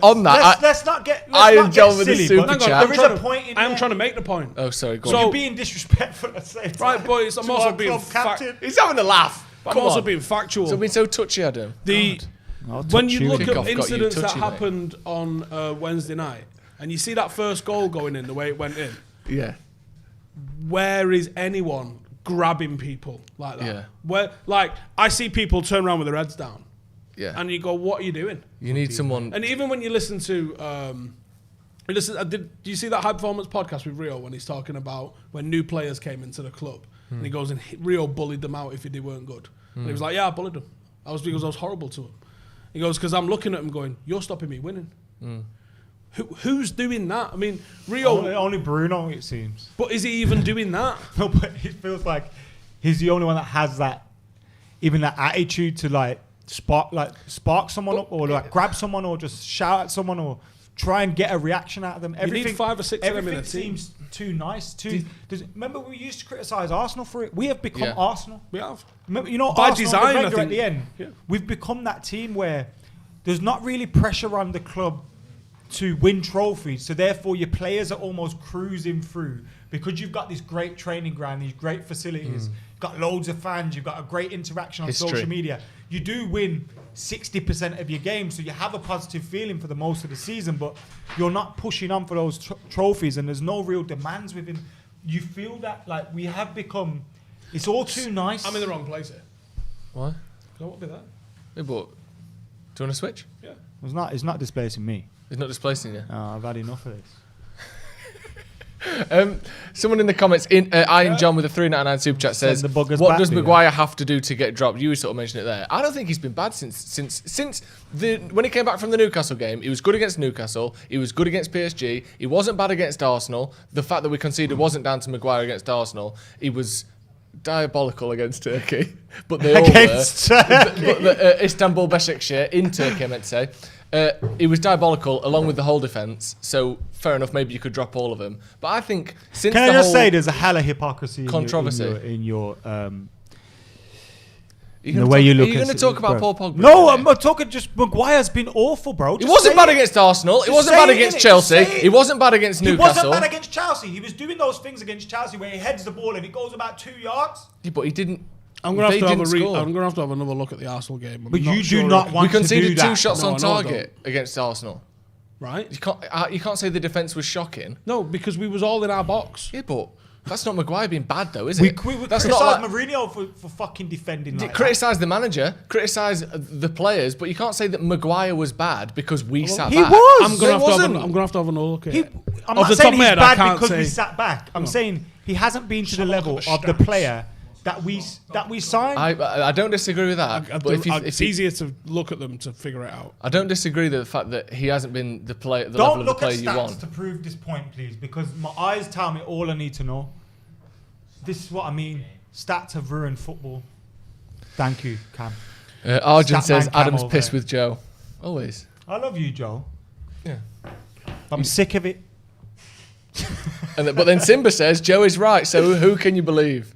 On that, let's not get John with the silly. super chat. There is a point in I am there. trying to make the point. Oh, sorry. Go So on. You're being disrespectful at the same time. Right, boys. I'm To also our being club captain. He's having a laugh. I'm also being factual. So being so touchy, Adam. When you look Kick at off got you incidents that touchy, mate. happened on Wednesday night, and you see that first goal going in the way it went in, Yeah. where is anyone grabbing people like that? Yeah. Where, like, I see people turn around with their heads down. Yeah. And you go, what are you doing? You need someone. And even when you listen to, do you see that High Performance podcast with Rio when he's talking about when new players came into the club, and he goes and Rio bullied them out if they weren't good. And he was like, yeah, I bullied them. Because I was horrible to him. He goes, because I'm looking at him going, you're stopping me winning. Who's doing that? I mean, Rio. Only Bruno, it seems. But is he even doing that? No, but it feels like he's the only one that has that, even that attitude to like spark someone up, or like grab someone, or just shout at someone, or try and get a reaction out of them. You need 5 or 6 of them in a team. Seems too nice. Remember, we used to criticise Arsenal for it. We have become Arsenal. We have. Remember, you know, By Arsenal, design, the I Wenger think. at the end. Yeah. We've become that team where there's not really pressure on the club to win trophies, so therefore your players are almost cruising through because you've got this great training ground, these great facilities, got loads of fans, you've got a great interaction on social media. You do win 60% of your games, so you have a positive feeling for the most of the season, but you're not pushing on for those trophies, and there's no real demands within. You feel that like we have become. It's all too nice. I'm in the wrong place here. Why? What would be that? Yeah, but do you want to switch? Yeah. It's not displacing me. It's not displacing you. I've had enough of this. Someone in the comments, Ian John with a $3.99 super chat says, "What does Mcguire have to do to get dropped?" You sort of mentioned it there. I don't think he's been bad since when he came back from the Newcastle game. He was good against Newcastle. He was good against PSG. He wasn't bad against Arsenal. The fact that we conceded wasn't down to Mcguire against Arsenal. He was diabolical against Turkey, but they all were. Istanbul Besiktas in Turkey, I meant to say. He was diabolical along with the whole defence, so fair enough, maybe you could drop all of them. But I think since Can I just say there's a hell of hypocrisy controversy in your the the way you look at it. Are you going to talk about Paul Pogba? No, I'm not talking. Just Maguire's been awful, bro. He wasn't bad against Arsenal. He wasn't bad against Chelsea. He wasn't bad against Newcastle. He wasn't bad against Chelsea. He was doing those things against Chelsea where he heads the ball and it goes about 2 yards. Yeah, but he didn't. I'm going to have to have another look at the Arsenal game. But you do not want to do that. We conceded 2 shots on target against Arsenal. Right? You can't say the defence was shocking. No, because we was all in our box. Yeah, but that's not Mcguire being bad, though, is it? We that's criticise Mourinho for fucking defending like criticise the manager, criticise the players, but you can't say that Mcguire was bad because we sat he back. was. I'm going to have to have another look at it. I'm not saying he's bad because we sat back. I'm saying he hasn't been to the level of the player that we signed. I don't disagree with that. But it's easier to look at them to figure it out. I don't disagree with the fact that he hasn't been the level of the player you want. Don't look at stats to prove this point, please, because my eyes tell me all I need to know. This is what I mean. Stats have ruined football. Thank you, Cam. Arjun says Adam's pissed with Joe. Always. I love you, Joe. Yeah. I'm sick of it. But then Simba says Joe is right. So who can you believe?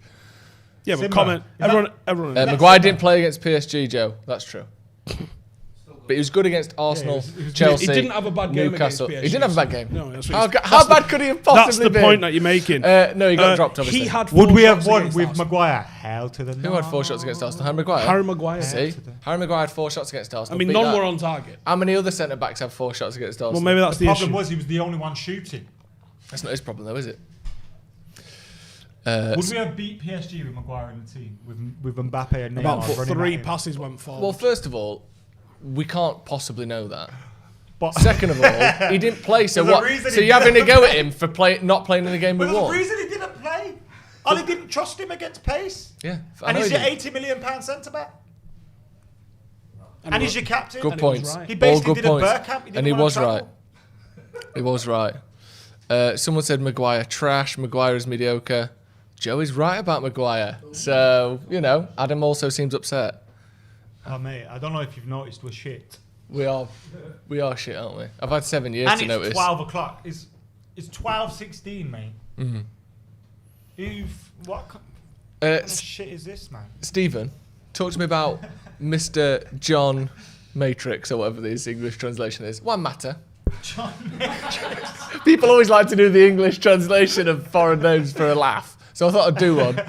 Yeah, but Simba, comment. Everyone. Mcguire didn't play against PSG, Joe. That's true. But he was good against Arsenal, Chelsea. He didn't have a bad game Newcastle. against PSG. He didn't have a bad game. No, that's how bad could he have possibly That's the been? point that you're making. No, he got dropped, obviously. He had Would we have won against with Arsenal. Maguire? Hell to the no. Who had 4 shots against Arsenal? Harry Mcguire. Harry Maguire. See? Harry Maguire had 4 shots against Arsenal. I mean, Beat none that. were on target. How many other centre-backs have 4 shots against Arsenal? Well, maybe that's The the problem issue. was he was the only one shooting. That's not his problem, though, is it? Would we have beat PSG with Maguire in the team? With Mbappe and Neymar About running 3 at him? passes went forward. Well, first of all, we can't possibly know that. But second of all, he didn't play, so There's a what? reason So he you're having to didn't go at play. him for not playing in the game we But there's a won? reason he didn't play. Ollie didn't trust him against pace. Yeah. And he's your £80 million centre back. And he's your captain. Good points. He basically All did good a points. Bergkamp. He And he didn't was wanna right. travel. He was right. Someone said Mcguire trash. Mcguire is mediocre. Joe is right about Mcguire. So, Adam also seems upset. Oh, mate, I don't know if you've noticed we're shit. We are shit, aren't we? I've had 7 years And to it's notice. 12 o'clock. It's It's 12-16, mate. Mm-hmm. What kind of shit is this, man? Stephen, talk to me about Mr. John Matrix or whatever this English translation is. One matter. John Matrix. People always like to do the English translation of foreign names for a laugh. So I thought I'd do one.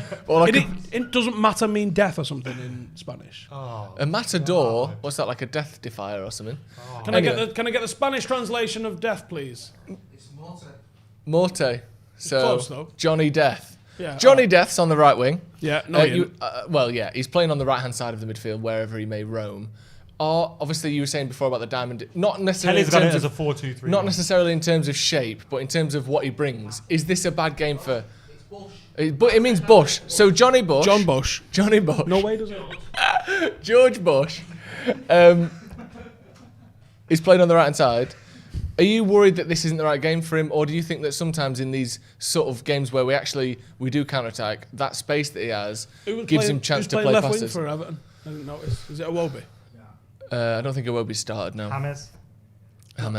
It doesn't matter mean death or something in Spanish. A matador, what's that, like a death defier or something? Can I get the Spanish translation of death, please? It's morte. Morte. So Close, though. Johnny Death. Yeah, Johnny Death's on the right wing. Yeah, no, he ain't. Well, yeah, he's playing on the right-hand side of the midfield wherever he may roam. Or obviously, you were saying before about the diamond. Not necessarily Kelly's got it as a 4-2-3. Not necessarily in terms of shape, but in terms of what he brings. Is this a bad game for? But it means Bush. So Johnny Bush. John Bush. Johnny Bush. No way does it. George Bush. He's playing on the right-hand side. Are you worried that this isn't the right game for him, or do you think that sometimes in these sort of games where we do counter-attack, that space that he has gives him chance to play left passes? wing for Everton? I didn't notice. Is it Iwobi? I don't think Iwobi started, no. James.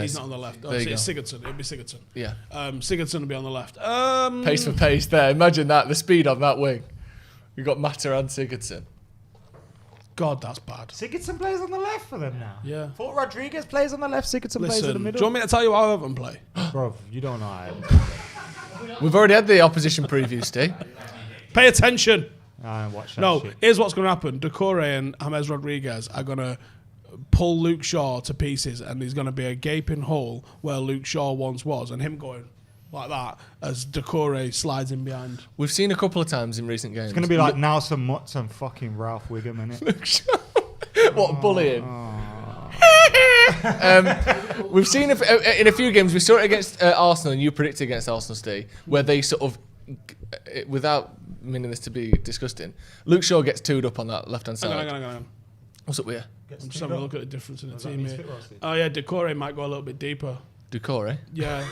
He's not on the left. There you It's go. Sigurdsson. It'll be Sigurdsson. Yeah. Sigurdsson will be on the left. Pace for pace there. Imagine that, the speed on that wing. You've got Mata and Sigurdsson. God, that's bad. Sigurdsson plays on the left for them now. Yeah. Thought Rodriguez plays on the left, Sigurdsson plays in the Listen, middle. do you want me to tell you how Everton play? Bro, you don't know how Everton play. We've already had the opposition preview, Steve. Pay attention. Watch that No, shit. here's what's going to happen. Decore and James Rodriguez are going to pull Luke Shaw to pieces, and there's going to be a gaping hole where Luke Shaw once was, and him going like that as Decore slides in behind. We've seen a couple of times in recent games. It's going to be like Nelson Mutz and fucking Ralph Wiggum, innit? What bullying? We've seen in a few games. We saw it against Arsenal, and you predicted against Arsenal, Steve, where they sort of, without meaning this to be disgusting, Luke Shaw gets 2'd up on that left-hand side. Hang on. What's up here? I'm just having a look at the difference in the team here. Oh yeah, Decore might go a little bit deeper. Decore? Yeah.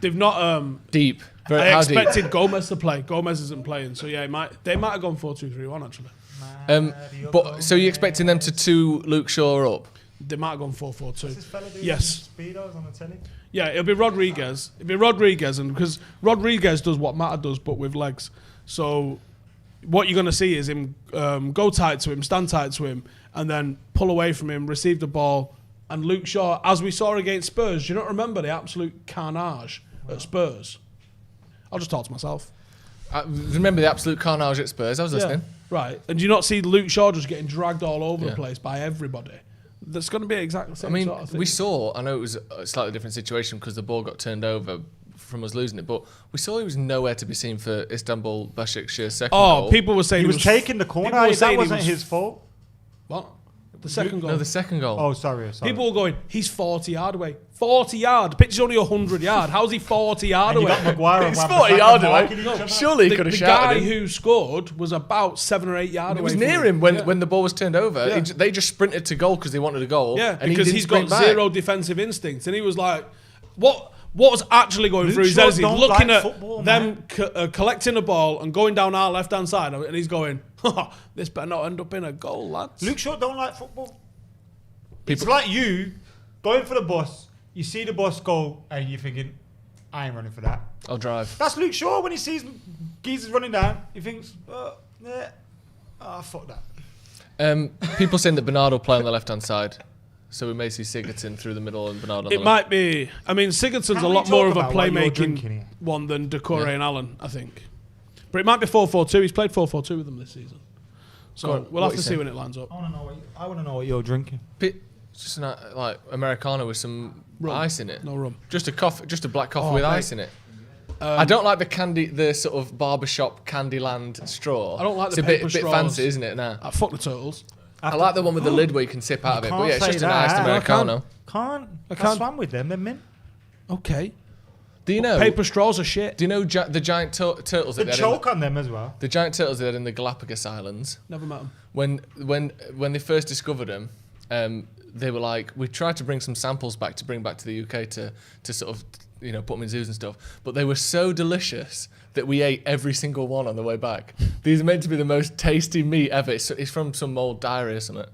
They've not deep. I expected Gomez to play. Gomez isn't playing, so yeah, they might have gone 4-2-3-1 actually. But so you're expecting them to 2 Luke Shaw up? They might have gone 4-4-2. This fella doing Yes. Speedos on the telly? Yeah, it'll be Rodriguez. And because Rodriguez does what Mata does, but with legs. So what you're going to see is him go tight to him, stand tight to him, and then pull away from him, receive the ball. And Luke Shaw, as we saw against Spurs, do you not remember the absolute carnage at Spurs? I'll just talk to myself. Remember the absolute carnage at Spurs? I was listening. Right. And do you not see Luke Shaw just getting dragged all over the place by everybody? That's going to be exactly the same sort of thing. We saw, I know it was a slightly different situation because the ball got turned over from us losing it, but we saw he was nowhere to be seen for Istanbul Başakşehir's second goal. People were saying he was taking the corner. That wasn't his fault. What? The second goal? No, the second goal. Oh, sorry. People were going, he's 40 yard away. 40 yard. The pitch is only 100 yard. How's he 40 yard away? Mcguire He's 40 yard away. Surely he could have shouted. The guy who scored was about 7 or 8 yard away. It was near him when the ball was turned over. Yeah. They just sprinted to goal because they wanted a goal. Yeah, and because he's got zero defensive instincts. And he was like, what was actually going through his head? He's looking at them collecting a ball and going down our left-hand side. And he's going, this better not end up in a goal, lads. Luke Shaw don't like football. It's like you going for the bus. You see the bus go, and you're thinking, I ain't running for that. I'll drive. That's Luke Shaw when he sees geezers running down. He thinks, fuck that. People saying that Bernard will play on the left-hand side. So we may see Sigurdsson through the middle and Bernard on the left. It might be. I mean, Sigurdsson's a lot more of a playmaking one than Decore and Allen, I think. But it might be 4-4-2. He's played 4-4-2 with them this season. So we'll have to see when it lines up. I want to know what you're drinking. Just like Americano with some ice in it. No rum. Just a black coffee with ice in it. I don't like the sort of barbershop Candyland straw. I don't like it's the a paper bit fancy, isn't it? Now. Fuck the turtles. I like the one with the lid where you can sip out of it. But yeah, it's just an iced Americano. I swam with them. They're mint. Okay. Do you know paper straws are shit? Do you know the giant turtles? The choke on them as well. The giant turtles they had in the Galapagos Islands. Never met them. When they first discovered them, they were like, we tried to bring some samples back to bring back to the UK to sort of put them in zoos and stuff. But they were so delicious that we ate every single one on the way back. These are meant to be the most tasty meat ever. It's from some old diary or something.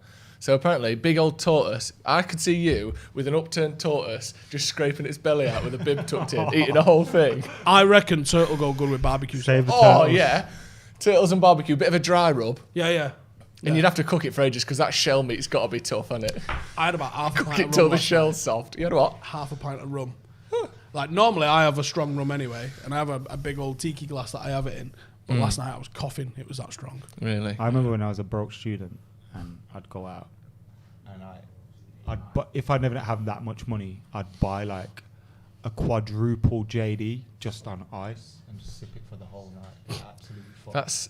So apparently, big old tortoise. I could see you with an upturned tortoise just scraping its belly out with a bib tucked in, eating a whole thing. I reckon turtle go good with barbecue. Save the Oh turtles. yeah, turtles and barbecue, bit of a dry rub. Yeah. And you'd have to cook it for ages because that shell meat's got to be tough, hasn't it? I had about half a Cook pint it of till rum the last shell's night. soft. You had what? Half a pint of rum. Like normally I have a strong rum anyway, and I have a big old tiki glass that I have it in. But last night I was coughing. It was that strong. Really? I remember when I was a broke student and I'd go out and if I never have that much money, I'd buy like a quadruple JD just on ice and just sip it for the whole night. Absolutely fucked. That's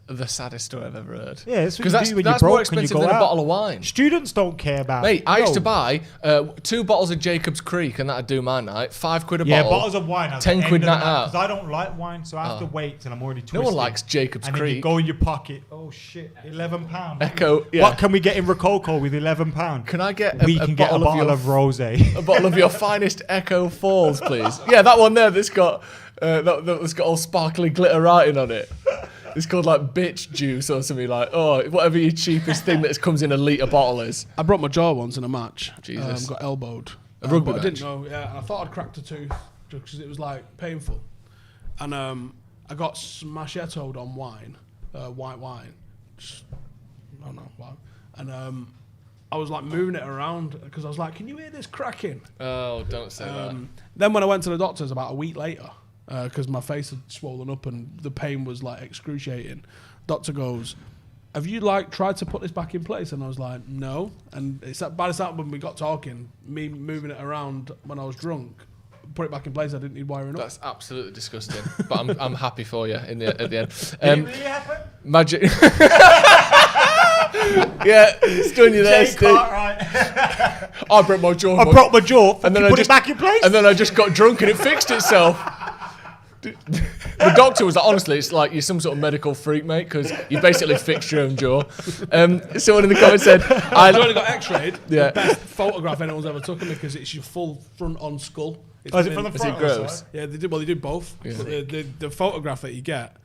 the saddest story I've ever heard. Yeah, it's because what you do when you're that's more broke and expensive you go than a out. bottle of wine. Students don't care about. Mate, I used to buy 2 bottles of Jacob's Creek, and that'd do my night. £5 a bottle. Yeah, bottles of wine. 10 quid night out. Because I don't like wine, so I have to wait till I'm already twisted. No one likes Jacob's and then Creek. you go in your pocket. Oh shit, £11. Echo. Yeah. What can we get in Rococo with £11? Can I get We can get a bottle of rosé. A bottle of your finest Echo Falls, please. Yeah, that one there that's got that's got all sparkly glitter writing on it. It's called like bitch juice or something like. Oh, whatever your cheapest thing that comes in a litre bottle is. I broke my jaw once in a match. Jesus. Got elbowed. A rugby but I match? didn't know. Yeah, and I thought I'd cracked a tooth because it was like painful, and I got smashetoed on wine, white wine. I don't know why. And I was like moving it around because I was like, "Can you hear this cracking?" Oh, don't say that. Then when I went to the doctors about a week later, because my face had swollen up and the pain was like excruciating, doctor goes, "Have you like tried to put this back in place?" And I was like, "No." And it's by the time when we got talking, me moving it around when I was drunk, put it back in place. I didn't need wiring up. That's absolutely disgusting. But I'm happy for you at the end. Did it really happen? Magic. Yeah, it's doing you there, Steve. I broke my jaw. I broke my jaw. And then you I put just it back in place. And then I just got drunk and it fixed itself. The doctor was like, honestly, it's like you're some sort of medical freak, mate, because you basically fixed your own jaw. Someone in the comments said, I've only got x-rayed. Yeah. The best photograph anyone's ever taken because it's your full front-on skull. It's is it from the front? Is it gross? Yeah, they do both. Yeah. The photograph that you get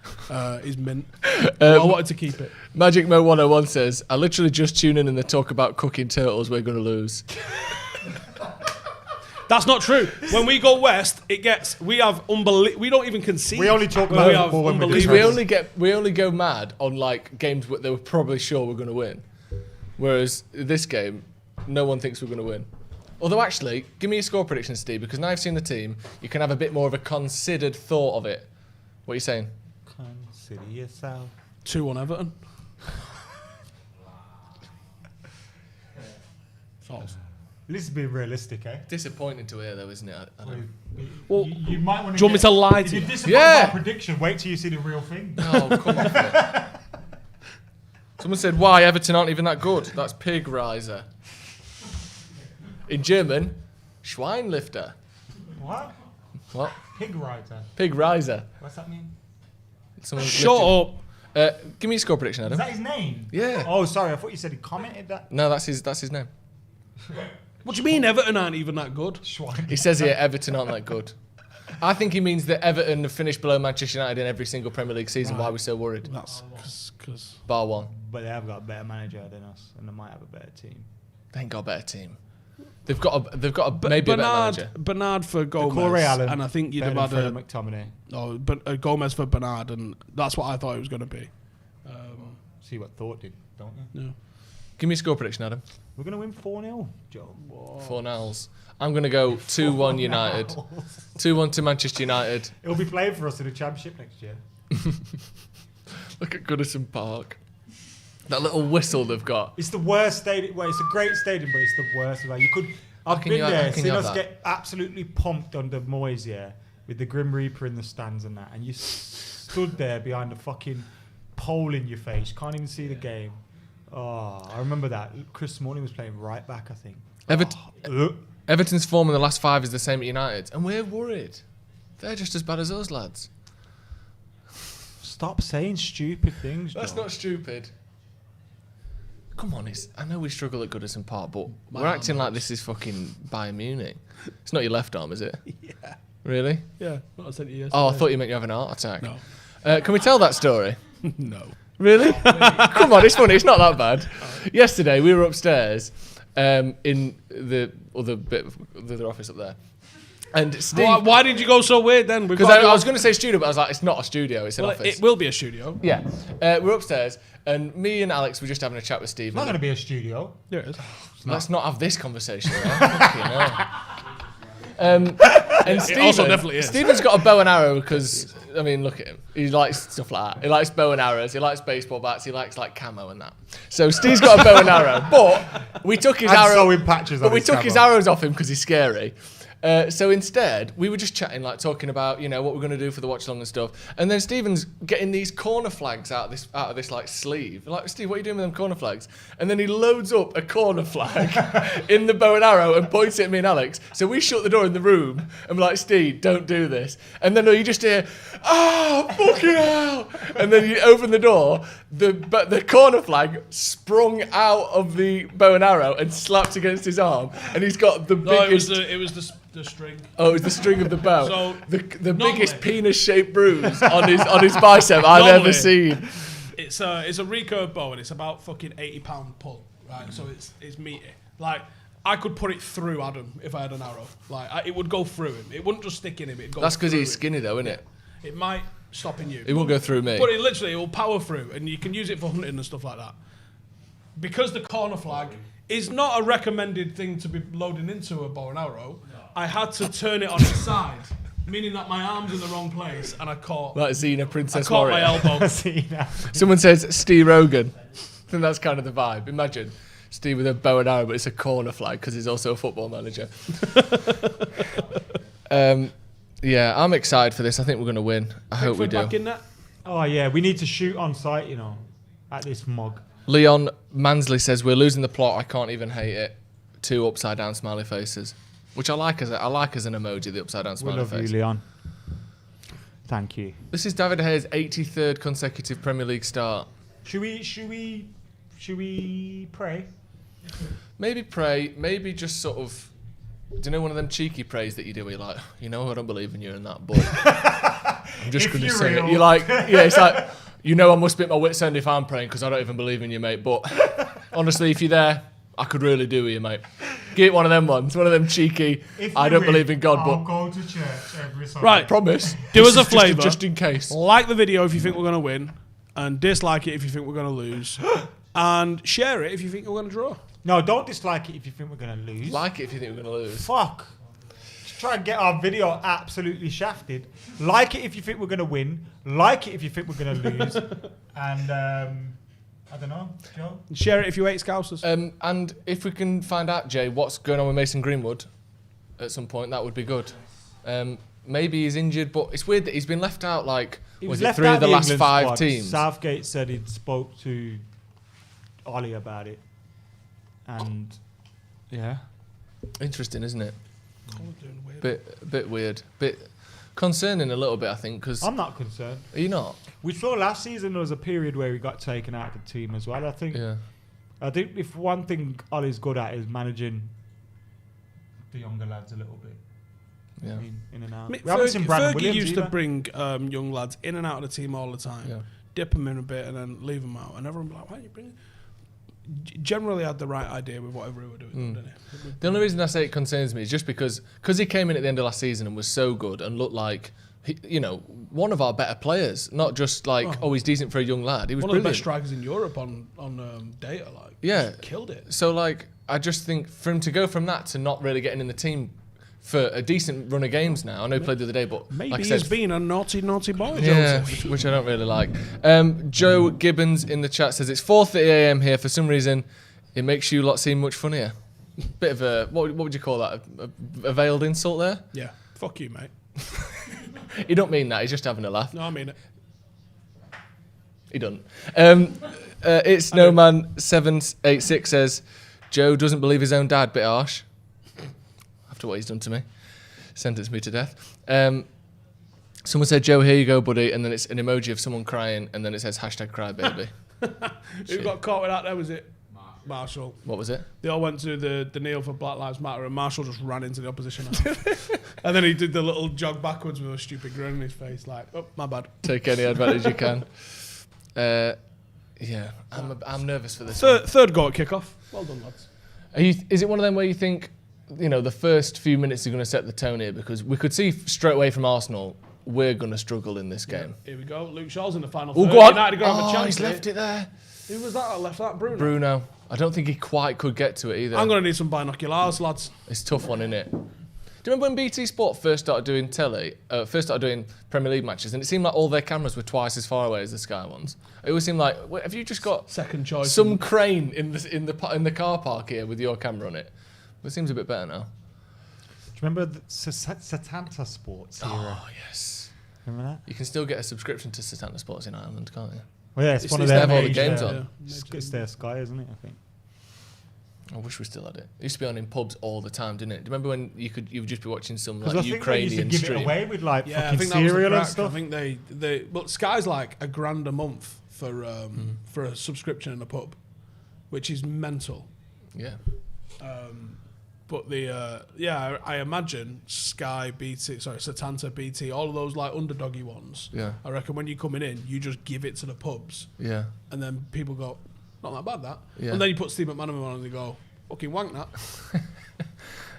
is mint. I wanted to keep it. Magic Mo 101 says, I literally just tune in and they talk about cooking turtles, we're going to lose. That's not true. When we go west, we don't even concede. We only talk about football when we're Because we only go mad on like games that we're probably sure we're going to win. Whereas this game, no one thinks we're going to win. Although actually, give me your score prediction, Steve, because now I've seen the team, you can have a bit more of a considered thought of it. What are you saying? Consider yourself. 2-1 Everton. False. This is being realistic, eh? Disappointing to hear, though, isn't it? I don't Well, you might want do you want me to lie to If you? you're disappointed by a prediction, wait till you see the real thing. Oh, come on. Someone said, why Everton aren't even that good? That's pig riser. In German, Schweinlifter. What? What? Pig rider. Pig riser. What's that mean? Someone Shut up. Give me a score prediction, Adam. Is that his name? Yeah. Oh, sorry. I thought you said he commented that. No, that's his name. What do you mean Everton aren't even that good? He says here Everton aren't that good. I think he means that Everton have finished below Manchester United in every single Premier League season. Why are we so worried? That's because Bar one. But they have got a better manager than us, and they might have a better team. They ain't got a better team. They've got a maybe a better manager. Bernard for Gomez, Corey Allen, and I think you'd have had Fred McTominay. Oh, but Gomez for Bernard, and that's what I thought it was going to be. See what Thought did, don't you? Yeah. Give me a score prediction, Adam. We're going to win 4-0, Joe. 4-0. I'm going to go 2-1 United. 2-1 to Manchester United. It'll be playing for us in the Championship next year. Look at Goodison Park. That little whistle they've got. It's the worst stadium. Well, it's a great stadium, but it's the worst. Like, I've been there, seen us get absolutely pumped under Moyes, yeah, with the Grim Reaper in the stands and that, and you stood there behind a fucking pole in your face, can't even see the game. Oh, I remember that. Chris Smalling was playing right back, I think. Everton's form in the last 5 is the same at United, and we're worried. They're just as bad as us, lads. Stop saying stupid things, That's John. not stupid. Come on, I know we struggle at Goodison Park, but we're acting like this is fucking Bayern Munich. It's not your left arm, is it? Yeah. Really? Yeah. What I said to you Oh, I yesterday. thought you meant you have an heart attack. No. Can we tell that story? No. Really? Come on, it's funny. It's not that bad. Yesterday we were upstairs in the other office up there. And Steve, why did you go so weird then? Because I was going to say studio, but I was like, it's not a studio, it's an office. It will be a studio. Yeah. We're upstairs, and me and Alex were just having a chat with Steve. It's not going to be a studio. Yeah, it is. Let's not have this conversation. And Stephen, also definitely is. Stephen's got a bow and arrow because, I mean, look at him. He likes stuff like that. He likes bow and arrows. He likes baseball bats. He likes like camo and that. So Steve's got a bow and arrow, but we took his his arrows off him because he's scary. So instead, we were just chatting, like talking about, you know, what we're going to do for the watch along and stuff. And then Stephen's getting these corner flags out of this like sleeve. Like, Steve, what are you doing with them corner flags? And then he loads up a corner flag in the bow and arrow and points it at me and Alex. So we shut the door in the room and we're like, Steve, don't do this. And then you just hear, oh, fucking hell. And then you open the door, the corner flag sprung out of the bow and arrow and slapped against his arm. And he's got the biggest... it was the string. Oh, it was the string of the bow. So the biggest penis-shaped bruise on his bicep I've ever seen. It's a recurve bow and it's about fucking 80-pound pull, right? So it's meaty. Like, I could put it through Adam if I had an arrow. Like, it would go through him. It wouldn't just stick in him. It'd go. That's because through he's him. skinny though, isn't it? It might stop in you. It won't go through me. But it will power through, and you can use it for hunting and stuff like that. Because the corner flag is not a recommended thing to be loading into a bow and arrow, I had to turn it on its side, meaning that my arm's in the wrong place, and I caught... Like Xena, Princess I caught Warrior. my elbow. Xena. Someone says Steve Rogan. I think that's kind of the vibe. Imagine Steve with a bow and arrow, but it's a corner flag because he's also a football manager. Yeah, I'm excited for this. I think we're going to win. I hope we do. Back in that? Oh, yeah, we need to shoot on sight, you know, at this mug. Leon Mansley says, we're losing the plot. I can't even hate it. 2 upside down smiley faces. Which I like as an emoji, the upside down smiley face. We love you, Leon. Thank you. This is David Hayes' 83rd consecutive Premier League start. Should we pray? Maybe pray. Maybe just sort of. Do you know one of them cheeky prays that you do where you're like, you know, I don't believe in you and that, but I'm just going to say it. You're like, yeah, it's like, you know, I must be at my wit's end if I'm praying because I don't even believe in you, mate. But honestly, if you're there, I could really do with you, mate. Get one of them ones, one of them cheeky. I don't believe in God, I'll but go to church every Sunday. Right, promise. Do us a favour, just in case. Like the video if you think we're going to win, and dislike it if you think we're going to lose, and share it if you think we're going to draw. No, don't dislike it if you think we're going to lose. Like it if you think we're going to lose. Fuck. Just try and get our video absolutely shafted. Like it if you think we're going to win. Like it if you think we're going to lose. And I don't know, Joe. Share it if you hate Scousers. And if we can find out, Jay, what's going on with Mason Greenwood at some point, that would be good. Maybe he's injured, but it's weird that he's been left out. Like, was it 3 of the last 5 teams? Southgate said he'd spoke to Ollie about it. And yeah, interesting, isn't it? Bit weird, bit concerning a little bit, I think. Because I'm not concerned. Are you not? We saw last season there was a period where he got taken out of the team as well. I think if one thing Ollie's good at is managing the younger lads a little bit. Yeah, I mean, in and out. Fergie used to bring young lads in and out of the team all the time, dip them in a bit and then leave them out, and everyone would be like, "Why don't you bring?" Generally had the right idea with whatever we were doing, didn't he? The only reason I say it concerns me is just because he came in at the end of last season and was so good and looked like, you know, one of our better players. Not just like, he's decent for a young lad. He was one brilliant. of the best strikers in Europe on data. Like, yeah, killed it. So like, I just think for him to go from that to not really getting in the team for a decent run of games now. I know he played the other day, but maybe like I said, he's been a naughty boy. Yeah, which I don't really like. Joe Gibbons in the chat says it's 4:30 a.m. here. For some reason, it makes you lot seem much funnier. Bit of a what would you call that? A veiled insult there? Yeah. Fuck you, mate. He don't mean that. He's just having a laugh. No, I mean it. He doesn't. It's Snowman786 says Joe doesn't believe his own dad. Bit harsh. After what he's done to me, sentenced me to death. Someone said, "Joe, here you go, buddy," and then it's an emoji of someone crying, and then it says #crybaby. Who got caught with that? There was it. Marshall. What was it? They all went to the kneel for Black Lives Matter, and Marshall just ran into the opposition. And then he did the little jog backwards with a stupid grin on his face, like, "Oh, my bad." Take any advantage you can. Yeah, I'm nervous for this. Third goal at kickoff. Well done, lads. Is it one of them where you think, the first few minutes are going to set the tone here? Because we could see straight away from Arsenal, we're going to struggle in this game. Here we go. Luke Shaw's in the final Oh, third. go on. United are going to have a chance. He's left it there. Who was that left that? Bruno. I don't think he quite could get to it either. I'm going to need some binoculars, lads. It's a tough one, isn't it? Do you remember when BT Sport first started doing Premier League matches, and it seemed like all their cameras were twice as far away as the Sky ones? It always seemed like, have you just got second choice some crane in the car park here with your camera on it? But it seems a bit better now. Do you remember the Setanta Sports era? Oh yes. Remember that? You can still get a subscription to Setanta Sports in Ireland, can't you? Well, yeah, it's one of their their all the major, games on. It's their Sky, isn't it? I think. I wish we still had it. It used to be on in pubs all the time, didn't it? Do you remember when you would just be watching some like Ukrainian give stream? It away with like I fucking think that was cereal the and crack. stuff. I think but Sky's like £1,000 a month for a subscription in a pub, which is mental. Yeah. But I imagine Sky, BT, Setanta, BT, all of those like underdoggy ones. Yeah. I reckon when you're coming in, you just give it to the pubs. Yeah. And then people go, not that bad that. Yeah. And then you put Steve McManaman on and they go, fucking wank that.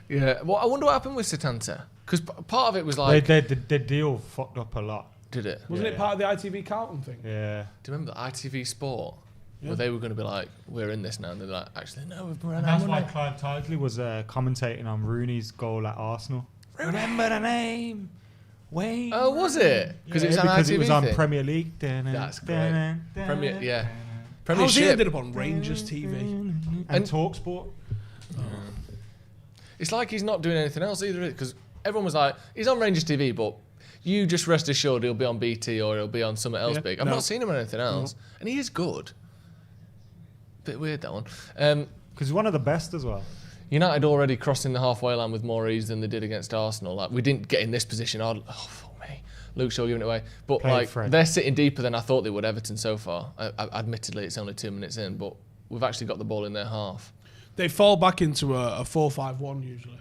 Yeah. Well, I wonder what happened with Setanta. Because part of it was like... The deal fucked up a lot. Did it? Wasn't it part of the ITV Carlton thing? Yeah. Do you remember the ITV Sport? Yeah. Where they were going to be like, we're in this now. And they're like, actually, no, we've run out. That's why Clive Tidley was commentating on Rooney's goal at Arsenal. Remember the name. Wayne. Oh, was it? Because it was on ITV because it was on thing? Premier League. That's great. Premiership. How's he ended up on Rangers TV? And TalkSport. Oh. It's like he's not doing anything else either, because everyone was like, he's on Rangers TV, but you just rest assured he'll be on BT or he'll be on something else big. I've not seen him on anything else. And he is good. Bit weird, that one. Because he's one of the best as well. United already crossing the halfway line with more ease than they did against Arsenal. Like, we didn't get in this position. Oh, fuck me. Luke Shaw giving it away. But they're sitting deeper than I thought they would, Everton, so far. Admittedly, it's only 2 minutes in, but we've actually got the ball in their half. They fall back into a 4-5-1 usually.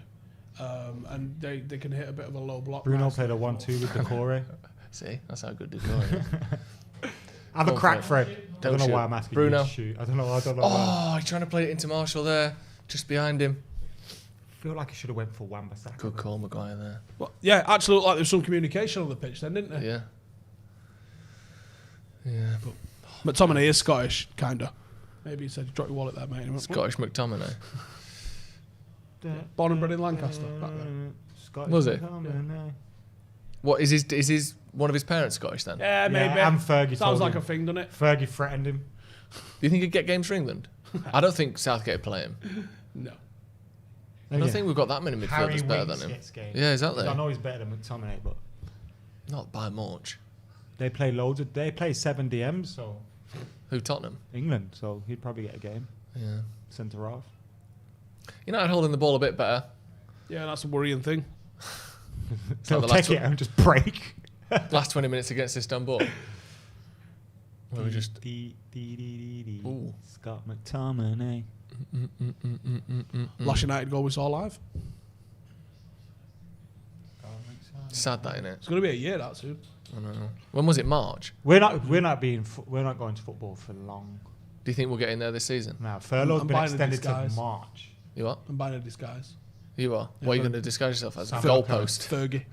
And they can hit a bit of a low block. Bruno played a 1-2 with Decore. See, that's how good Decore is. Have a crack, Fred. I don't know why I'm asking Bruno. you to shoot. I don't know. Oh, he's trying to play it into Marshall there, just behind him. I feel like he should have went for Wan-Bissaka. Good call, Mcguire there. Well, yeah, actually looked like there was some communication on the pitch then, didn't there? Yeah. Yeah. But McTominay is Scottish, kinda. Maybe he said, drop your wallet there, mate. Scottish McTominay. Born and bred in Lancaster. Back then. Was it? What is his one of his parents Scottish then? Yeah, maybe. Yeah, and Fergie Sounds like him. a thing, doesn't it? Fergie threatened him. Do you think he'd get games for England? I don't think Southgate would play him. No. I don't think we've got that many midfielders better than him. Yeah, exactly. I know he's better than McTominay, but not by much. They play 7 DMs, so who, Tottenham? England, so he'd probably get a game. Yeah. Centre half. United holding the ball a bit better. Yeah, that's a worrying thing. They'll take it and just break. Last 20 minutes against Istanbul. Where we just... Ooh. Scott McTominay. Last United goal we saw live. Sad that, innit? It's going to be a year, that soon. I know. When was it? March? We're not going to football for long. Do you think we'll get in there this season? No, furlough's been extended to March. You what? I'm buying a disguise. You are? Yeah, what are you going to disguise yourself as? A goalpost. Fergie.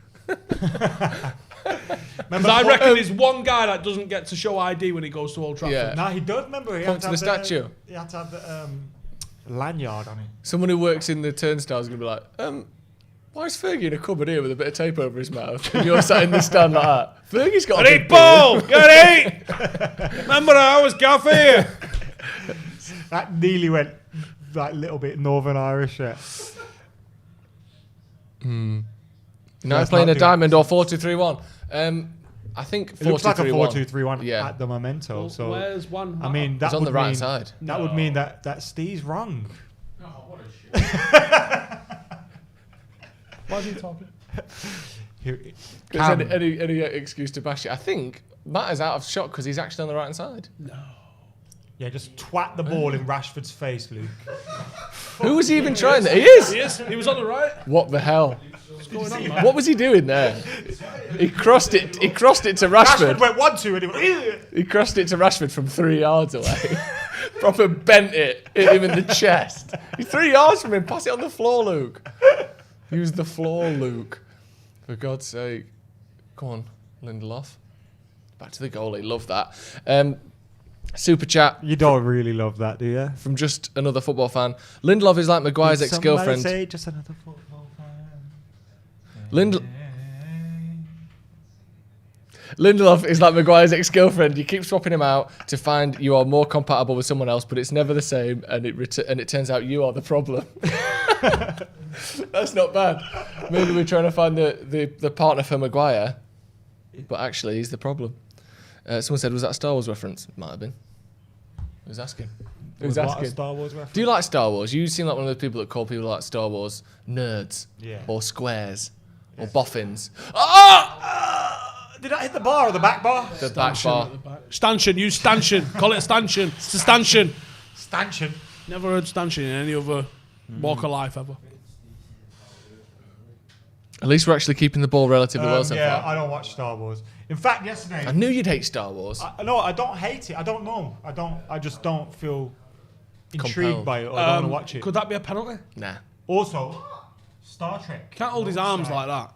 Because I reckon there's one guy that doesn't get to show ID when he goes to Old Trafford. Yeah. No, he does. Remember, he Point to the statue. He had to have the lanyard on him. Someone who works in the turnstile is going to be like, why is Fergie in a cupboard here with a bit of tape over his mouth? And you're sat in the stand like that. Fergie's got a big ball. Get it. Remember I was gaff here. That nearly went like a little bit Northern Irish. Now playing a diamond or 4-2-3-1. I think 4-2-3-1. It looks like a 4-2-3-1 at the memento. Well, so where's one? I mean, that it's on would the right mean, side. That would mean that Steve's wrong. Oh, what a shit. Why is he talking? Any excuse to bash it. I think Matt is out of shot because he's actually on the right hand side. No. Yeah, just twat the ball in Rashford's face, Luke. Who was he even trying? He is. He was on the right. What the hell? What's going on, man? What was he doing there? He crossed it to Rashford. Rashford went 1-2 and he went, He crossed it to Rashford from 3 yards away. Proper bent it, hit him in the chest. He's 3 yards from him. Pass it on the floor, Luke. Use the floor, Luke. For God's sake. Come on, Lindelof. Back to the goalie. Love that. Super chat. You don't really love that, do you? From just another football fan. Lindelof is like Mcguire's ex-girlfriend. Say just another football fan. Lindelof is like Mcguire's ex-girlfriend. You keep swapping him out to find you are more compatible with someone else, but it's never the same, and it turns out you are the problem. That's not bad. Maybe we're trying to find the partner for Mcguire, but actually he's the problem. Someone said, was that a Star Wars reference? It might have been. Who's asking? Who's asking? A Star Wars reference? Do you like Star Wars? You seem like one of those people that call people like Star Wars nerds, or squares, or boffins. Did I hit the bar or the back bar? The back bar. Stanchion, use stanchion. Call it a stanchion. It's a stanchion. Stanchion. Never heard stanchion in any other walk of life ever. At least we're actually keeping the ball relatively well so yeah, far. I don't watch Star Wars. In fact, yesterday... I knew you'd hate Star Wars. No, I don't hate it. I don't know. I just don't feel intrigued Compelled. by it or I don't want to watch it. Could that be a penalty? Nah. Also, Star Trek. Can't hold his arms like that.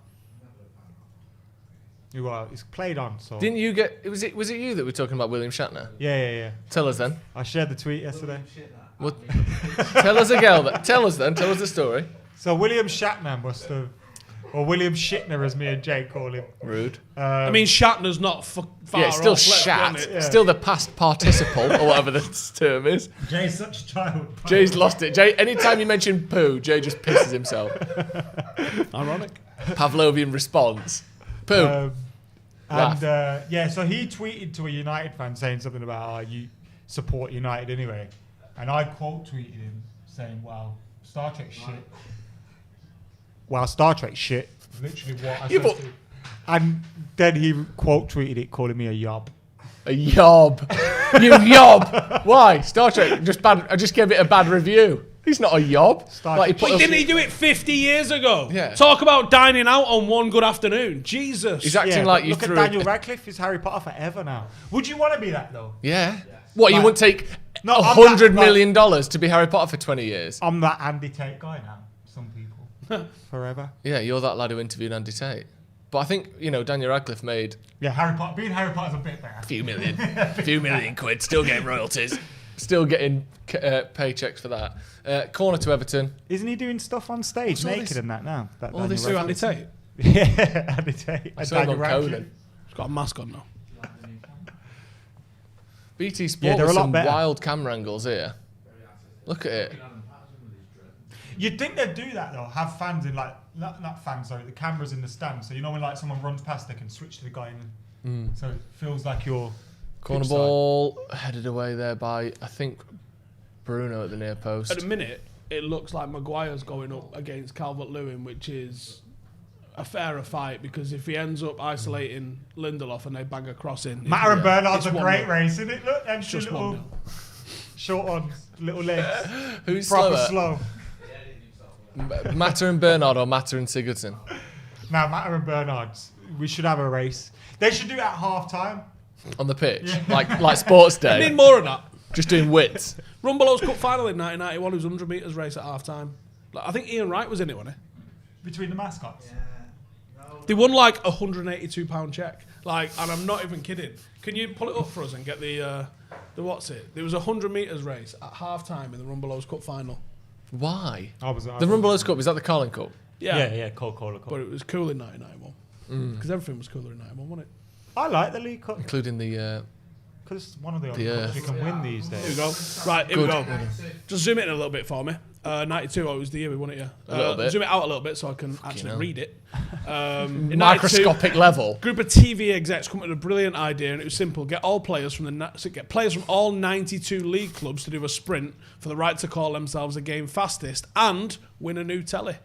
Well, it's played on, so... Didn't you get... Was it you that were talking about William Shatner? Yeah. Tell us then. I shared the tweet yesterday. What? Tell us again. Tell us then. Tell us the story. So William Shatner must have... Or William Shitner, as me and Jay call him. Rude. I mean, Shatner's not far yeah, still off. shat. Yeah. Still the past participle, or whatever the term is. Jay's such a child. Jay's lost it. Jay, anytime you mention poo, Jay just pisses himself. Ironic. Pavlovian response. Poo. So he tweeted to a United fan saying something about, you support United anyway. And I quote tweeted him saying, wow, Star Trek shit. Wow, Star Trek shit. Literally what I said to him. And then he quote tweeted it, calling me a yob. A yob. You yob. Why? Star Trek, just bad. I just gave it a bad review. He's not a yob. Didn't he do it 50 years ago? Yeah. Talk about dining out on one good afternoon. Jesus. He's acting like you look threw at Daniel Radcliffe. He's Harry Potter forever now. Would you want to be that though? Yeah. What, you wouldn't take I'm $100 million to be Harry Potter for 20 years? I'm that Andy Tate guy now. Some people. Forever. Yeah, you're that lad who interviewed Andy Tate. But I think, Daniel Radcliffe made... Yeah, Harry Potter. Being Harry Potter's a bit better. A few million quid. Still getting royalties. Still getting paychecks for that. Corner to Everton. Isn't he doing stuff on stage naked and that now? All this through Andy Tate? Yeah, Andy Tate. I saw him on Conan. He's got a mask on now. BT Sport with some wild camera angles here. Look at it. You'd think they'd do that though, have fans in not fans, sorry, the cameras in the stand. So when someone runs past, they can switch to the guy in. So it feels like you're... Corner ball headed away there by, I think, Bruno at the near post. At the minute, it looks like Mcguire's going up against Calvert-Lewin, which is a fairer fight because if he ends up isolating Lindelof and they bang a cross in... Matter and Bernard's a great race, isn't it? Look, them two little short ones, little legs. Who's proper slower? slow? Matter and Bernard or Matter and Sigurdsson? No, Matter and Bernard's. We should have a race. They should do it at half time. On the pitch? Yeah. Like sports day? I need more than that. Just doing widths? Rumbelows Cup final in 1991, it was 100 metres race at half time. I think Ian Wright was in it, wasn't he? Between the mascots? Yeah. They won like a £182 check. And I'm not even kidding. Can you pull it up for us and get the what's it? There was a 100 metres race at half time in the Rumbelows Cup final. Why? The Rumbelows Cup, is that the Carling Cup? Yeah, Coca-Cola Cup. But it was cool in 1991. Because everything was cooler in 1991, wasn't it? I like the League Cup. Including the... Because it's one of the only cups you can win these days. Here we go. Right, here we go. Just zoom it in a little bit for me. 92, it was the year we won it, yeah. A little bit. Zoom it out a little bit so I can actually read it. In Microscopic 92, level. Group of TV execs come up with a brilliant idea, and it was simple: get players from all 92 league clubs to do a sprint for the right to call themselves a game fastest and win a new telly.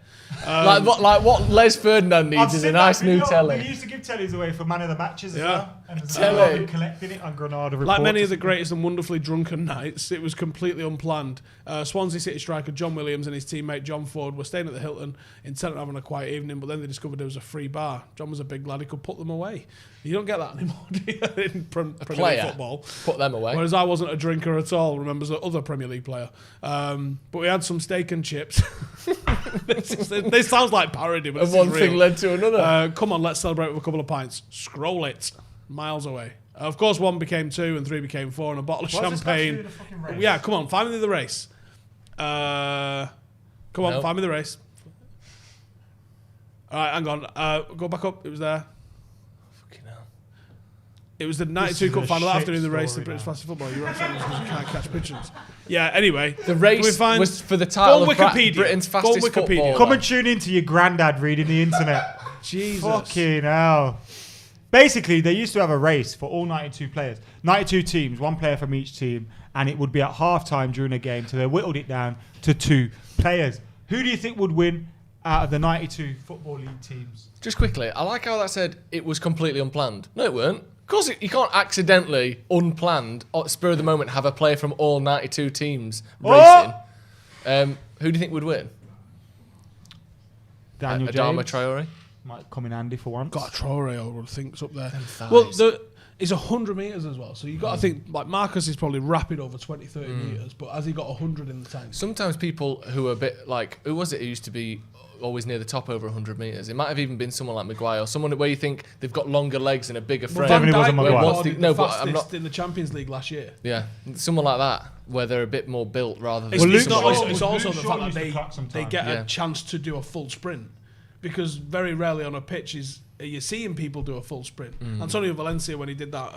Like what Les Ferdinand needs is a nice new telly. They used to give tellies away for man of the matches as well. And there's Tell another me. one collecting it on Granada. Like many Reports. of the greatest and wonderfully drunken nights, it was completely unplanned. Swansea City striker John Williams and his teammate John Ford were staying at the Hilton, intent on having a quiet evening, but then they discovered there was a free bar. John was a big lad, he could put them away. You don't get that anymore, do you, in Premier League football. Put them away. Whereas I wasn't a drinker at all, remembers the other Premier League player. But we had some steak and chips. This sounds like parody, but And one thing led to another. Come on, let's celebrate with a couple of pints. Scroll it. Miles away. Of course, 1 became 2 and 3 became 4 and a bottle of champagne. Yeah, come on, find me the race. Come on, find me the race. All right, hang on. Go back up. It was there. Fucking hell. It was the 92 Cup final after in the race, the British Fastest Football. You were saying because you can't catch pigeons. Yeah, anyway. The race was for the title of Britain's fastest footballer. Come and tune into your granddad reading the internet. Jesus. Fucking hell. Basically, they used to have a race for all 92 players. 92 teams, 1 player from each team, and it would be at half-time during a game, so they whittled it down to 2 players. Who do you think would win out of the 92 Football League teams? Just quickly, I like how that said it was completely unplanned. No, it weren't. Of course, you can't accidentally, unplanned, or spur of the moment, have a player from all 92 teams racing. Who do you think would win? Daniel Adama James. Traore? Might come in handy for once. Got a Traore, I would think, up there. Well, it's 100 metres as well, so you got to think, like, Marcus is probably rapid over 20, 30 metres, but has he got 100 in the tank? Sometimes people who are a bit like, who was it who used to be always near the top over 100 metres? It might have even been someone like Mcguire, or someone where you think they've got longer legs and a bigger frame. Van Dijk Where the fastest in the Champions League last year. Yeah, someone like that, where they're a bit more built rather than... It's also the fact that they get a chance to do a full sprint, because very rarely on a pitch you're seeing people do a full sprint. Antonio Valencia, when he did that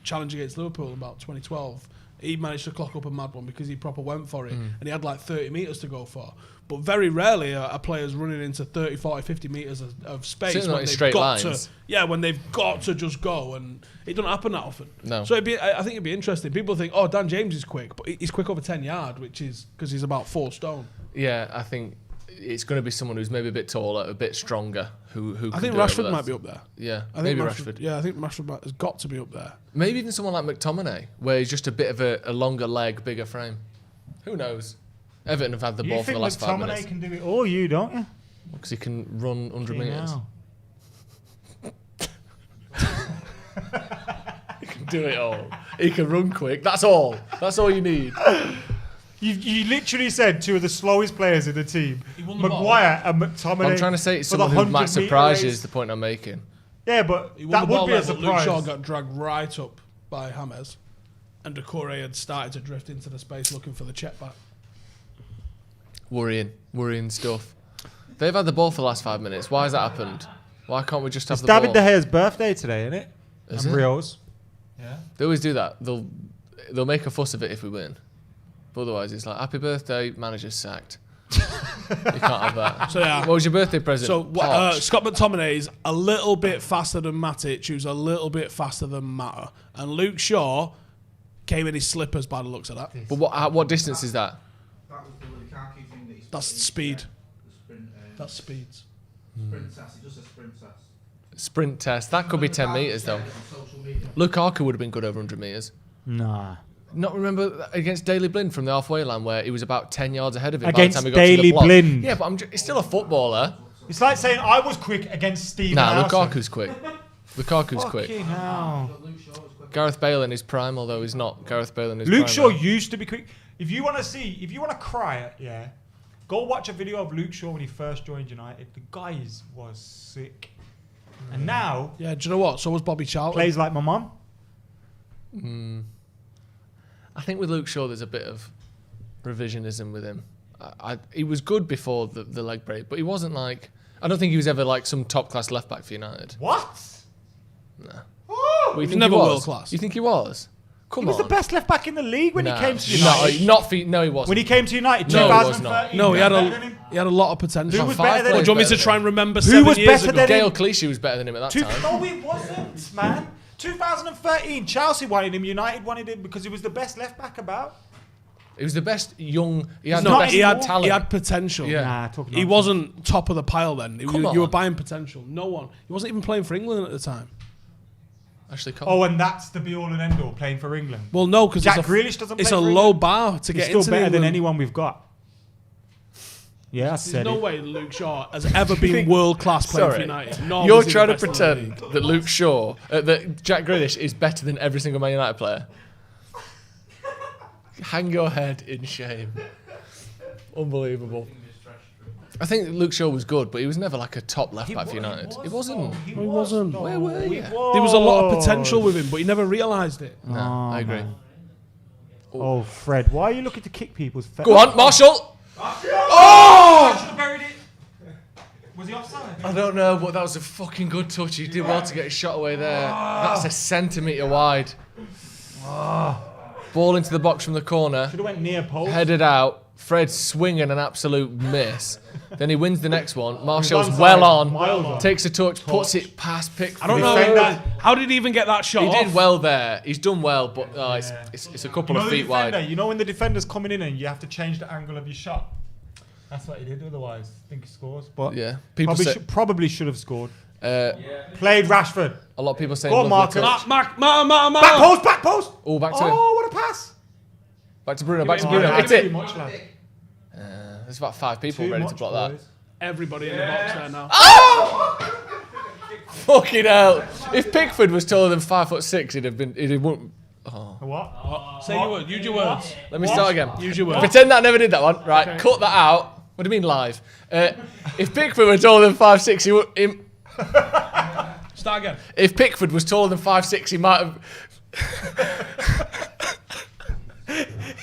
challenge against Liverpool about 2012, he managed to clock up a mad one because he proper went for it, and he had like 30 metres to go for. But very rarely a player's running into 30, 40, 50 metres of space Certainly when not in they've straight got lines. when they've got to just go, and it doesn't happen that often. No. So I think it'd be interesting. People think, oh, Dan James is quick, but he's quick over 10 yard, which is because he's about 4 stone. Yeah, I think it's going to be someone who's maybe a bit taller, a bit stronger. Who I think Rashford might be up there. Yeah, maybe Rashford. Yeah, I think Rashford has got to be up there. Maybe even someone like McTominay, where he's just a bit of a longer leg, bigger frame. Who knows? Everton have had the ball for the last 5 minutes. You think McTominay can do it all, you don't you? Because he can run 100 metres. He can do it all. He can run quick. That's all. That's all you need. You literally said 2 of the slowest players in the team, won the Maguire and McTominay. I'm trying to say it's for the someone who might 100 metre surprise you race. is the point I'm making. Yeah, but He won that the would ball be a there, but Luke surprise. Shaw got dragged right up by James, and Decore had started to drift into the space looking for the check back. Worrying stuff. They've had the ball for the last 5 minutes. Why has that happened? Why can't we just have It's the David ball? De Gea's birthday today, isn't it? Is and it? Rio's. Yeah. They always do that. They'll make a fuss of it if we win. But otherwise, it's like, happy birthday, manager's sacked. You can't have that. So yeah. What was your birthday present? So Scott McTominay is a little bit faster than Matic, who's a little bit faster than Mata, and Luke Shaw came in his slippers by the looks of that. But what distance is that? That was the Lukaku thing that he That's speed. Sprint, That's speeds. Sprint test. He just a sprint test. Sprint test. That could be 10 metres though. Lukaku would have been good over 100 metres. Nah. Not remember against Daley Blind from the halfway line where he was about 10 yards ahead of him Against by the time he got to Daley the block. Blind. Yeah, but he's still a footballer. It's like saying I was quick against Steve. Nah, Lukaku's quick. Lukaku's quick. Fucking hell. Gareth Bale in his prime, although he's not Gareth Bale in his Luke prime. Shaw used to be quick. If you want to cry, yeah, go watch a video of Luke Shaw when he first joined United. The guy was sick. And now... Yeah, do you know what? So was Bobby Charlton. Plays like my mum. I think with Luke Shaw, there's a bit of revisionism with him. He was good before the leg break, but he wasn't like... I don't think he was ever like some top-class left-back for United. What? No. Oh, Well, you He's think never he was? world-class. You think he was? Come he was on. the best left back in the league when Nah. he came to United. No, he wasn't. When he came to United, No, he was 2013. No, he had better than him. a lot of potential. Who was better than Or him? do you want me to try and remember Who 7 was years better ago? than Gail him? Clichy was better than him at that time. No, he wasn't, man. 2013, Chelsea wanted him. United wanted him because he was the best left back about. He was the best young... He had No, the best he had talent. He had potential. Yeah. Nah, talking He nonsense. wasn't top of the pile then. Come You were on. buying potential. No one. He wasn't even playing for England at the time. Ashley Cole. Oh, and that's the be all and end all playing for England. Well, no, because Jack Grealish doesn't. It's play a for low England. bar to He's get still into better England. than anyone we've got. Yeah, I said There's no it. way Luke Shaw has ever been world class playing for Sorry, United. Nor you're was he the trying to best in the pretend league. that Luke Shaw, that Jack Grealish is better than every single Man United player. Hang your head in shame. Unbelievable. I think Luke Shaw was good, but he was never like a top left back for United. He wasn't. He wasn't. Where were you? There was a lot of potential with him, but he never realised it. No, I agree. Man. Oh, Fred, why are you looking to kick people's face? Go on, Marshall! Oh! Was he offside? I don't know, but that was a fucking good touch. He did well to get his shot away there. That's a centimetre wide. Ball into the box from the corner. Should have went near post. Headed out. Fred swinging an absolute miss. Then he wins the next one. Marshall's He's well onside. on. Takes a touch, puts it past Pickford. I don't know. How did he even get that shot He off? did well there. He's done well, but it's a couple of feet wide. You know when the defender's coming in and you have to change the angle of your shot? That's what he did, otherwise I think he scores. But Yeah. People probably should have scored. say, Played Rashford. a lot of people saying Go on, lovely Marcus. touch. Back post! Oh, back to him. Oh, what a pass! Back to Bruno, back to Oh, Bruno. yeah. Hit it. Too much, lad. There's about 5 people Too ready to much, block that. boys. Everybody in the box there now. Fucking hell. If Pickford was taller than 5'6", he'd have been. What? Say your words. Use your words. Let me start again. Use your words. Pretend that I never did that one. Right, Okay. cut that out. What do you mean live? If Pickford were taller than 5'6", he would. Start again. If Pickford was taller than 5'6", he might have.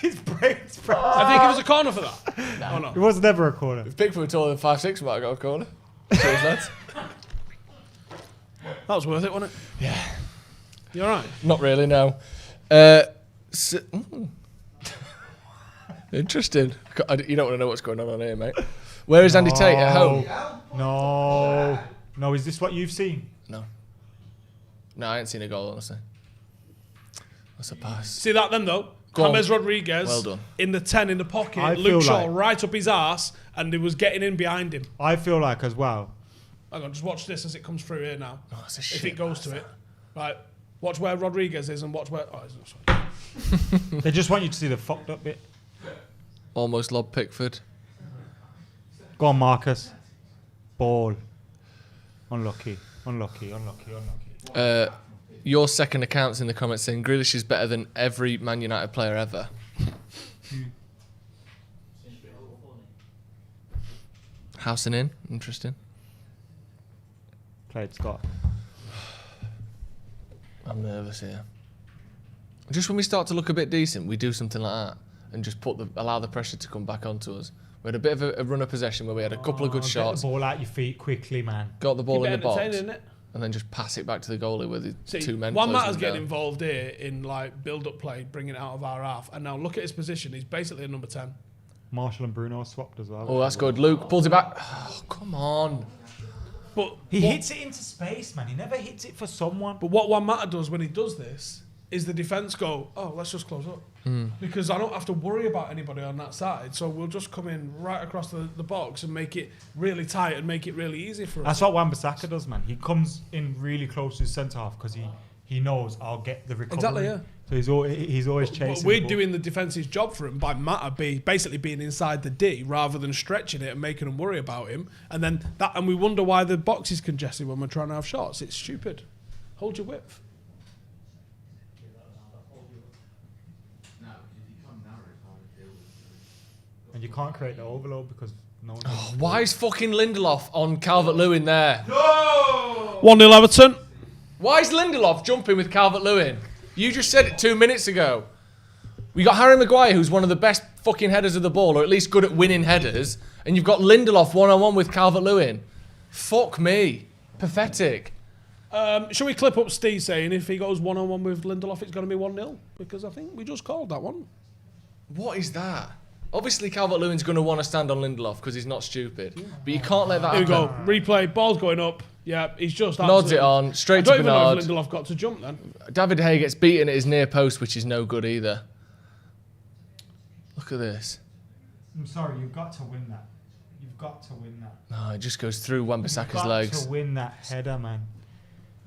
His brain's fried. I think it was a corner for that. Oh no. It was never a corner. If Pickford were taller than 5'6", he might have got a corner. Cheers, lads. That was worth it, wasn't it? Yeah. You alright? Not really, no. Interesting. You don't want to know what's going on here, mate. Where is Andy Tate? At home? No, is this what you've seen? No, I ain't seen a goal, honestly. That's a pass. See that then though? Go on. James Rodriguez Well done. in the 10 in the pocket, I Luke feel Shaw like- right up his arse, and he was getting in behind him. I feel like as well. Hang on, just watch this as it comes through here now. Oh, that's a If shit it goes pass, to it. Right. Watch where Rodriguez is and watch where... Oh, it's not sorry. They just want you to see the fucked up bit. Almost lobbed Pickford. Go on, Marcus. Ball. Unlucky. Your second account's in the comments saying Grealish is better than every Man United player ever. House and in, interesting. Played Scott. I'm nervous here. Just when we start to look a bit decent, we do something like that and just allow the pressure to come back onto us. We had a bit of a run of possession where we had a couple of good shots. Get the ball out your feet quickly, man. Got the ball Keep in it the box, entertaining, innit? and then just pass it back to the goalie with the See, 2 men. Juan closing Mata's him getting down. involved here in like build-up play, bringing it out of our half, and now look at his position. He's basically a number 10. Marshall and Bruno swapped as well. Oh, that's good. Luke pulls it back. Oh, come on. But He hits it into space, man. He never hits it for someone. But what Juan Mata does when he does this is the defence go, oh, let's just close up. Because I don't have to worry about anybody on that side. So we'll just come in right across the box and make it really tight and make it really easy for us. That's what Wan-Bissaka does, man. He comes in really close to his centre half because he knows I'll get the recovery. Exactly, yeah. So he's always chasing. But we're the ball. doing the defence's job for him by Mata basically being inside the D rather than stretching it and making them worry about him. And then and we wonder why the box is congested when we're trying to have shots. It's stupid. Hold your width. And you can't create the overload because no one. Why is fucking Lindelof on Calvert-Lewin there? 1-0 Everton. Why is Lindelof jumping with Calvert-Lewin? You just said it 2 minutes ago. We got Harry Mcguire, who's one of the best fucking headers of the ball, or at least good at winning headers, and you've got Lindelof one-on-one with Calvert-Lewin. Fuck me. Pathetic. Shall we clip up Steve saying if he goes 1-on-1 with Lindelof, it's going to be 1-0? Because I think we just called that one. What is that? Obviously, Calvert-Lewin's going to want to stand on Lindelof because he's not stupid. But you can't let that Here we happen. go. Replay. Ball's going up. Yeah, he's just Nods it on, straight to I don't even know Bernard. if Lindelof got to jump then. David Hay gets beaten at his near post, which is no good either. Look at this. I'm sorry, you've got to win that. You've got to win that. No, it just goes through Wan-Bissaka's You've got legs. to win that header, man.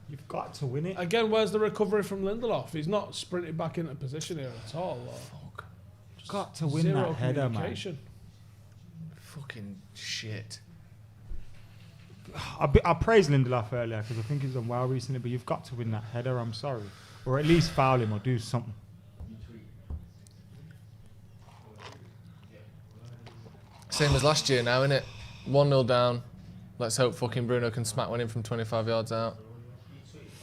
You've got to win it. Again, where's the recovery from Lindelof? He's not sprinted back into position here at all. Fuck. Got to win that header, man. Fucking shit. I praised Lindelof earlier because I think he's done well recently, but you've got to win that header, I'm sorry. Or at least foul him or do something. Same as last year now, innit? 1-0 down. Let's hope fucking Bruno can smack one in from 25 yards out.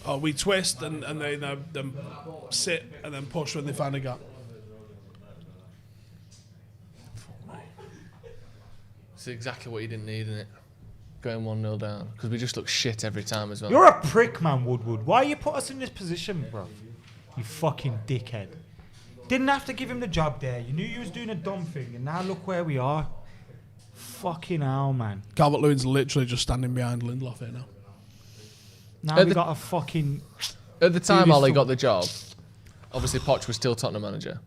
Oh, we twist and they sit and then push when they find a gap. It's exactly what you didn't need, innit? Going 1-0 down. Because we just look shit every time as well. You're a prick, man, Woodward. Why you put us in this position, bro? You fucking dickhead. Didn't have to give him the job there. You knew you was doing a dumb thing, and now look where we are. Fucking hell, man. Calvert-Lewin's literally just standing behind Lindelof here now. Now we got a fucking... At the time Ollie got the job, obviously Poch was still Tottenham manager.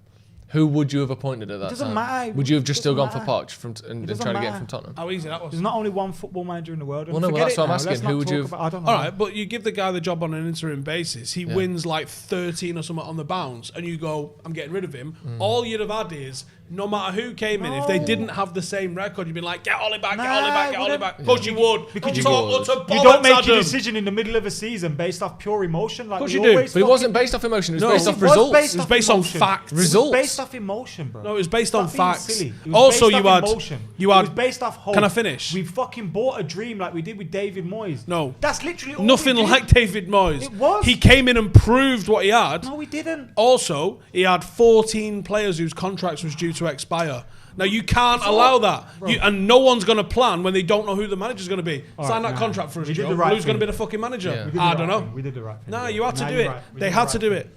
Who would you have appointed at that time? Doesn't matter. Would you have just still gone for Doesn't Poch and tried to get him from Tottenham? How easy that was. There's not only one football manager in the world. Well, no, that's what I'm asking. Who would you have... I don't know. All right, but you give the guy the job on an interim basis. He wins like 13 or something on the bounce, and you go, I'm getting rid of him. All you'd have had is, no matter who came in, if they didn't have the same record, you'd be like, get Ollie back, get Ollie back, get Ollie back. Of course you would. Because you don't make your decision in the middle of a season based off pure emotion. Like of course you do. But it wasn't based off emotion, it was based off results. It was based on facts. Results. It was based off emotion, bro. No, it was based on facts. Silly. It was Also, based you off had emotion. You had. It was based off hope. Can I finish? We fucking bought a dream like we did with David Moyes. No, that's literally all nothing we did. like David Moyes. It was. He came in and proved what he had. No, we didn't. Also, he had 14 players whose contracts was due to expire. Now you can't allow that, and no one's going to plan when they don't know who the manager's going to be. Sign that contract for us, Joe. Who's going to be the fucking manager? Yeah. I don't know. We did the right thing. No, you had to do it. They had to do it.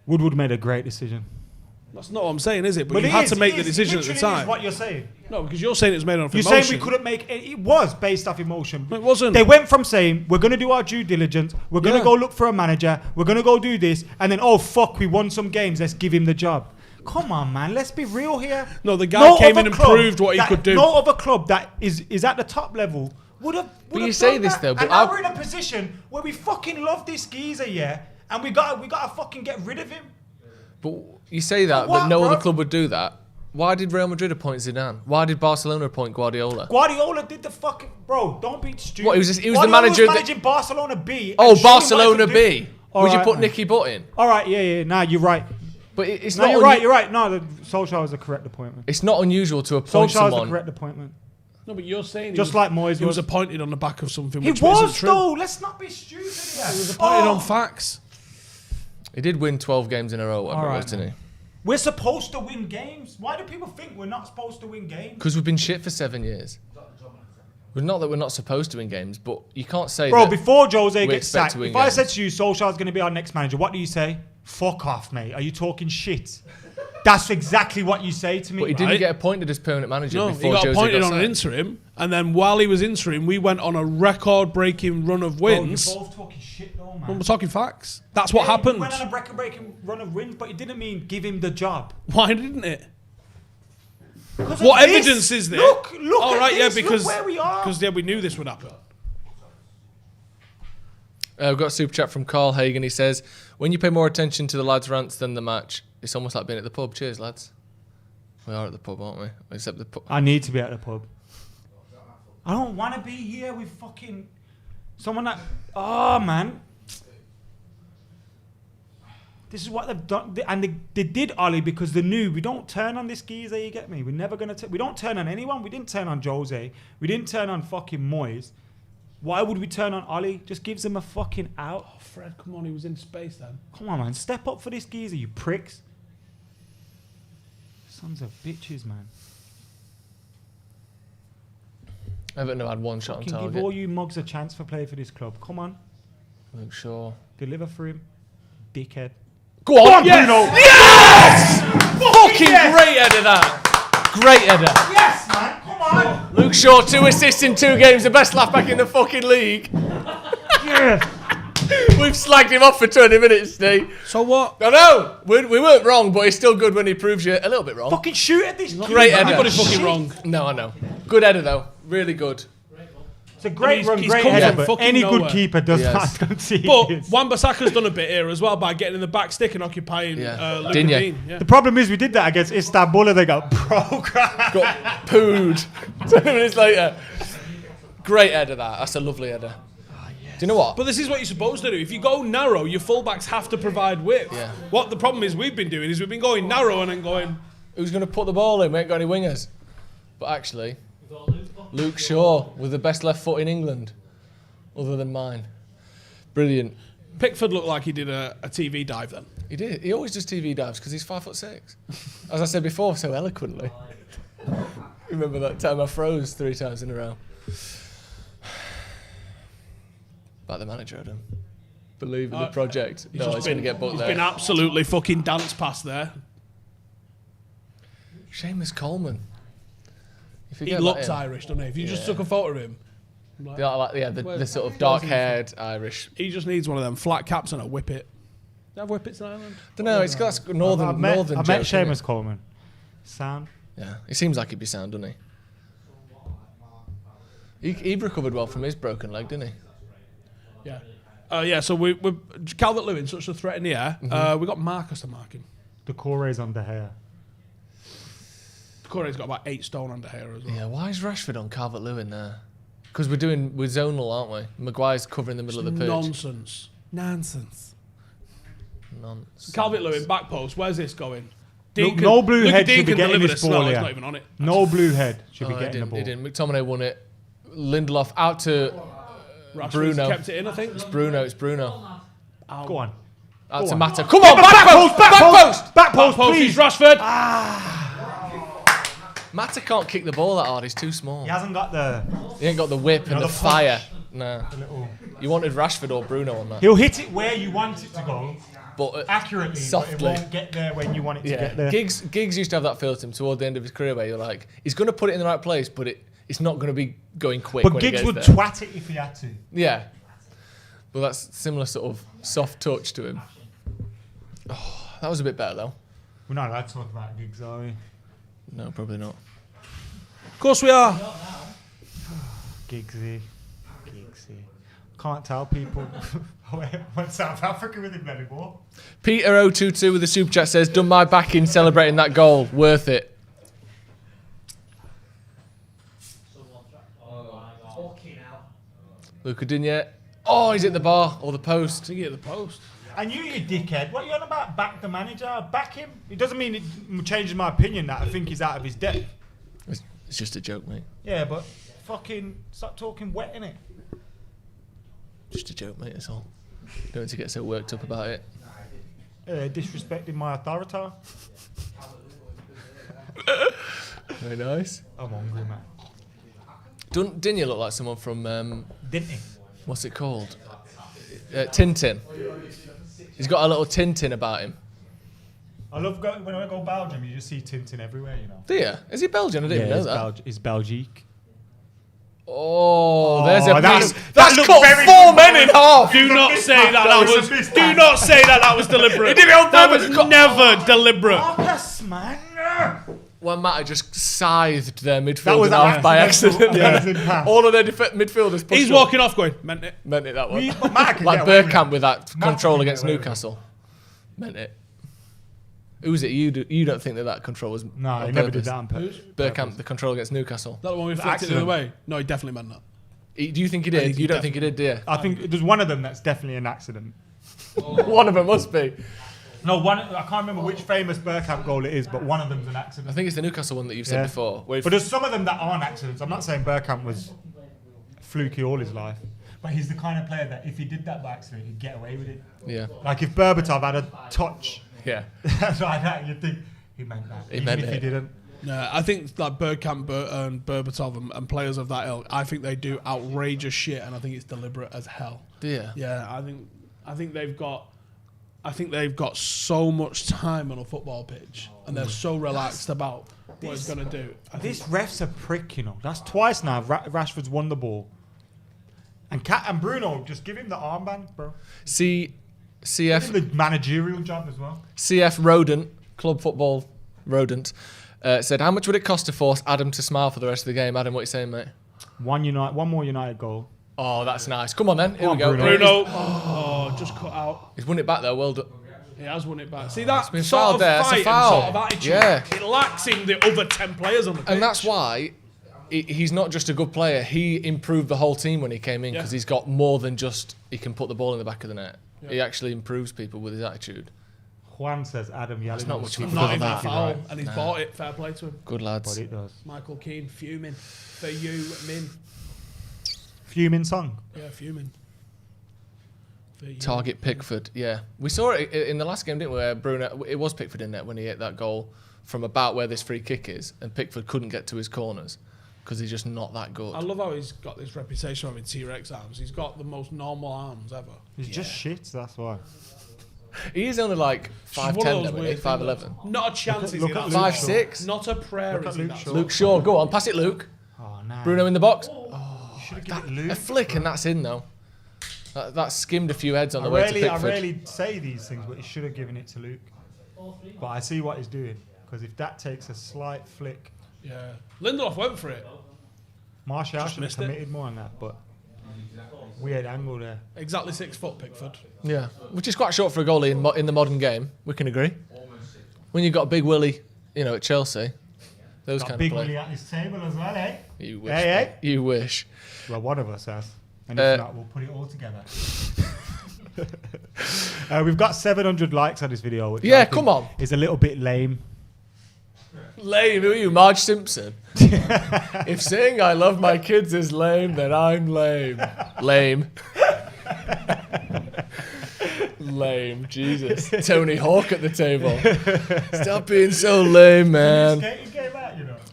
Woodward made a great decision. That's not what I'm saying, is it? But you had to make the decision at the time. Is what you're saying. No, because you're saying it was made off emotion. You're saying we couldn't make it. It was based off emotion. It wasn't. They went from saying, we're going to do our due diligence, we're going to go look for a manager, we're going to go do this, and then, oh, fuck, we won some games, let's give him the job. Come on, man. Let's be real here. No, the guy came in and proved what he could do. No other club that is at the top level would have. But you say this though, but and now we're in a position where we fucking love this geezer, yeah, and we gotta fucking get rid of him. But you say that, but no other club would do that. Why did Real Madrid appoint Zidane? Why did Barcelona appoint Guardiola? Guardiola did the fucking Don't be stupid. What, he was the Guardiola manager was managing Barcelona B. Oh, Barcelona B. Would you put Nicky Butt in? All right, yeah. Nah, you're right. But it's no, not. You're right. No, Solskjaer was the correct appointment. It's not unusual to appoint someone. Solskjaer was the correct appointment. No, but you're saying just like Moyes he was appointed on the back of something. He which was true. though. Let's not be stupid here. He was appointed on facts. He did win 12 games in a row, whatever it was, didn't he? We're supposed to win games. Why do people think we're not supposed to win games? Because we've been shit for 7 years. Well, not that we're not supposed to win games, but you can't say. Bro, that before Jose gets sacked, if games. I said to you, Solskjaer's going to be our next manager, what do you say? Fuck off, mate. Are you talking shit? That's exactly what you say to me. But he didn't get appointed as permanent manager before he got Jose appointed got on an interim, and then while he was interim, we went on a record-breaking run of wins. Bro, you're both talking shit though, man. Well, we're talking facts. That's what happened. We went on a record-breaking run of wins, but it didn't mean give him the job. Why didn't it? What evidence is there? Look all at right, this. Yeah, because Look where we are. Because we knew this would happen. We've got a super chat from Carl Hagan. He says, when you pay more attention to the lads' rants than the match, it's almost like being at the pub. Cheers, lads. We are at the pub, aren't we? Except the pub. I need to be at the pub. I don't want to be here with fucking someone that... Oh, man. This is what they've done. And they did Ollie because they knew we don't turn on this geezer, you get me? We're never going to... We don't turn on anyone. We didn't turn on Jose. We didn't turn on fucking Moyes. Why would we turn on Ollie? Just gives him a fucking out. Oh, Fred, come on. He was in space then. Come on, man. Step up for this geezer, you pricks. Sons of bitches, man. Everton have had one shot on target. Give all you mugs a chance for play for this club. Come on. Luke Shaw. Deliver for him. Dickhead. Go on, yes! Bruno. Yes! Fucking yes! Great header, that. Great header. Yes, man. Come on. Luke Shaw, 2 assists in 2 games. The best left back in the fucking league. Yes. We've slagged him off for 20 minutes, Steve. So what? I know. We weren't wrong, but he's still good when he proves you a little bit wrong. Fucking shoot at this. Great header. Everybody's fucking wrong. No, I know. Good header, though. Really good. It's a great run, he's great come header, from but fucking any nowhere. good keeper does that concede. But Wan-Bissaka's done a bit here as well by getting in the back stick and occupying Luka Dean. Yeah. The problem is we did that against Istanbul and they got programmed. Got pooed 10 minutes later. Great header that. That's a lovely header. Do you know what? But this is what you're supposed to do. If you go narrow, your fullbacks have to provide width. Yeah. What the problem is we've been doing is we've been going narrow and then going... Who's going to put the ball in? We ain't got any wingers. But actually, Luke Shaw with the best left foot in England, other than mine. Brilliant. Pickford looked like he did a TV dive then. He did. He always does TV dives because he's 5'6". As I said before, so eloquently. Remember that time I froze 3 times in a row? About the manager, Adam. Believe in the project. He's going to get booked there. He's been absolutely fucking danced past there. Seamus Coleman. He looks Irish, doesn't he? If you just took a photo of him. The sort of dark-haired Irish. He just needs one of them flat caps and a whippet. Do you have whippets in Ireland? Don't know. It's got northern. I've met joke, Seamus Coleman. Sound. Yeah, he seems like he'd be sound, doesn't he? He recovered well from his broken leg, didn't he? Yeah. So we Calvert-Lewin, such a threat in the air. We got Marcus to mark him. Decore's under here. Decore's got about 8 stone under here as well. Yeah. Why is Rashford on Calvert-Lewin there? Because we're zonal, aren't we? Mcguire's covering the middle of the pitch. Nonsense. Nonsense. Calvert-Lewin back post. Where's this going? Look, no blue head should be getting this ball He's here. not even on it. No blue head should be getting the ball. He didn't. McTominay won it. Lindelof out to Bruno. Kept it in, I think. It's Bruno. Go on. Out to Mata. Come on, back post, Please, please. Rashford. Mata can't kick the ball that hard. He's too small. He hasn't got the... He ain't got the whip and the the fire. punch. No. You wanted Rashford or Bruno on that. He'll hit it where you want it to go, but accurately, softly. but it won't get there when you want it to get there. Giggs used to have that feel to him toward the end of his career where you're like, he's going to put it in the right place, but it's not going to be going quick. But when Giggs he would gets there. twat it if he had to. Yeah. But that's similar sort of soft touch to him. Oh, that was a bit better though. We're not allowed to talk about Giggs, are we? No, probably not. Of course we are. Giggsy. Can't tell people. Went South Africa with him anymore. Peter022 with the super chat says, done my backing celebrating that goal. Worth it. Luka Digne. Oh, he's at the bar or the post. He hit the post. And you dickhead, what are you on about? Back the manager? Back him? It doesn't mean it changes my opinion that I think he's out of his depth. It's just a joke, mate. Yeah, but fucking stop talking wet, innit? Just a joke, mate, that's all. Don't need to get so worked up about it. Disrespecting my authority. Very nice. I'm hungry, man. Didn't you look like someone from... Didn't he? What's it called? Tintin. He's got a little Tintin about him. I love going, when I go Belgium, you just see Tintin everywhere, you know. Do you? Is he Belgian? I didn't even know that. He's Belgique. Oh, there's a piece. That's cut very 4 men in half. Do not say that Do not say that was deliberate. He did it on That purpose. was never deliberate. Marcus, man. One matter just sithed their That midfield was off by accident. Yeah. All of their midfielders pushed He's up. walking off going, meant it. Meant it, that one. Matt can Like get away with Bergkamp it. with that Matt control can against get away with Newcastle. Meant it. Who's it? You don't think that control was No, on he never purpose? did that on purpose. Bergkamp, the control against Newcastle. That the one we flicked it the other way? No, he definitely meant that. Do you think he did? You don't think he did, do you? I think there's one of them that's definitely an accident. One of them must be. No, one. I can't remember which famous Bergkamp goal it is, but one of them's an accident. I think it's the Newcastle one that you've said before. But there's some of them that aren't accidents. I'm not saying Bergkamp was fluky all his life, but he's the kind of player that if he did that by accident, he'd get away with it. Yeah. Like if Berbatov had a touch, Yeah. like that, you'd think he meant that. He even meant if it. he didn't. No, I think like Bergkamp and Berbatov and players of that ilk, I think they do outrageous shit, and I think it's deliberate as hell. Yeah. Yeah, I think they've got so much time on a football pitch, and they're so relaxed about what it's going to do. This ref's a prick, you know. That's twice now. Rashford's won the ball, and Bruno just give him the armband, bro. CF Give him the managerial job as well. CF Rodent, club football rodent, said, how much would it cost to force Adam to smile for the rest of the game? Adam, what are you saying, mate? One more United goal. Oh, that's nice. Come on then. Here Come we on, go. Bruno. Oh, just cut out. He's won it back though. Well done. He has won it back. See that been sort fouled of there. That's a fight foul. and sort of attitude. Yeah. It lacks in the other 10 players on the pitch. And that's why he's not just a good player. He improved the whole team when he came in because he's got more than just he can put the ball in the back of the net. Yeah. He actually improves people with his attitude. Juan says Adam Yalin. It's not much Not even a foul, and he's bought it. Fair play to him. Good lads. But it does. Michael Keane fuming for you, Min. Fuming song. Yeah, fuming. Target Pickford. Yeah, we saw it in the last game, didn't we? Where Bruno, it was Pickford in net when he hit that goal from about where this free kick is, and Pickford couldn't get to his corners because he's just not that good. I love how he's got this reputation of having T-Rex arms. He's got the most normal arms ever. He's just shit. That's why. He is only like 5'10", 5'11". Not a chance. Look at 5'6". Not a prayer. Is Luke Shaw. Luke Shaw, go on, pass it, Luke. Oh, nah. Bruno in the box. Luke. A flick and that's in though. That skimmed a few heads on the way to Pickford. I rarely say these things, but he should have given it to Luke. But I see what he's doing because if that takes a slight flick, yeah, Lindelof went for it. Martial should have committed more on that, but weird angle there. Exactly 6 foot, Pickford. Yeah, which is quite short for a goalie in the modern game. We can agree. When you've got Big Willie, at Chelsea, those kind of Big play. Willie at this table as well, eh? You wish. Hey. You wish. Well, one of us has. And if not, we'll put it all together. We've got 700 likes on this video. Which come on. Is a little bit lame. Lame? Who are you, Marge Simpson? If saying I love my kids is lame, then I'm lame. Lame. Lame. Jesus. Tony Hawk at the table. Stop being so lame, man.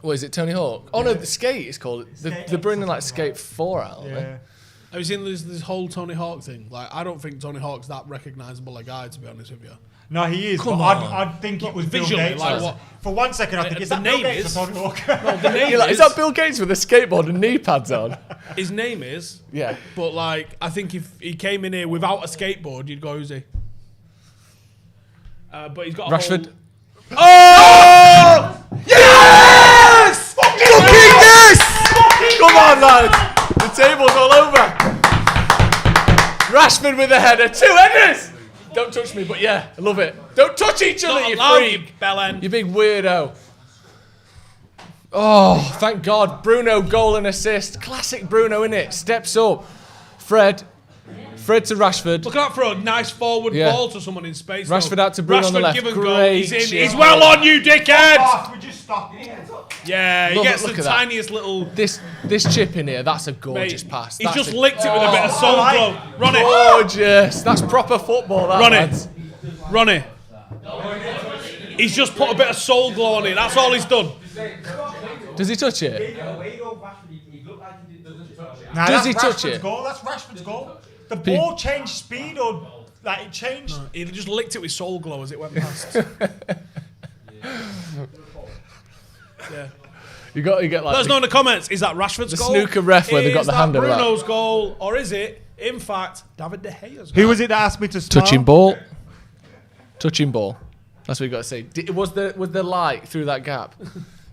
What is it, Tony Hawk? Oh no, the Skate is called. They're bringing like Skate 4 out, aren't they? Have you seen this whole Tony Hawk thing? Like, I don't think Tony Hawk's that recognisable a guy, to be honest with you. No, he is. Come but on. I think it was Bill Visually, Gates. like what? For 1 second, I think it's the that Bill name Gates is. or Tony Hawk. No, the name Is that Bill Gates with a skateboard and knee pads on? His name is. Yeah. But like, I think if he came in here without a skateboard, you'd go, who's he? But he's got a Rashford. Whole... Oh! Yes! Fucking yes! Come on, lads. The table's all over. Rashford with a header. 2 headers. Don't touch me, but yeah, I love it. Don't touch each other, you freak. Bellend. You big weirdo. Oh, thank God. Bruno, goal and assist. Classic Bruno, innit? Steps up. Fred to Rashford. Look out for a nice forward ball to someone in space. Rashford out to Bruno on the left. Give and go. Great He's in. shit. He's well on, you dickhead. We just stopped. Yeah, he Look gets at the that. tiniest little... This chip in here, that's a gorgeous pass. He's That's just licked it with a bit of soul glow. Ronnie. Gorgeous. That's proper football, that, lads. Ronnie. He's just put a bit of soul glow on it. That's all he's done. Does he touch it? Nah, Does that's he touch Rashford's it? goal. That's Rashford's goal. The ball changed speed or like it changed. He just licked it with soul glow as it went past. Yeah. You get like. Let us know in the comments. Is that Rashford's the goal? snooker ref where they got Is the that hand on that? Bruno's goal, or is it, in fact, David De Gea's goal? Who was it that asked me to smile? Touching ball. Touching ball. That's what you got to say. Was there light through that gap?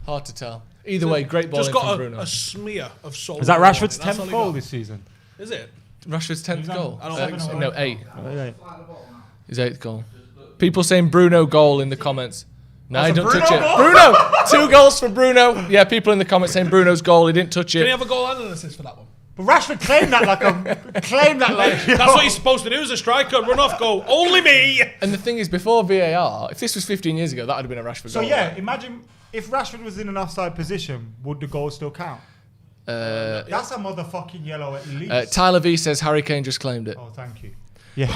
Hard to tell. Either way, great ball Just in from got Bruno. a smear of soul. Is that glow on Rashford's it. That's all 10th he goal got. this season? Is it? Rashford's 10th goal. I don't think so. No, 8. His 8th goal. People saying Bruno goal in the comments. No, That's he a don't Bruno touch it. goal? Bruno! 2 goals for Bruno. Yeah, people in the comments saying Bruno's goal. He didn't touch it. Can he have a goal and an assist for that one? But Rashford claimed that like That's what he's supposed to do as a striker. Run off goal. Only me. And the thing is, before VAR, if this was 15 years ago, that would have been a Rashford So goal. yeah, imagine if Rashford was in an offside position, would the goal still count? That's a motherfucking yellow at least. Tyler V says Harry Kane just claimed it. Oh, thank you. Yeah.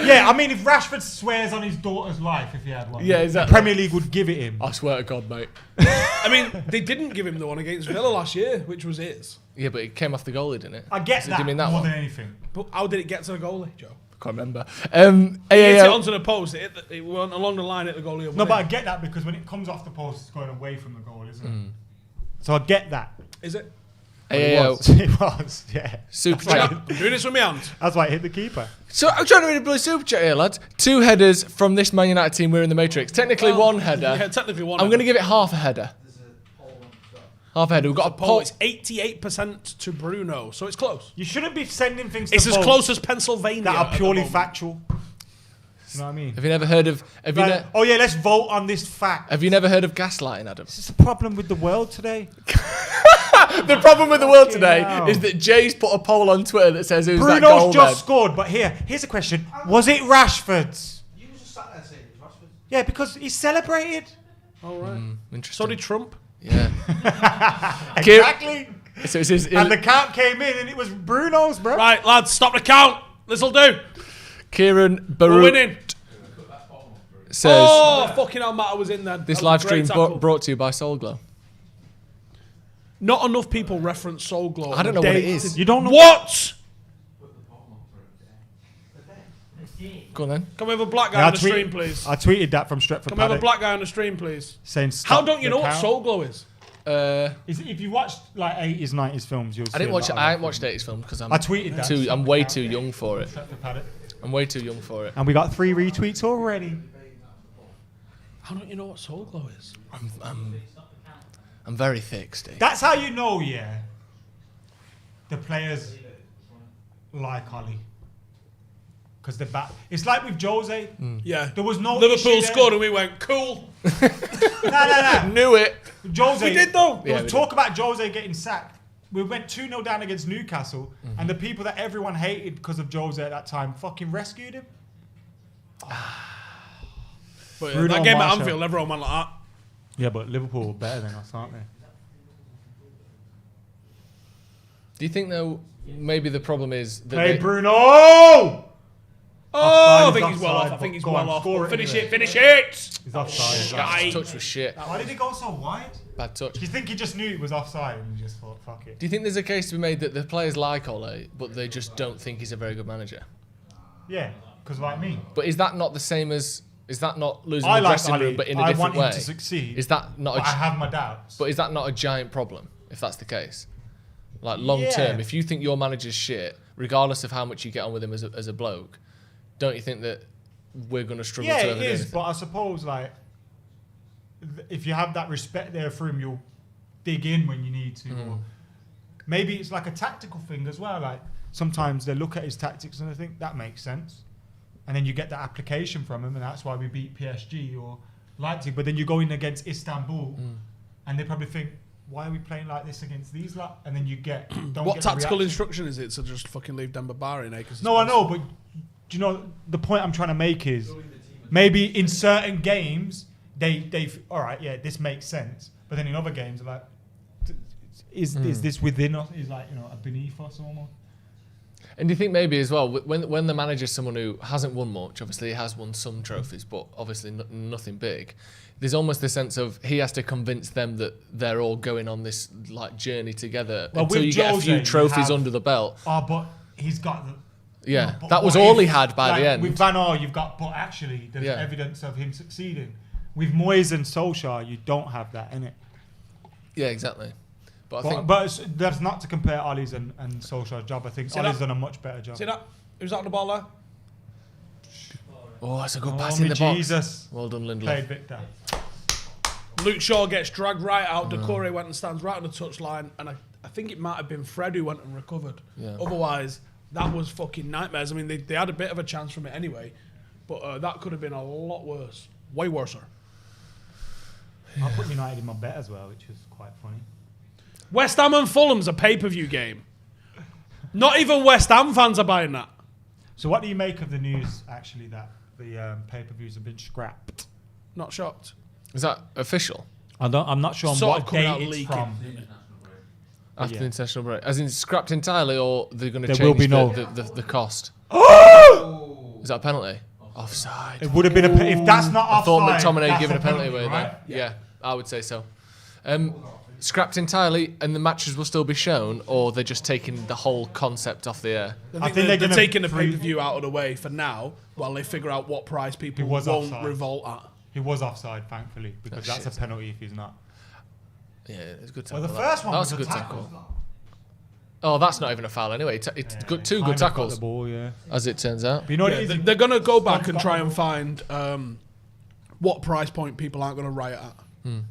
Yeah, I mean, if Rashford swears on his daughter's life, if he had one, Yeah, exactly. the Premier League would give it him. I swear to God, mate. I mean, they didn't give him the one against Villa last year, which was his. Yeah, but it came off the goalie, didn't it? I get So that, do you mean that more one? than anything. But how did it get to the goalie, Joe? Can't remember. He hit it AAL. onto the post. It went along the line at the goalie. No, but I get that because when it comes off the post, it's going away from the goal, isn't it? So I get that. Is it? AAL. It was, yeah. Super Right, chat. I'm doing this with my hands. That's why it hit the keeper. So I'm trying to read a blue super chat here, lads. 2 headers from this Man United team. We're in the Matrix. Technically, 1 header. Yeah, technically one. I'm going to give it half a header. Half a head. We've got a poll. It's 88% to Bruno, so it's close. You shouldn't be sending things. It's to as polls close as Pennsylvania that are at the purely moment. factual. You know what I mean? Have you never heard of? Oh yeah, let's vote on this fact. Have you never heard of gaslighting, Adam? This is the problem with the world today. The problem with the world today hell. is that Jay's put a poll on Twitter that says who's Bruno's that goal just scored, but here's a question: was it Rashford's? You just sat there saying it's Rashford. Yeah, because he celebrated. All right. Interesting. So did Trump. Yeah. Exactly. So it's his, And the count came in, and it was Bruno's, bro. Right, lads, stop the count. This'll do. Kieran We're Baruch winning. says, Oh, fucking hell, Matt, I was in then. this That was live a great stream tackle. brought to you by Soul Glow. Not enough people reference Soul Glow. I don't know what it is. You don't know What? Go on then. Can we have a black guy on the stream, please? I tweeted that from Stretford Can we have a Paddock, black guy on the stream, please? saying How stop don't you the know what count. Soul Glow is? If you watched like 80s, 90s films, you'll see I didn't a watch. lot of I haven't watched 80s films because I tweeted that. I'm way too young for it. Stretford Paddock. I'm way too young for it. And we got 3 retweets already. How don't you know what Soul Glow is? I'm very thick, Steve. That's how you know, yeah. The players like Ollie. Because they're back. It's like with Jose. Yeah. There was no Liverpool issue scored there. and we went, cool. No. Knew it. Jose. We did though. There Yeah, was we talk about Jose getting sacked. We went 2-0 down against Newcastle, and the people that everyone hated because of Jose at that time fucking rescued him. But Bruno that game at Marshall. Anfield, everyone went like that. Yeah, but Liverpool were better than us, aren't they? Do you think though? Maybe the problem is that Hey, they- Bruno! Oh, I Offside, think he's he's well offside, off. I think he's but go well on, off. score it Finish anyway. it, finish it. He's offside. Shite. touch was shit. Why did he go so wide? Bad touch. Do you think he just knew it was offside and he just thought, fuck it? Do you think there's a case to be made that the players like Ole, but they just don't think he's a very good manager? Yeah, because like me. But is that not the same as? Is that not losing I the like dressing room, Ali. but in a I different want way? him to succeed. Is that not? But I have my doubts. But is that not a giant problem if that's the case? Like long term, Yeah. if you think your manager's shit, regardless of how much you get on with him as a bloke, don't you think that we're going to struggle Yeah, to it overdo is. anything? But I suppose like, if you have that respect there for him, you'll dig in when you need to. Or maybe it's like a tactical thing as well. Like sometimes they look at his tactics and they think that makes sense, and then you get the application from him, and that's why we beat PSG or Leipzig. But then you go in against Istanbul, and they probably think, why are we playing like this against these lot? And then you get What get the tactical reaction. instruction is it to just fucking leave Demba Ba in? No, I know, but do you know the point I'm trying to make is maybe in certain games they all right, yeah, this makes sense, but then in other games like, is this within us? Is like a beneath us almost? And do you think maybe as well, when the manager's someone who hasn't won much, obviously he has won some trophies, but obviously nothing big, there's almost the sense of he has to convince them that they're all going on this like journey together until you get a few trophies under the belt. Oh, but he's got the... Yeah, but that was what all if, he had by like, the end. With Van Gaal, you've got... But actually, there's Yeah. evidence of him succeeding. With Moyes and Solskjaer, you don't have that, innit? Yeah, exactly. But I But, think... that's not to compare Ollie's and Solskjaer's job. I think See Ollie's that? done a much better job. See that? Who's that on the ball there? Oh, that's a good Oh, pass in me the box. Jesus. Well done, Lindelof. Played Victor. Luke Shaw gets dragged right out. Doucouré went and stands right on the touchline, and I think it might have been Fred who went and recovered. Yeah. Otherwise, that was fucking nightmares. I mean, they had a bit of a chance from it anyway, but that could have been a lot worse. Way worser. I put United in my bet as well, which was quite funny. West Ham and Fulham's a pay-per-view game. Not even West Ham fans are buying that. So what do you make of the news, actually, that the pay-per-views have been scrapped? Not shocked. Is that official? I'm not sure on Sort what of coming date out it's leaking. from. After Yeah. the international break? As in scrapped entirely, or they're going to There change will be no- the cost? Is that a penalty? Offside. It would have been if that's not I thought offside, McTominay that's giving a penalty away right? there. Yeah, I would say so. Scrapped entirely, and the matches will still be shown, or they're just taking the whole concept off the air? I think they're taking the pay-per-view out of the way for now, while they figure out what price people He was won't offside. revolt at. He was offside, thankfully, because Oh, that's shit. a penalty if he's not. Yeah, it's a good Well, tackle. the first one That's was a a good tackle. tackle. Oh, that's not even a foul anyway. It's got two good Kind of got tackles, the ball, yeah. as it turns out. But you know what Yeah, it is? they're going to go back Scott's and got try the and ball. find what price point people aren't going to riot at.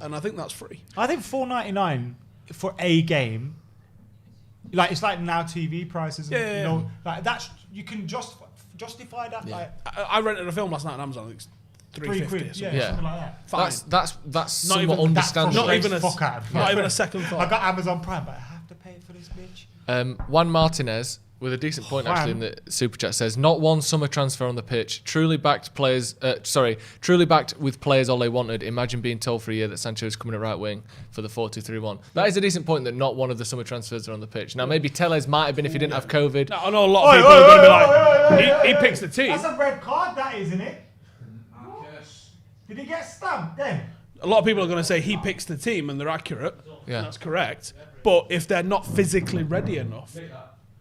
And I think that's free. I think $4.99 for a game. Like it's like now TV prices. Yeah. You know, like that's you can justify that. Yeah. Like I rented a film last night on Amazon. It's £3.50. Yeah, something like that. Fine. That's Not somewhat even understandable. Not even a Fuck out of not here. even a second thought. I got Amazon Prime, but I have to pay for this bitch. Juan Martinez with a decent point actually in the super chat says, not one summer transfer on the pitch. Truly backed with players all they wanted. Imagine being told for a year that Sancho is coming at right wing for the 4-2-3-1. That is a decent point that not one of the summer transfers are on the pitch. Now maybe Tellez might have been if he didn't have COVID. I know a lot of people are going to be like, he picks the team. That's a red card, that isn't it? Did he get stamped then? A lot of people are going to say he picks the team and they're accurate. Yeah. That's correct. But if they're not physically ready enough,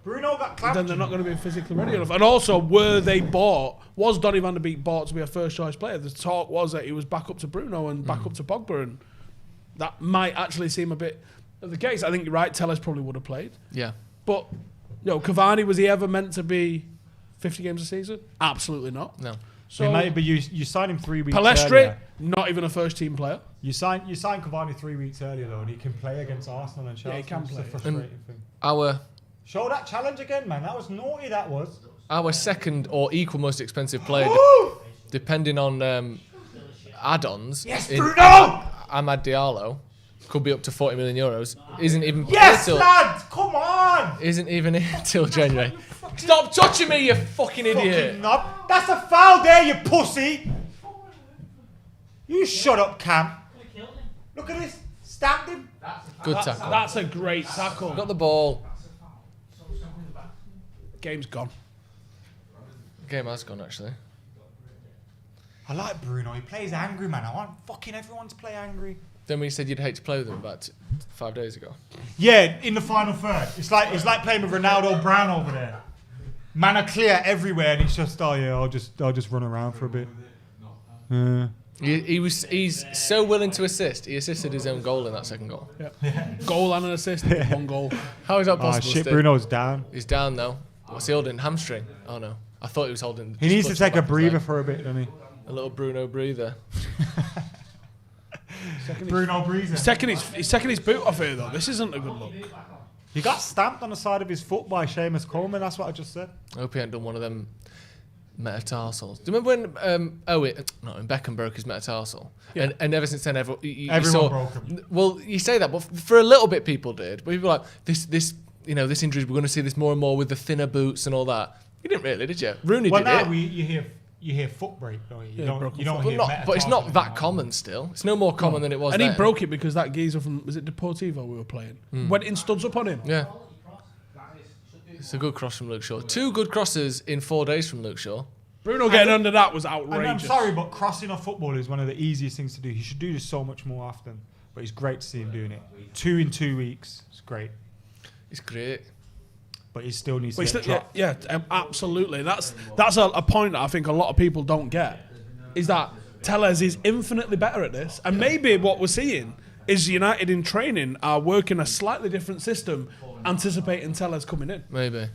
Bruno got clapped. then they're not going to be physically ready enough. And also, were they bought? Was Donny van de Beek bought to be a first choice player? The talk was that he was back up to Bruno and back up to Pogba, and that might actually seem a bit of the case. I think you're right. Tellez probably would have played. Yeah. But Cavani, was he ever meant to be 50 games a season? Absolutely not. No. So but you signed him 3 weeks Palestri, earlier. not even a first team player. You signed Cavani 3 weeks earlier though, and he can play against Arsenal and Chelsea. Yeah, he can play. It's the frustrating thing. Show that challenge again, man. That was naughty. That was. Our second or equal most expensive player, depending on add-ons. Yes, Bruno! Amad Diallo could be up to €40 million. Isn't even Yes, here till, lads! Come on! Isn't even here till January. Stop touching me, you fucking idiot! Fucking knob. That's a foul there, you pussy! You shut up, Cam. Look at this. Stabbed him. Good tackle. That's a great tackle. Got the ball. Game's gone. Game has gone, actually. I like Bruno. He plays angry, man. I want fucking everyone to play angry. Then when you said you'd hate to play with him about 5 days ago. Yeah, in the final third. It's like playing with Ronaldo Brown over there. Man are clear everywhere, and he's just I'll just run around for a bit. He's so willing to assist. He assisted his own goal in that second goal. Yeah. Goal and an assist. One goal. How is that possible? Shit, Bruno's down. He's down though. What's he holding? Hamstring. Oh no. I thought he was holding. He needs to take a breather for a bit, doesn't he? A little Bruno breather. Bruno breather. He's taking his boot off here though. This isn't a good look. He got stamped on the side of his foot by Seamus Coleman. That's what I just said. I hope he hadn't done one of them metatarsals. Do you remember when when Beckham broke his metatarsal? Yeah. And ever since then, Everyone saw, broke them. Well, you say that, but for a little bit, people did. But people were like this injury. We're going to see this more and more with the thinner boots and all that. You didn't really, did you? Rooney did now it. you hear foot break, don't you? You don't But, hear but it's not that common still. It's no more common than it was. And then. he broke it because that geezer from, was it Deportivo we were playing? Went in studs up on him. Yeah. It's a good cross from Luke Shaw. 2 good crosses in 4 days from Luke Shaw. Bruno getting under that was And outrageous. I'm sorry, but crossing a football is one of the easiest things to do. He should do this so much more often. But it's great to see him doing it. 2 in 2 weeks. It's great. It's great. But he still needs to get dropped. Yeah, absolutely. That's a point that I think a lot of people don't get. Is that Tellez is infinitely better at this. And maybe what we're seeing is United in training are working a slightly different system, anticipating Tellez coming in. Maybe.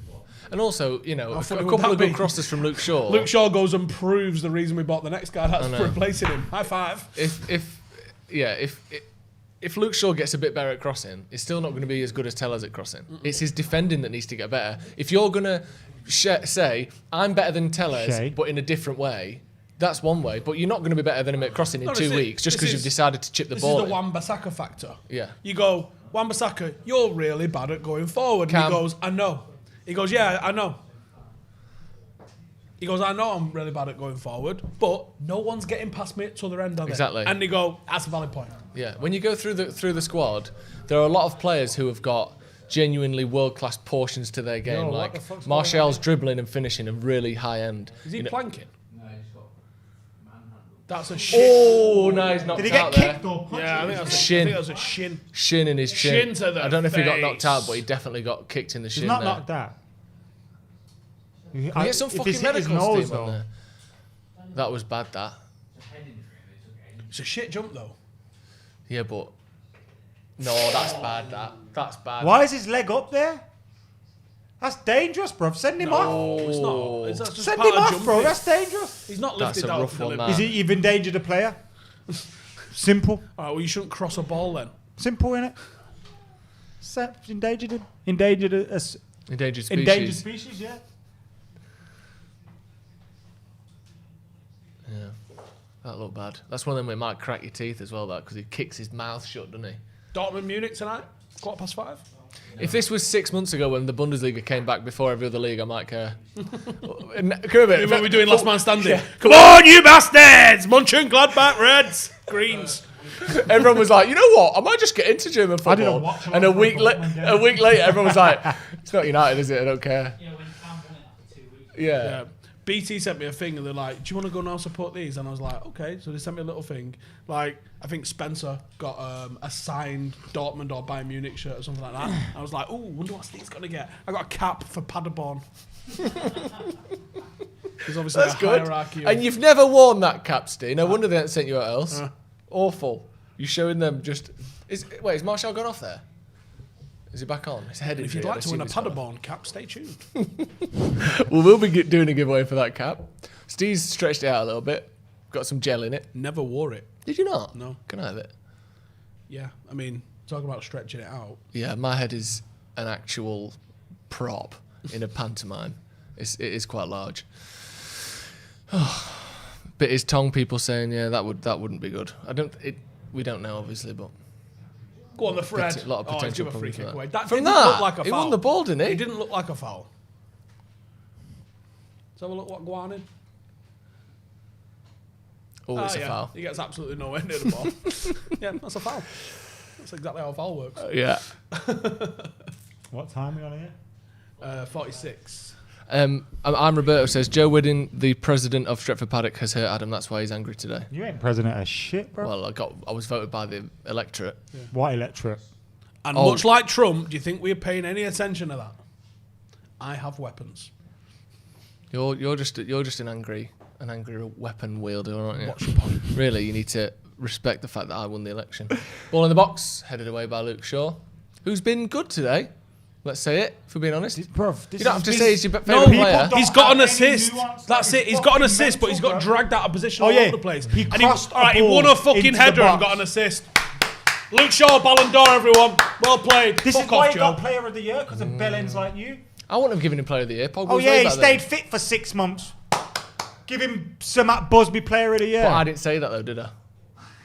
And also, a funny would couple that of good be? crosses from Luke Shaw. Luke Shaw goes and proves the reason we bought the next guy that's replacing him. High five. If Luke Shaw gets a bit better at crossing, it's still not going to be as good as Tellez at crossing. It's his defending that needs to get better. If you're going to say, I'm better than Tellez, but in a different way, that's one way. But you're not going to be better than him at crossing in 2 weeks just because you've decided to chip the ball This is the in. Wan-Bissaka factor. Yeah. You go, Wan-Bissaka, you're really bad at going forward. And he goes, I know. He goes, yeah, I know. He goes, I know I'm really bad at going forward, but no one's getting past me at the other end of it. Exactly. And they go, that's a valid point. Yeah. When you go through the squad, there are a lot of players who have got genuinely world-class portions to their game. Like Martial's dribbling and finishing and really high-end. Is he planking? That's a shit. Oh, no, he's knocked out. Did he get kicked or punched? Yeah, I think Shin. that was a shin. Shin in his chin. Shin to the I don't know if he got knocked face. out, but he definitely got kicked in the shin. He's not there. knocked out. Can we get some If fucking he's hit his medical nose, team on though. there? That was bad, that. It's a shit jump, though. Yeah, but... No, that's bad, that. That's bad. Why is his leg up there? That's dangerous, bro. Send him off. No, it's not. It's just Send part him of off, jumping. bro. That's dangerous. He's not That's lifted a out rough to the one, limit. that. Is he? You've endangered a player. Simple. All right, well, you shouldn't cross a ball then. Simple, innit? Endangered species. Endangered species, yeah. Yeah, that looked bad. That's one of them where it might crack your teeth as well, that, because he kicks his mouth shut, doesn't he? Dortmund Munich tonight, 5:15. If this was 6 months ago when the Bundesliga came back before every other league, I might care. Come here, mate. What are we doing, last man standing? Yeah. Come on, you bastards! Mönchengladbach Reds, Greens. Everyone was like, you know what? I might just get into German football. And a week later, everyone was like, it's not United, is it? I don't care. Yeah. BT sent me a thing and they're like, do you want to go now support these? And I was like, okay. So they sent me a little thing. Like, I think Spencer got a signed Dortmund or Bayern Munich shirt or something like that. I was like, ooh, wonder what Steve's going to get. I got a cap for Paderborn. There's obviously That's a good. hierarchy. And you've never worn that cap, Steve. No wonder they haven't sent you out else. Awful. You're showing them just... Is Martial gone off there? Is he back on? His head If you'd like to win a Paderborn cap, stay tuned. Well, we'll be doing a giveaway for that cap. Steve's stretched it out a little bit. Got some gel in it. Never wore it. Did you not? No. Can I have it? Yeah, I mean, talk about stretching it out. Yeah, my head is an actual prop in a pantomime. It is quite large. But his tongue, people saying, yeah, that wouldn't be good. We don't know, obviously, but... Go on, the Fred. A lot of potential give a free for kick that. away. That From didn't that, look like a foul. he won the ball, didn't he? It didn't look like a foul. Let's have a look what Guan in. Oh, it's a foul. He gets absolutely nowhere near the ball. Yeah, that's a foul. That's exactly how a foul works. Yeah. What time are we on here? 46. I'm Roberto says, Joe Whidding, the president of Stretford Paddock, has hurt Adam. That's why he's angry today. You ain't president of shit, bro. Well, I was voted by the electorate. Yeah. What electorate? And much like Trump, do you think we're paying any attention to that? I have weapons. You're just an angry weapon wielder, aren't you? What's your point? Really, you need to respect the fact that I won the election. Ball in the box, headed away by Luke Shaw, who's been good today. Let's say it, if we're being honest. You don't have to say he's your favourite player. He's got an assist. That's it. He's got an assist, but he's got dragged out of position all over the place. He won a fucking header and got an assist. Luke Shaw, Ballon d'Or, everyone. Well played. This Fuck is why off, he Joe. got Player of the Year, because of bellends like you. I wouldn't have given him Player of the Year. Pogba was He way back stayed then. fit for 6 months. Give him Sir Matt Busby Player of the Year. But I didn't say that though, did I?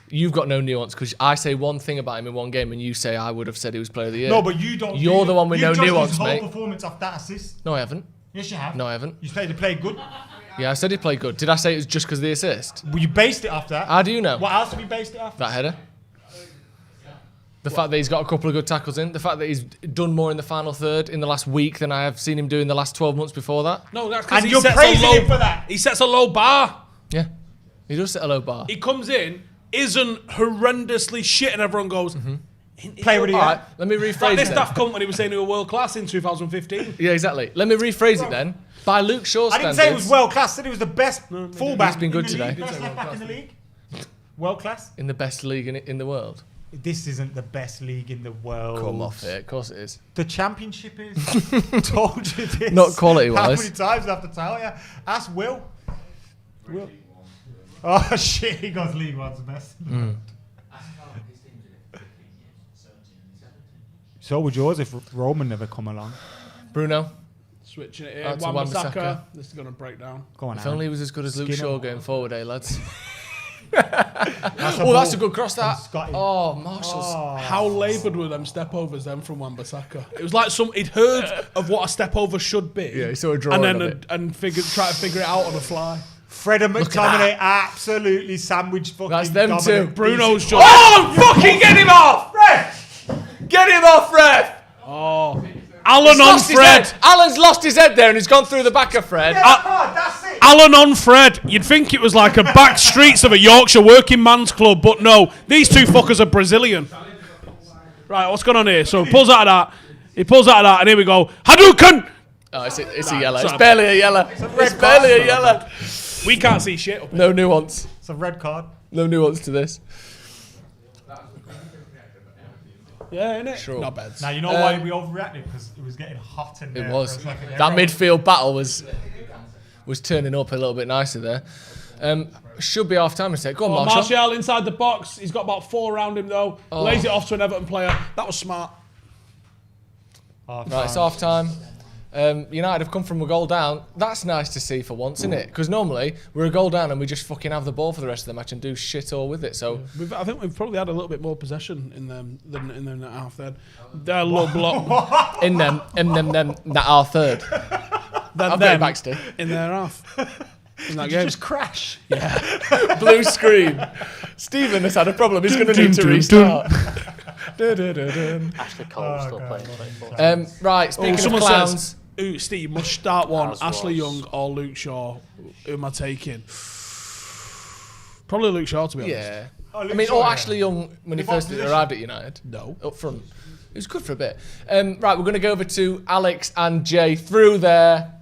You've got no nuance because I say one thing about him in one game and you say I would have said he was Player of the Year. No, but you don't. You're the one with no nuance, his whole mate. Performance off that assist. No, I haven't. Yes, you have. No, I haven't. You said he played good. Yeah, I said he played good. Did I say it was just because of the assist? Well, you based it off that. How do you know? What else have you based it off? That header. The fact that he's got a couple of good tackles in. The fact that he's done more in the final third in the last week than I have seen him do in the last 12 months before that. No, that's because And you're praising him for that. He sets a low bar. Yeah. He does set a low bar. He comes in, isn't horrendously shit, and everyone goes, Player of the Year. All right, let me rephrase like it this then. Daft Cunt when he was saying he was world class in 2015. Yeah, exactly. Let me rephrase it then. By Luke Shaw's I didn't standards... say he was world class. I said he was the best fullback. He's been good in the today. league. Best left back in the league. World class. In the best league in the world. This isn't the best league in the world. Come off it. Of course it is. The Championship is. Told you this. Not quality-wise. How many times do I have to tell you? Ask Will. Will. Oh shit! He goes League One's the best. So would yours if Roman never come along. Bruno. Switching it here. Out to Wan-Bissaka. This is going to break down. Go on. If only he was as good as Luke Skin Shaw him. going forward, lads. That's That's a good cross, that. Scotty. Oh, Marshall's. How laboured were them step overs then from Wan-Bissaka? It was like he'd heard of what a step over should be. Yeah, he saw a drawing and of then it. try to figure it out on the fly. Fred and McTominay absolutely sandwiched fucking. That's them Dominic. two. Bruno's just... Oh, fucking get him off! Fred! Get him off, Fred! Oh. Alan on Lost his Fred. head. Alan's lost his head there and he's gone through the back of Fred. That's it. Alan on Fred. You'd think it was like a back streets of a Yorkshire working man's club, but no. These two fuckers are Brazilian. Right, what's going on here? So he pulls out of that, and here we go. Hadouken! Oh, it's a yellow. Sorry. It's barely a yellow. It's barely a yellow. We can't see shit up here. No nuance. It's a red card. No nuance to this. Yeah, innit? Sure. Not bad. Now you know why we overreacted, because it was getting hot in there. It was. for a second. That midfield battle was turning up a little bit nicer there. Should be half time in a sec. Go on, Marshall. Martial inside the box. He's got about 4 around him though. Oh. Lays it off to an Everton player. That was smart. Right, it's half time. United have come from a goal down. That's nice to see for once, isn't it? Because normally we're a goal down and we just fucking have the ball for the rest of the match and do shit all with it. So I think we've probably had a little bit more possession in them than in them that half third. They're a low block in them that half third. I'll go back, Steve. In their half. In that Did game. you just crash? Yeah. Blue screen. Stephen has had a problem. He's going to need to restart. Ashley Cole still playing 24. Right, speaking of someone clowns. says, "Ooh, Steve, must start one. As Ashley was. Young or Luke Shaw. Who am I taking? Probably Luke Shaw, to be honest. Yeah. Oh, or Ashley Young when he first arrived at United. No. Up front. It was good for a bit. Right, we're going to go over to Alex and Jay through there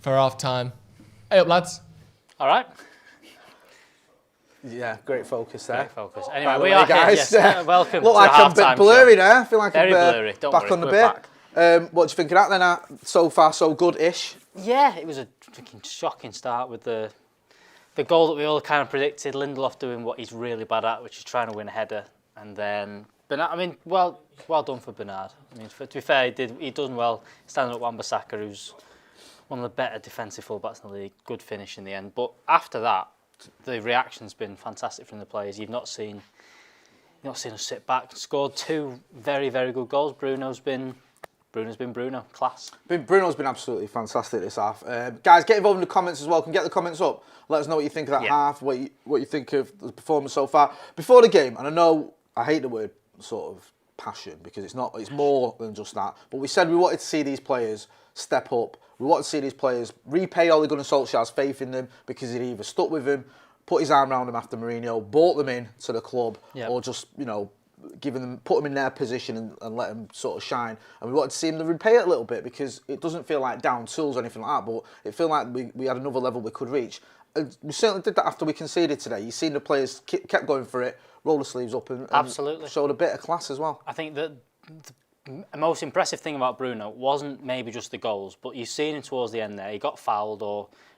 for half time. Hey up, lads. All right. Yeah, great focus there. Great focus. Anyway, By the we way, are guys. here. Yes. Welcome Look to like the I'm a bit halftime blurry show. now. I feel like Very I'm blurry. Don't back worry, on the we're bit. back. What do you think of that then? So far, so good-ish. Yeah, it was a freaking shocking start with the goal that we all kind of predicted. Lindelof doing what he's really bad at, which is trying to win a header, and then Bernard. I mean, well done for Bernard. I mean, to be fair, he done well standing up Wan-Bissaka, who's one of the better defensive fullbacks in the league. Good finish in the end, but after that, the reaction's been fantastic from the players. You've not seen us sit back. Scored two very, very good goals. Bruno's been Bruno, class. Bruno's been absolutely fantastic this half. Guys, get involved in the comments as well. Can get the comments up. Let us know what you think of that half, what you think of the performance so far. Before the game, and I know I hate the word sort of passion because it's more than just that. But we said we wanted to see these players step up. We wanted to see these players repay Ole Gunnar Solskjaer's faith in them because he'd either stuck with him, put his arm around them after Mourinho, brought them in to the club, or just, put them in their position and let them sort of shine. And we wanted to see them repay it a little bit because it doesn't feel like down tools or anything like that, but it felt like we had another level we could reach. And we certainly did that after we conceded today. You've seen the players kept going for it, roll the sleeves up and Absolutely showed a bit of class as well. I think that the most impressive thing about Bruno wasn't maybe just the goals, but you've seen him towards the end there. He got fouled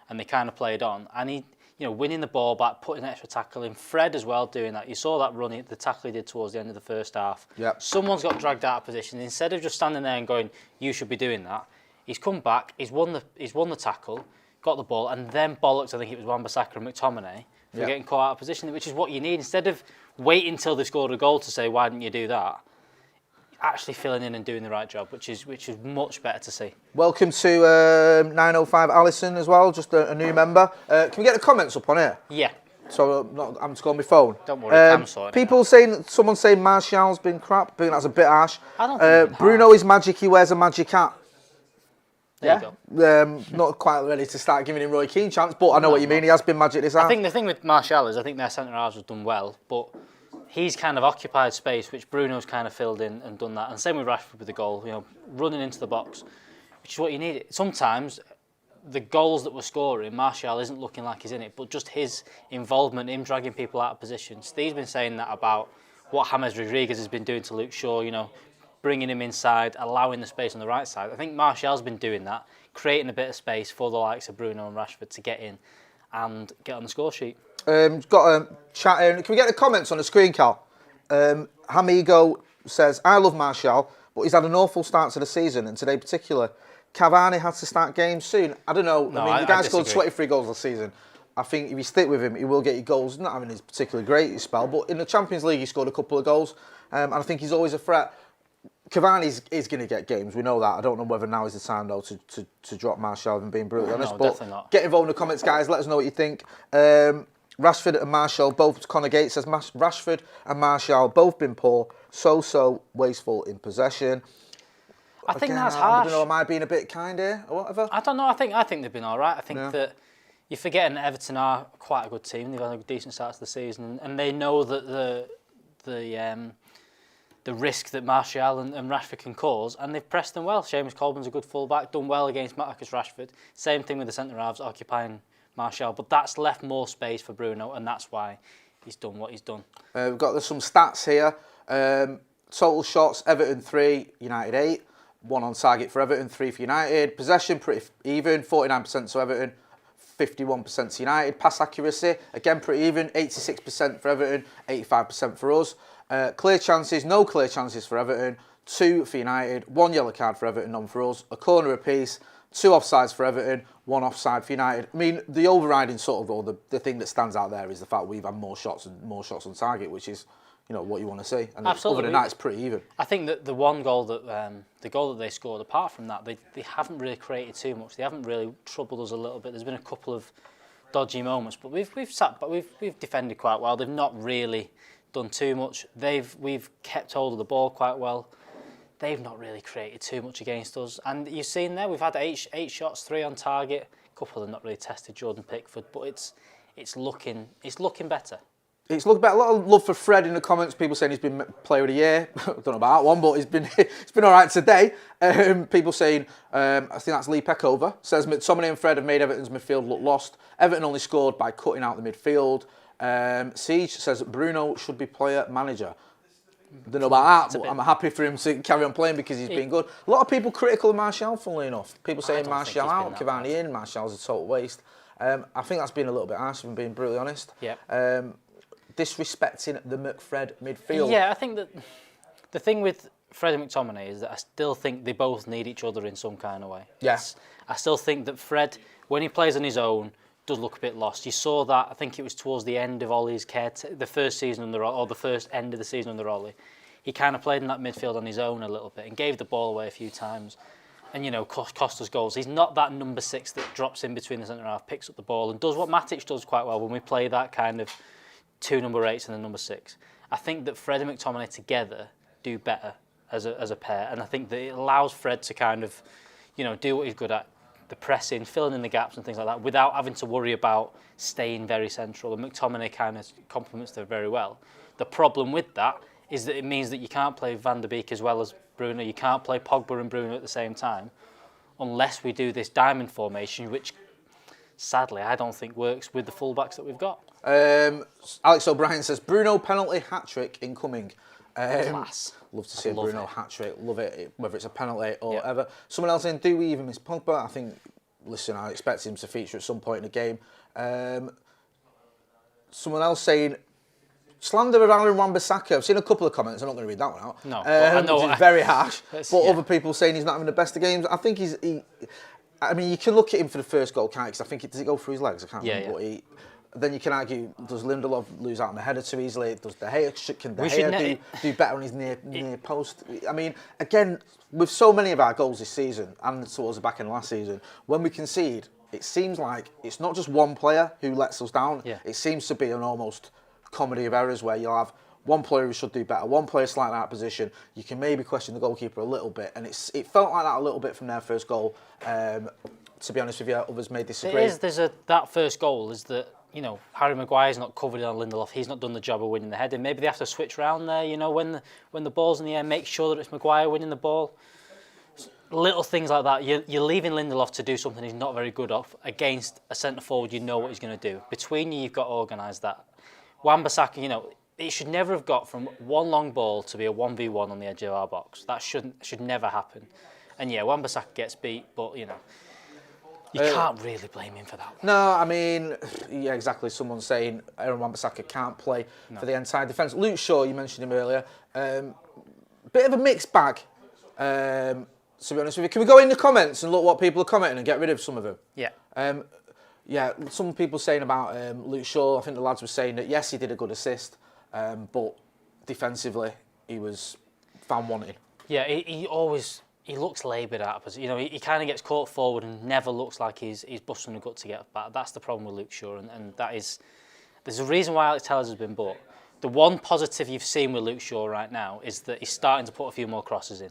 and they kind of played on. And he, winning the ball back, putting an extra tackle in. Fred as well doing that. You saw that run, the tackle he did towards the end of the first half. Yep. Someone's got dragged out of position. Instead of just standing there and going, you should be doing that, he's come back, he's won the tackle, got the ball, and then bollocks, I think it was Wan-Bissaka and McTominay, for getting caught out of position, which is what you need. Instead of waiting until they scored a goal to say, why didn't you do that? Actually filling in and doing the right job, which is much better to see. Welcome to 905 Alison as well, just a new member. Can we get the comments up on here? Yeah. So I'm just going on my phone. Don't worry, Cam's sorting it out. Someone saying Martial's been crap. I think that's a bit harsh. I don't think Bruno is magic. He wears a magic hat. There you go. Not quite ready to start giving him Roy Keane chance, but I know what you mean. He has been magic this half. I think the thing with Martial is I think their centre halves have done well, but he's kind of occupied space, which Bruno's kind of filled in and done that. And same with Rashford with the goal, running into the box, which is what you need. Sometimes the goals that we're scoring, Martial isn't looking like he's in it, but just his involvement, him dragging people out of position. Steve's been saying that about what James Rodriguez has been doing to Luke Shaw, bringing him inside, allowing the space on the right side. I think Martial's been doing that, creating a bit of space for the likes of Bruno and Rashford to get in and get on the score sheet. Got a chat here. Can we get the comments on the screen, Cal? Hamigo says, I love Martial, but he's had an awful start to the season, and today in particular, Cavani has to start games soon. I don't know. No, the guy's scored 23 goals this season. I think if you stick with him, he will get you goals. Not having his particularly great spell, but in the Champions League, he scored a couple of goals, and I think he's always a threat. Cavani is going to get games. We know that. I don't know whether now is the time, though, to drop Martial and being brutally honest. No, but definitely not. Get involved in the comments, guys. Let us know what you think. Rashford and Martial, both Connor Gates says Rashford and Martial both been poor, so wasteful in possession. I think that's I harsh. don't know, am I being a bit kind here or whatever? I don't know. I think they've been all right. I think that you're forgetting that Everton are quite a good team. They've had a decent start to the season, and they know that the risk that Martial and Rashford can cause, and they've pressed them well. Seamus Colburn's a good fullback, done well against Marcus Rashford. Same thing with the centre halves occupying Martial, but that's left more space for Bruno, and that's why he's done what he's done. We've got some stats here. Total shots: Everton 3, United 8. 1 on target for Everton, 3 for United. Possession pretty even, 49% to Everton, 51% to United. Pass accuracy again pretty even, 86% for Everton, 85% for us. Clear chances, no clear chances for Everton, 2 for United, 1 yellow card for Everton, none for us, a corner apiece, 2 offsides for Everton, 1 offside for United. I mean, the overriding sort of, or the thing that stands out there is the fact we've had more shots on target, which is, you know, what you want to see. And Absolutely. other than that, it's pretty even. I think that the goal that they scored, apart from that, they haven't really created too much. They haven't really troubled us a little bit. There's been a couple of dodgy moments, but we've defended quite well. They've not really done too much. We've kept hold of the ball quite well. They've not really created too much against us. And you've seen there, we've had 8 shots, 3 on target. A couple of them not really tested Jordan Pickford, but it's looking better. It's looked better. A lot of love for Fred in the comments. People saying he's been Player of the Year. I don't know about that one, but he's been all right today. People saying, I think that's Lee Peckover, says McTominay and Fred have made Everton's midfield look lost. Everton only scored by cutting out the midfield. Siege says Bruno should be player manager. Don't know about that, but I'm happy for him to carry on playing because he's been good. A lot of people critical of Martial, funnily enough. People saying Martial out, Cavani in, Martial's a total waste. I think that's been a little bit harsh, if I'm being brutally honest. Yeah. Disrespecting the McFred midfield. Yeah, I think that the thing with Fred and McTominay is that I still think they both need each other in some kind of way. Yes. I still think that Fred, when he plays on his own, does look a bit lost. You saw that, I think it was towards the end of Ollie's the first season under Ollie, or the first end of the season under Ollie. He kind of played in that midfield on his own a little bit and gave the ball away a few times. And, you know, cost us goals. He's not that number 6 that drops in between the centre half, picks up the ball and does what Matic does quite well when we play that kind of 2 number 8s and a number 6. I think that Fred and McTominay together do better as a pair, and I think that it allows Fred to kind of, you know, do what he's good at, the pressing, filling in the gaps and things like that, without having to worry about staying very central. And McTominay kind of complements them very well. The problem with that is that it means that you can't play Van der Beek as well as Bruno. You can't play Pogba and Bruno at the same time, unless we do this diamond formation, which sadly I don't think works with the fullbacks that we've got. Alex O'Brien says Bruno penalty hat-trick incoming. Class. Love to see a Bruno hat-trick. Love it, whether it's a penalty or whatever. Someone else saying, do we even miss Pogba? I think, listen, I expect him to feature at some point in the game. Someone else saying, slander of Aaron Wan-Bissaka. I've seen a couple of comments. I'm not going to read that one out. No, I know, which is very harsh. But other people saying he's not having the best of games. I think I mean, you can look at him for the first goal, can't you? Because I think does it go through his legs? I can't remember what then you can argue, does Lindelof lose out on the header too easily? Does De Gea do better on his near post? I mean, again, with so many of our goals this season and towards the back end of last season, when we concede, it seems like it's not just one player who lets us down. Yeah. It seems to be an almost comedy of errors where you'll have one player who should do better, one player slightly out of position. You can maybe question the goalkeeper a little bit, and it felt like that a little bit from their first goal. To be honest with you, others may disagree. That first goal is that, you know, Harry Mcguire's not covered on Lindelof. He's not done the job of winning the header. Maybe they have to switch around there. You know, when the ball's in the air, make sure that it's Mcguire winning the ball. Little things like that. You're leaving Lindelof to do something he's not very good at against a centre forward. You know what he's going to do. Between you, you've got to organise that. Wan-Bissaka, you know, it should never have got from one long ball to be a 1v1 on the edge of our box. That should never happen. And yeah, Wan-Bissaka gets beat, but you know. You can't really blame him for that one. No, I mean, yeah, exactly. Someone's saying Aaron Wan-Bissaka can't play for the entire defence. Luke Shaw, you mentioned him earlier. Bit of a mixed bag, to be honest with you. Can we go in the comments and look what people are commenting and get rid of some of them? Yeah. Yeah, some people saying about Luke Shaw. I think the lads were saying that, yes, he did a good assist, but defensively, he was found wanting. Yeah, he looks laboured out of position. You know, he kind of gets caught forward and never looks like he's busting the gut to get back. That's the problem with Luke Shaw, and that is... There's a reason why Alex Tellers has been bought. The one positive you've seen with Luke Shaw right now is that he's starting to put a few more crosses in.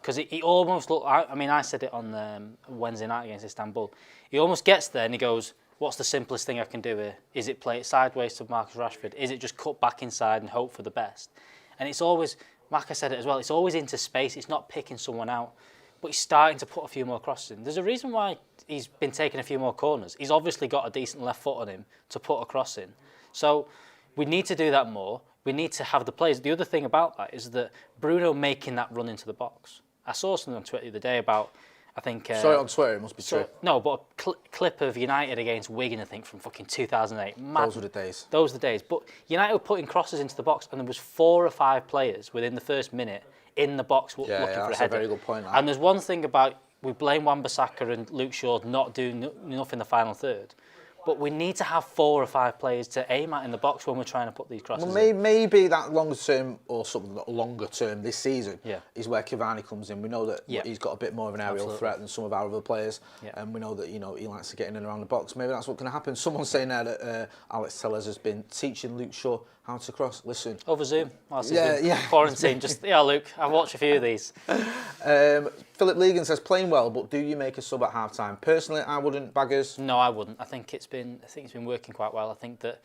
Because he almost looked... I mean, I said it on Wednesday night against Istanbul. He almost gets there and he goes, what's the simplest thing I can do here? Is it play it sideways to Marcus Rashford? Is it just cut back inside and hope for the best? And it's always... Maka said it as well, it's always into space, it's not picking someone out, but he's starting to put a few more crosses in. There's a reason why he's been taking a few more corners. He's obviously got a decent left foot on him to put a cross in. So we need to do that more. We need to have the players. The other thing about that is that Bruno making that run into the box. I saw something on Twitter the other day about, I think... Sorry, on Twitter, it must be true. No, but a clip of United against Wigan, I think, from fucking 2008. Those were the days. Those were the days. But United were putting crosses into the box, and there was 4 or 5 players within the first minute in the box looking for a header. That's a very good point. And there's one thing about, we blame Wan-Bissaka and Luke Shaw not doing enough in the final third, but we need to have 4 or 5 players to aim at in the box when we're trying to put these crosses in. Maybe that longer term, or something longer term this season, is where Cavani comes in. We know that he's got a bit more of an aerial threat than some of our other players, and we know that he likes to get in and around the box. Maybe that's what's going to happen. Someone's saying there that Alex Tellez has been teaching Luke Shaw how to cross. Listen, over Zoom whilst he's been quarantined. Luke, I've watched a few of these. Philip Legan says, playing well, but do you make a sub at half time? Personally, I wouldn't. Baggers? No, I wouldn't. I think it's been working quite well. I think that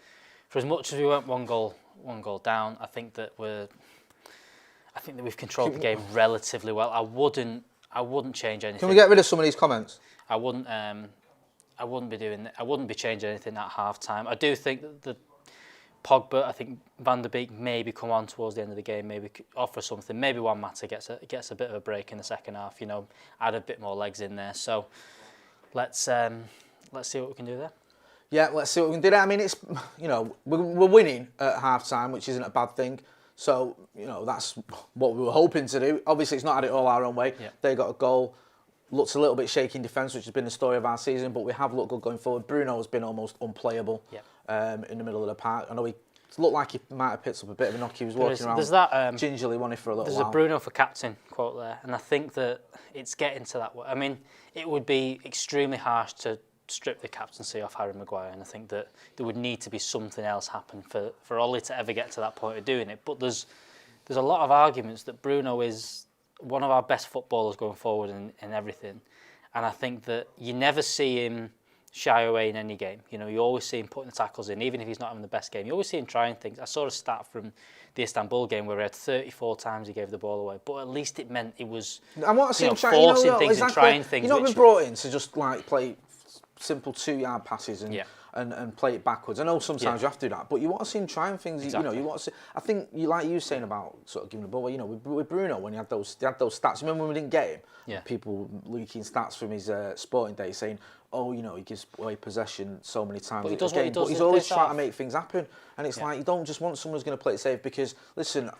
for as much as we went one goal down, I think that we've controlled the game relatively well. I wouldn't change anything. Can we get rid of some of these comments? I wouldn't be changing anything at half time. I do think that the Pogba, I think Van der Beek maybe come on towards the end of the game, maybe offer something. Maybe Juan Mata gets a bit of a break in the second half. Add a bit more legs in there. So let's see what we can do there. Yeah, let's see what we can do there. I mean, it's we're winning at half time, which isn't a bad thing. So that's what we were hoping to do. Obviously, it's not had it all our own way. Yeah. They got a goal. Looks a little bit shaky in defence, which has been the story of our season, but we have looked good going forward. Bruno has been almost unplayable in the middle of the park. I know he looked like he might have picked up a bit of a knock. He was walking around gingerly, wasn't he, for a little while. There's a Bruno for captain quote there, and I think that it's getting to that. I mean, it would be extremely harsh to strip the captaincy off Harry Mcguire, and I think that there would need to be something else happen for Ollie to ever get to that point of doing it. But there's a lot of arguments that Bruno is one of our best footballers going forward in everything, and I think that you never see him shy away in any game. You always see him putting the tackles in, even if he's not having the best game. You always see him trying things. I saw a stat from the Istanbul game where he had 34 times he gave the ball away, but at least it meant it was forcing things and trying things. You've not been brought in to just play simple 2-yard passes and play it backwards. I know sometimes you have to do that, but you want to see him trying things. Exactly. You want to see. I think like you saying about sort of giving the ball. With Bruno, when he had those stats. Remember when we didn't get him? Yeah. People leaking stats from his sporting day saying, he gives away possession so many times. But he's always trying to make things happen. And it's like you don't just want someone who's going to play it safe because listen,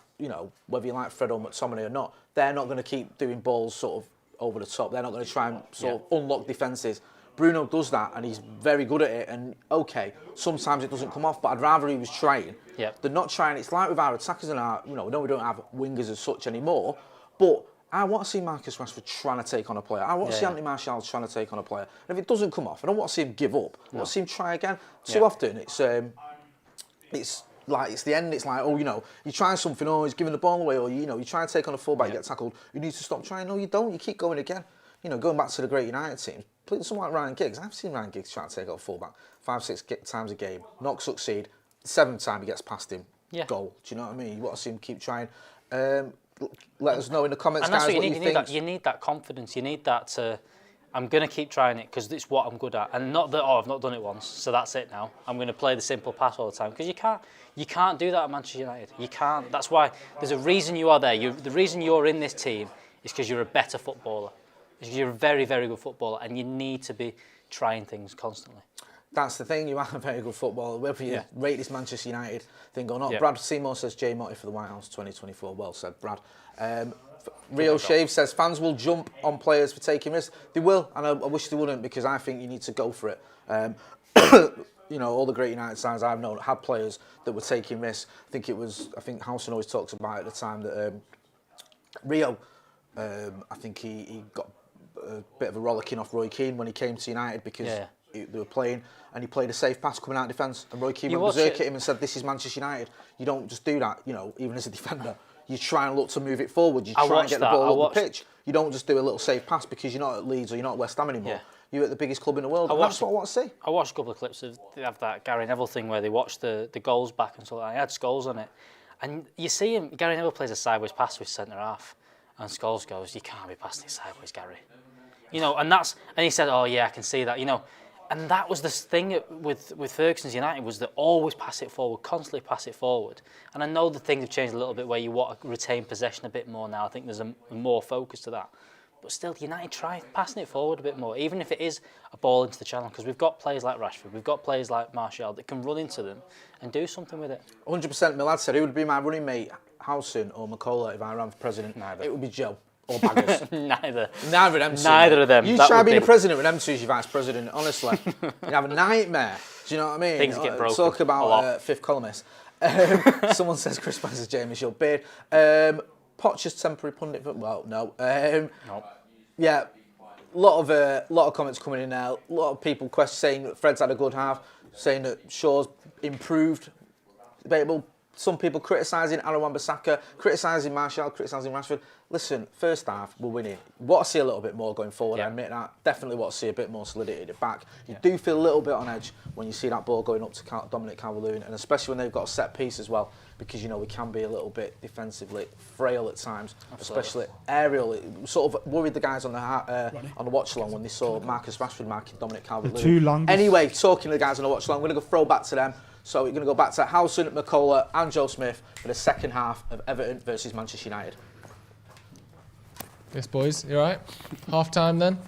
whether you like Fred or McTominay or not, they're not going to keep doing balls sort of over the top. They're not going to try and sort of unlock defences. Bruno does that and he's very good at it, and sometimes it doesn't come off, but I'd rather he was trying than not trying. It's like with our attackers and our, we don't have wingers as such anymore, but I want to see Marcus Rashford trying to take on a player. I want to see Anthony Martial trying to take on a player. And if it doesn't come off, I don't want to see him give up. I want to see him try again. Too often it's the end. It's like, you're trying something, he's giving the ball away, or you try to take on a fullback, you get tackled. You need to stop trying. No, you don't. You keep going again. Going back to the great United teams, someone like Ryan Giggs. I've seen Ryan Giggs try to take out a fullback 5-6 times a game, not succeed. The 7th time he gets past him, goal. Do you know what I mean? You want to see him keep trying. Let us know in the comments, guys, what you think. You need that confidence. You need that I'm going to keep trying it because it's what I'm good at, and not that I've not done it once, so that's it now. I'm going to play the simple pass all the time because you can't do that at Manchester United. You can't. That's why there's a reason you are there. The reason you're in this team is because you're a better footballer. You're a very, very good footballer, and you need to be trying things constantly. That's the thing, you are a very good footballer, whether you rate this Manchester United thing or not. Yeah. Brad Seymour says, Jay Motti for the White House 2024. Well said, Brad. Rio Shave says, fans will jump on players for taking risks. They will, and I wish they wouldn't, because I think you need to go for it. All the great United sides I've known had players that were taking risks. I think Housen always talks about at the time that Rio, I think he got a bit of a rollicking off Roy Keane when he came to United because they were playing and he played a safe pass coming out of defence, and Roy Keane went berserk at him and said, this is Manchester United. You don't just do that, even as a defender. You try and look to move it forward. You try and get the ball up the pitch. You don't just do a little safe pass because you're not at Leeds or you're not at West Ham anymore. Yeah. You're at the biggest club in the world. That's what I want to see. I watched a couple of clips of that Gary Neville thing where they watched the goals back and so on. He had Scholes on it. And you see him, Gary Neville plays a sideways pass with centre half. And Scholes goes, you can't be passing it sideways, Gary. And he said, oh yeah, I can see that, And that was the thing with Ferguson's United, was that always pass it forward, constantly pass it forward. And I know that things have changed a little bit where you want to retain possession a bit more now. I think there's a more focus to that. But still, United try passing it forward a bit more, even if it is a ball into the channel, because we've got players like Rashford, we've got players like Martial that can run into them and do something with it. 100%. My lad said, who would be my running mate? Howson or McCullough if I ran for president? Neither. It would be Joe. Or Baggers. Neither. Neither of them two. Neither of them. You try being the president with them two as your vice president, honestly. You have a nightmare. Do you know what I mean? Things get broken. Talk about fifth columnist. Someone says Chris Price is Jamie Shield Beard. Poch is temporary pundit. Well, no. Nope. Yeah. Lot of comments coming in now. A lot of people saying that Fred's had a good half, saying that Shaw's improved. Debatable. Some people criticising Aaron Wan-Bissaka, criticising Martial, criticising Rashford. Listen, first half, we're winning. Want to see a little bit more going forward, I admit that. Definitely want to see a bit more solidity at the back. You do feel a little bit on edge when you see that ball going up to Dominic Calvert-Lewin, and especially when they've got a set piece as well, because, you know, we can be a little bit defensively frail at times, especially aerial. It sort of worried the guys on the watch-along when they saw Marcus Rashford marking Dominic Calvert-Lewin. Anyway, talking to the guys on the watch-along, we're going to throw back to them. So we're going to go back to Howson, McCullough and Joe Smith for the second half of Everton versus Manchester United. Yes, boys, you all right? Half-time then?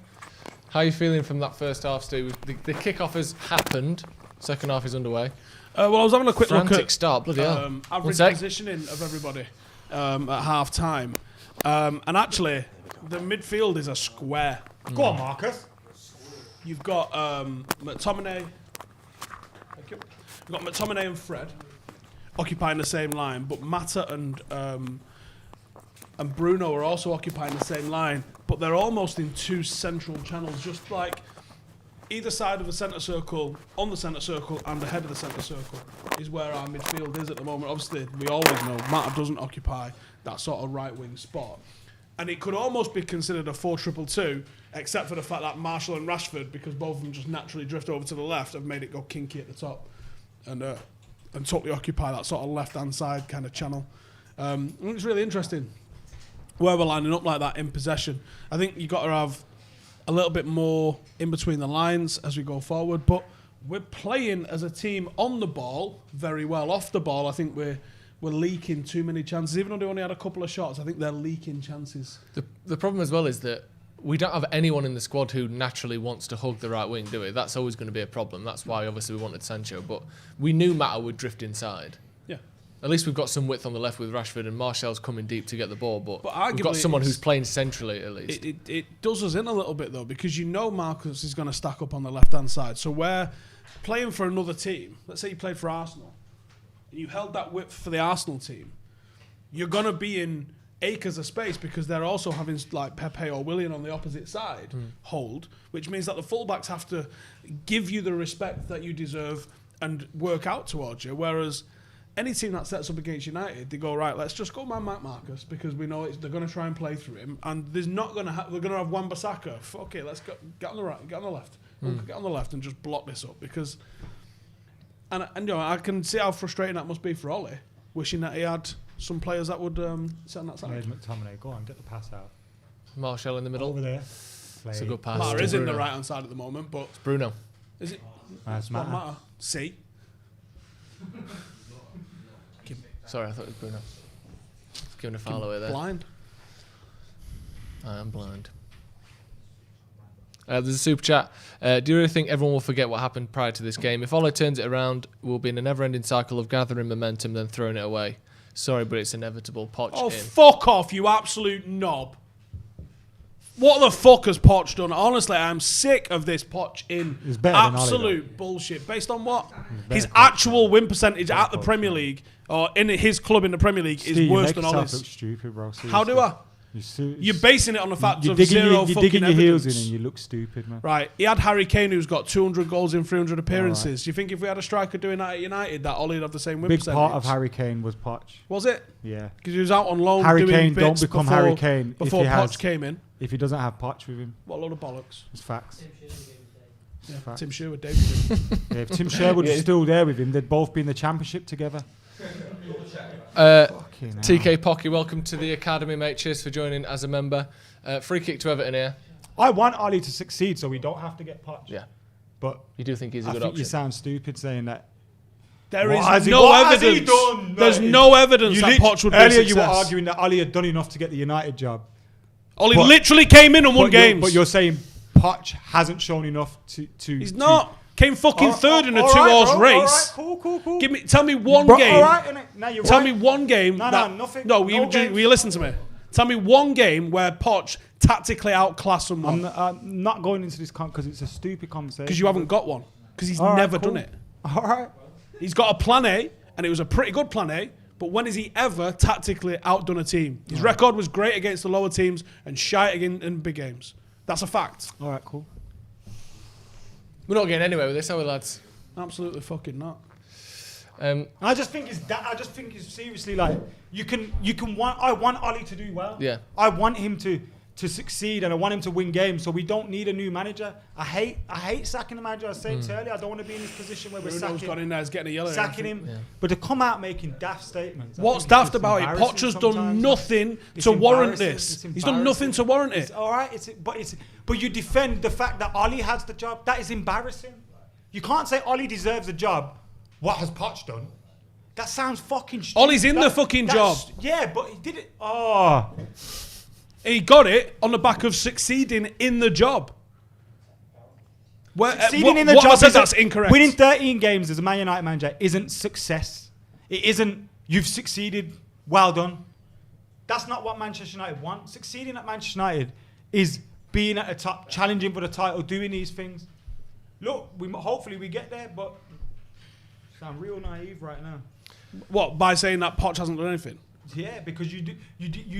How are you feeling from that first half, Stu? The kick-off has happened. Second half is underway. Well, I was having a quick look at start, bloody hell. Average positioning of everybody at half-time. And actually, the midfield is a square. Go on, Marcus. You've got McTominay. Thank you. You've got McTominay and Fred occupying the same line, but Mata and Bruno are also occupying the same line, but they're almost in two central channels, just like either side of the centre circle, on the centre circle and ahead of the centre circle is where our midfield is at the moment. Obviously, we always know Mata doesn't occupy that sort of right-wing spot. And it could almost be considered a 4-2-2, except for the fact that Martial and Rashford, because both of them just naturally drift over to the left, have made it go kinky at the top and totally occupy that sort of left-hand side kind of channel. It's really interesting where we're lining up like that in possession. I think you've got to have a little bit more in between the lines as we go forward, but we're playing as a team on the ball very well. Off the ball, I think we're leaking too many chances. Even though they only had a couple of shots, I think they're leaking chances. The problem as well is that we don't have anyone in the squad who naturally wants to hug the right wing, do we? That's always going to be a problem. That's why obviously we wanted Sancho, but we knew Mata would drift inside. Yeah. At least we've got some width on the left with Rashford, and Martial's coming deep to get the ball, but we've got arguably someone who's playing centrally at least. It does us in a little bit though, because you know Marcus is going to stack up on the left-hand side. So we're playing for another team. Let's say you played for Arsenal. You held that width for the Arsenal team. You're going to be in acres of space because they're also having like Pepe or Willian on the opposite side hold, which means that the fullbacks have to give you the respect that you deserve and work out towards you. Whereas any team that sets up against United, they go, right, let's just go man Marcus because we know they're going to try and play through him, and there's not going to they're going to have Wan-Bissaka. Okay, let's get on the right, get on the left, get on the left and just block this up because. And you know, I can see how frustrating that must be for Ollie, wishing that he had some players that would sit on that side. There's McTominay. Go on, get the pass out. Martial in the middle. Over there. It's a good pass. Mata is in the right-hand side at the moment, but... It's Bruno. Is it? That's Mata. See? Sorry, I thought it was Bruno. Giving a foul away there. Blind. I am blind. There's a super chat. Do you really think everyone will forget what happened prior to this game? If Ole turns it around, we'll be in a never-ending cycle of gathering momentum, then throwing it away. Sorry, but it's inevitable. Poch in. Fuck off, you absolute knob. What the fuck has Poch done? Honestly, I'm sick of this Poch in. Absolute bullshit. Based on what? His actual win percentage at the Premier League, or in his club in the Premier League, is worse than Ole's. Look stupid, bro. How do I? You're basing it on the fact of zero fucking evidence. You're digging your heels in and you look stupid, man. Right, he had Harry Kane who's got 200 goals in 300 appearances. Do you think if we had a striker doing that at United, that Ollie would have the same win percentage? Big part of Harry Kane was Poch. Was it? Yeah. Because he was out on loan Harry doing Kane bits don't become before, Harry Kane before if he Poch came in. If he doesn't have Poch with him. What a load of bollocks. It's facts. Yeah, Tim Sherwood, David. Yeah, if Tim Sherwood was still there with him, they'd both be in the Championship together. TK Pocky, welcome to the Academy, mate. Cheers for joining as a member. Free kick to Everton here. I want Ollie to succeed so we don't have to get Poch. Yeah. But you do think he's a good option? I think you sound stupid saying that. There is no evidence. There's no evidence that Poch would be a success. Earlier you were arguing that Ollie had done enough to get the United job. Ollie literally came in and won games. But you're saying Poch hasn't shown enough to... He's not. Came fucking third in a two-horse race. Cool. Tell me one game. All right, innit? Now you're Tell right. me one game. No, nothing. No, No will games. you listen to me? Tell me one game where Poch tactically outclassed someone. I'm not going into this because it's a stupid conversation. Because you haven't got one. Because he's All right, never cool. done it. All right. He's got a plan A, and it was a pretty good plan A. But when has he ever tactically outdone a team? His record was great against the lower teams and shite in big games. That's a fact. All right, cool. We're not getting anywhere with this, are we, lads? Absolutely fucking not. I just think it's seriously like I want Ollie to do well. Yeah. I want him to succeed and I want him to win games. So we don't need a new manager. I hate sacking the manager. I said it earlier. I don't want to be in this position where we're Bruno's got in there, he's getting a yellow. sacking him. Yeah. But to come out making daft statements. What's daft about it? Poch has done nothing to warrant this. He's done nothing to warrant it. All right, but you defend the fact that Ollie has the job. That is embarrassing. You can't say Ollie deserves a job. What has Poch done? That sounds fucking stupid. Ollie's in the fucking job. Yeah, but he did it. Oh. He got it on the back of succeeding in the job. Succeeding in the job. That's incorrect. Winning 13 games as a Man United manager isn't success. It isn't, you've succeeded, well done. That's not what Manchester United want. Succeeding at Manchester United is being at the top, challenging for the title, doing these things. Look, hopefully we get there, but I sound real naive right now. What, by saying that Poch hasn't done anything? Yeah, because you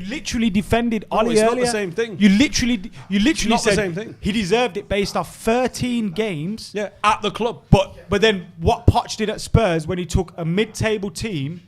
literally defended Ollie it's earlier. not the same thing. You literally not said the same thing. He deserved it based off 13 games. Yeah, at the club. But then what Poch did at Spurs when he took a mid-table team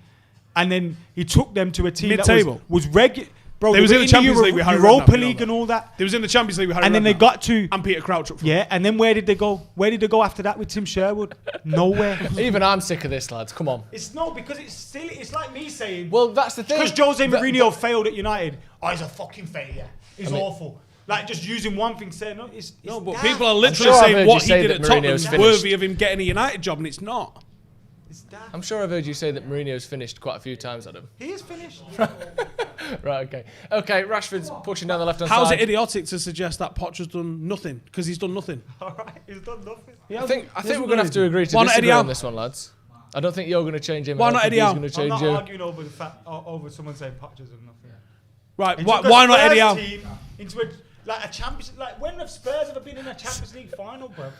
and then he took them to a team Mid-table? that was regular. Bro, They was in the Champions League with Harry Europa Redknapp, League and all that. They was in the Champions League with Harry And then they Redknapp. got to And Peter Crouch up front. Yeah, and then where did they go? Where did they go after that with Tim Sherwood? Nowhere. Even I'm sick of this, lads. Come on. It's no, because it's like me saying. Well, that's the thing. Because Jose Mourinho failed at United. Oh, he's a fucking failure. He's awful. Like just using one thing, saying no, it's But daft. people are literally saying what he did at Tottenham is worthy of him getting a United job, and it's not. I'm sure I've heard you say that Mourinho's finished quite a few times, Adam. He is finished. Right, okay. Okay, Rashford's pushing down the left-hand side. How's it idiotic to suggest that Poch has done nothing? Because he's done nothing. All right, he's done nothing. I think we're going to have to agree to disagree on this one, lads. I don't think you're going to change him. Why not Eddie Howe? I'm not arguing over the fact over someone saying Poch has done nothing. Right, why not Eddie Howe? Into a Champions, like when have Spurs ever been in a Champions League final, bro?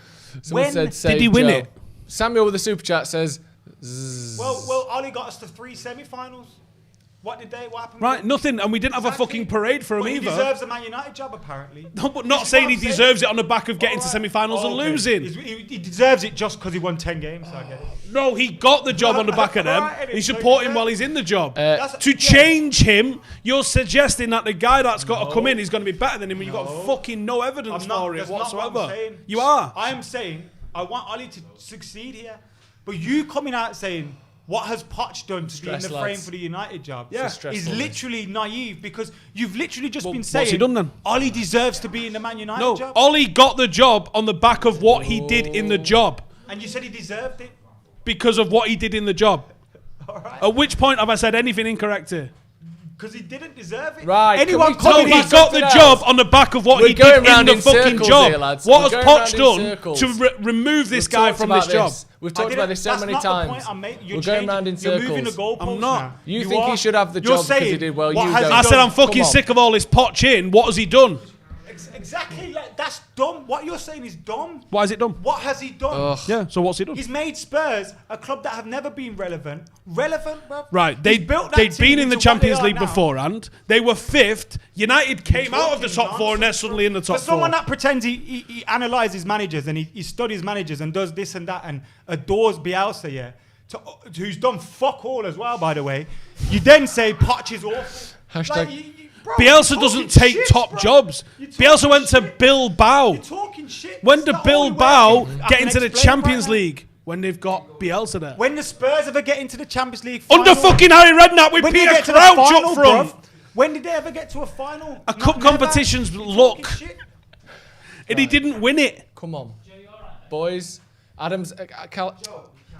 Someone said, did he win Joe. it? Samuel with the super chat says. Well, Ollie got us to 3 semi-finals. What happened? Right, nothing, and we didn't have a fucking parade for him But he either. deserves a Man United job, apparently. No, but not saying he deserves it on the back of getting to semi-finals and losing. He deserves it just because he won 10 games. So I get it. No, he got the job on the back of them. Right, You support him while he's in the job. To change him, you're suggesting that the guy that's got to come in is going to be better than him, and you've got fucking no evidence for it That's not what I'm whatsoever. saying. You are. I am saying I want Ollie to succeed here, but you coming out saying what has Poch done to be in the frame for the United job is literally naive because you've literally just been saying what's he done then? Ollie deserves to be in the Man United job. Ollie got the job on the back of what he did in the job. And you said he deserved it? Because of what he did in the job. Right. At which point have I said anything incorrect here? Because he didn't deserve it. Right. Anyone No, he got the job on the back of what he did in the fucking job. What has Poch done to remove this guy from this job? We've talked about this so many times. We're going round in circles. You're moving the goalposts I'm not. now. You think he should have the job because he did well? You don't. I said I'm fucking sick of all this Poch in. What has he done? Exactly. Like, that's dumb. What you're saying is dumb. Why is it done? What has he done? Yeah, so what's he done? He's made Spurs a club that have never been relevant. Relevant, bro. Right, He's built that they'd team been in the into what they Champions are League now. beforehand. They were 5th. United came out of the top 4 and they're suddenly in the top For someone 4. that pretends he analyses managers and he studies managers and does this and that and adores Bielsa, yeah, who's done fuck all as well, by the way, you then say Poch is awful. Hashtag. Bro, Bielsa doesn't take top jobs. Bielsa went to Bilbao. You're talking shit. When It's did not only Bilbao working. I get can into the explain Champions right now. League? When they've got Bielsa there. When the Spurs ever get into the Champions League final? Under fucking Harry Redknapp with When they Peter get to the Crouch final, up front. bruv. When did they ever get to a final? A cup competition's luck. And he didn't win it. Come on, boys. Adams.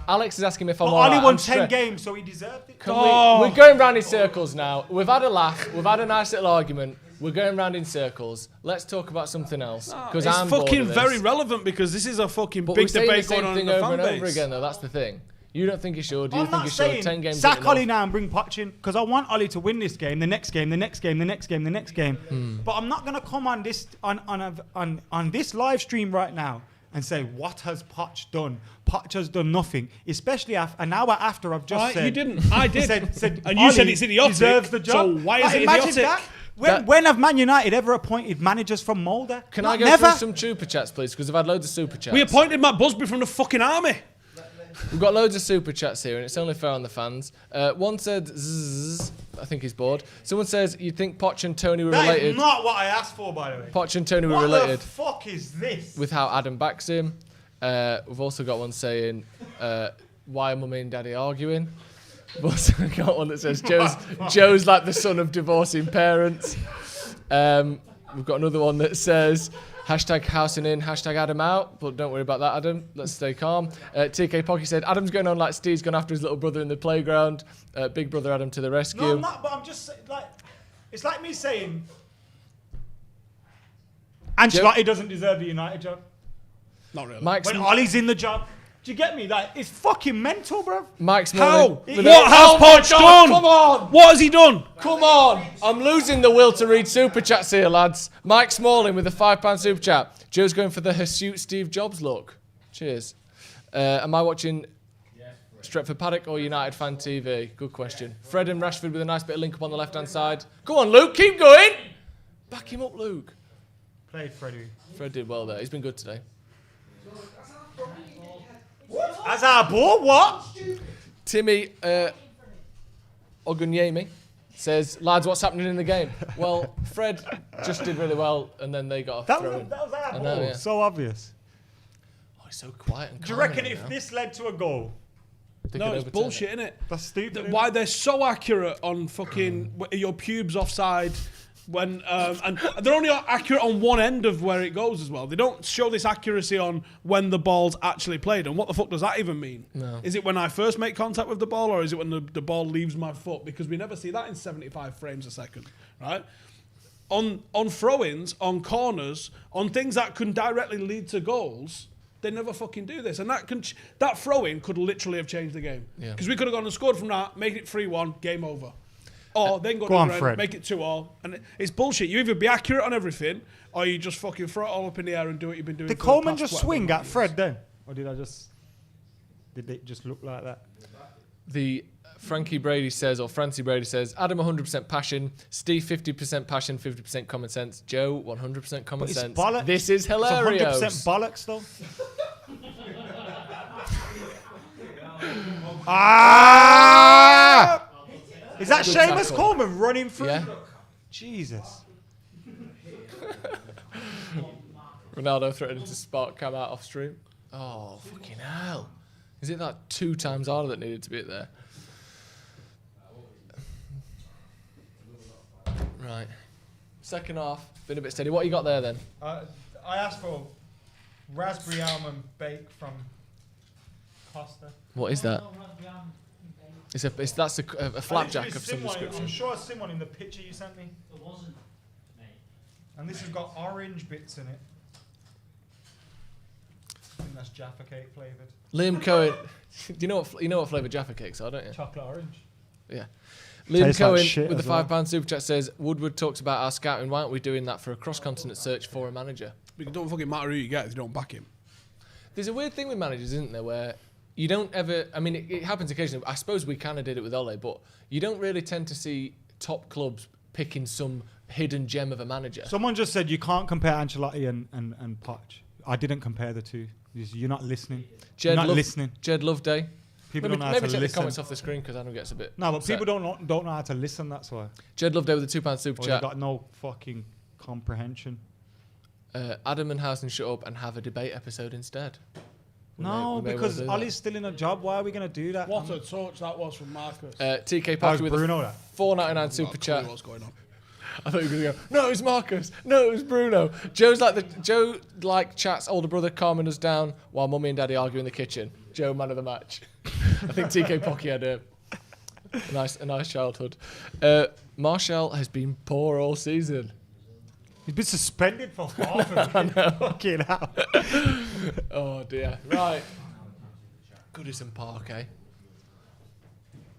Alex is asking me if I'm But alright. Ollie won I'm 10 straight. games, so he deserved it. We're going round in circles now. We've had a laugh. We've had a nice little argument. We're going round in circles. Let's talk about something else. It's I'm bored fucking of this. very relevant because this is a fucking But big we're saying debate the same going on thing in the over fan and base. over again, though. That's the thing. You don't think he should. You I'm think not he should. saying 10 games. sack isn't enough. Ollie now and bring Poch in because I want Ollie to win this game, the next game, the next game, the next game, the next game. But I'm not going to come on this on this live stream right now and say what has Poch done. Poch has done nothing, especially an hour after I've just said. You didn't. I did. said And you said Ollie it's idiotic. deserves the job. So why is it imagine idiotic? that? When have Man United ever appointed managers from Mulder? Can I go Never. through some super chats, please? Because I've had loads of super chats. We appointed Matt Busby from the fucking army. We've got loads of super chats here, and it's only fair on the fans. One said, zzz, I think he's bored. Someone says, you think Poch and Tony were That related? is not what I asked for, by the way. Poch and Tony were What related. the fuck is this? With how Adam backs him. We've also got one saying, why are Mummy and Daddy arguing? We've also got one that says, Joe's like the son of divorcing parents. We've got another one that says, hashtag housing in, hashtag Adam out. But don't worry about that, Adam. Let's stay calm. TK Pocky said, Adam's going on like Steve's gone after his little brother in the playground. Big brother Adam to the rescue. No, I'm not, but I'm just like, it's like me saying, Ancelotti doesn't deserve the United job. Not really. When Ollie's in the job. Do you get me? Like, it's fucking mental, bro. Mike's How? What What has Poch done? Come on! What has he done? Come on! I'm losing the will to read super chats here, lads. Mike Smalling with a £5 super chat. Joe's going for the Hirsute Steve Jobs look. Cheers. Am I watching Stretford Paddock or United Fan TV? Good question. Fred and Rashford with a nice bit of link up on the left-hand side. Go on, Luke. Keep going. Back him up, Luke. Played Freddie. Fred did well there. He's been good today. As our ball, what? Timmy Ogunyemi says, lads, what's happening in the game? Well, Fred just did really well, and then they got a throw in. That was our I ball. know, yeah. So obvious. Oh, he's so quiet and calm. Do you reckon here if now. this led to a goal? They No, could it's overturn bullshit, innit? That's stupid. Why they're so accurate on fucking your pubes offside when and they're only accurate on one end of where it goes as well. They don't show this accuracy on when the ball's actually played. And what the fuck does that even mean? No. Is it when I first make contact with the ball, or is it when the ball leaves my foot? Because we never see that in 75 frames a second, right? On throw-ins, on corners, on things that can directly lead to goals, they never fucking do this. And that throw-in could literally have changed the game. Yeah. Because we could have gone and scored from that, made it 3-1, game over. Or then go on, to the Fred. end, make it 2-2. And it's bullshit. You either be accurate on everything, or you just fucking throw it all up in the air and do what you've been doing. Did for the Coleman past just whatever swing at months. Fred then? Or did it just look like that? The Frankie Brady says, or Francie Brady says, Adam 100% passion, Steve 50% passion, 50% common sense, Joe 100% common It's sense. bollocks. This is It's hilarious. 100% bollocks, though. Ah! Is that Good Seamus tackle. Coleman running through? Yeah. Jesus. Ronaldo threatening to spark Cam out off stream. Oh, fucking hell. Is it that 2 times harder that needed to be there? Right. Second half, been a bit steady. What you got there then? I asked for raspberry almond bake from Costa. What is that? That's a flapjack of some I'm description. sure I've seen one in the picture you sent me. It wasn't, mate. And this has got orange bits in it. I think that's Jaffa cake flavoured. Liam Cohen, do you know what flavour Jaffa cakes are, don't you? Chocolate orange. Yeah. Liam Tastes like Cohen shit with a as well. £5 super chat says, Woodward talks about our scouting. Why aren't we doing that for a cross-continent search for a manager? It don't fucking matter who you get if you don't back him. There's a weird thing with managers, isn't there, where you don't ever... I mean, it happens occasionally. I suppose we kind of did it with Ole, but you don't really tend to see top clubs picking some hidden gem of a manager. Someone just said you can't compare Ancelotti and Poch. I didn't compare the two. You're not listening. You're not listening. Jed Loveday. People Maybe don't know how to check the listen. comments off the screen because Adam gets a bit... No, but upset. people don't know how to listen, that's why. Jed Loveday with a £2 super Or chat. they've got no fucking comprehension. Adam and Housen shut up and have a debate episode instead. No, we may because well do that. Ollie's still in a job. Why are we going to do that? What a touch that was from Marcus. TK That Pocky was with Bruno, a that. $4.99 super chat. What's going on? I thought you were going to go, no, it was Marcus. No, it was Bruno. Joe chats older brother calming us down while mummy and daddy argue in the kitchen. Joe, man of the match. I think TK Pocky had a nice childhood. Marshall has been poor all season. He's been suspended for half of it. Fucking hell. Oh dear. Right. Goodison Park, eh?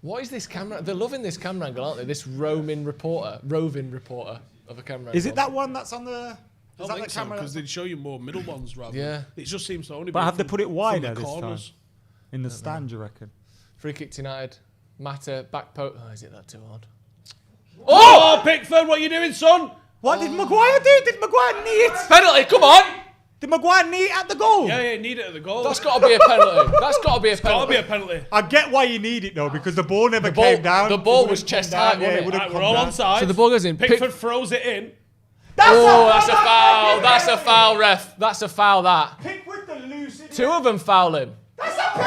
What is this camera? They're loving this camera angle, aren't they? This roving reporter of a camera. Is angle. it that one that's on the? I don't think so, because they'd show you more middle ones rather. Yeah. It just seems to only. But be have they from- put it from wider the this time? corners. In the stand, you reckon? Free kick to United. Matter back post. Oh, is it that too hard? Oh, Pickford, what are you doing, son? What did Mcguire do? Did Mcguire knee it? Penalty! Come on! Did Mcguire knee it at the goal? Yeah, need it at the goal. That's got to be a penalty. That's got to be a penalty. Got to be a penalty. I get why you need it though, because the ball never came down. The ball was chest high, Yeah, wasn't it? Right, we're all on side. So the ball goes in. Pickford throws it in. That's a foul. That's a foul, ref. That's a foul, that. Pickford the loose. Two of them foul him.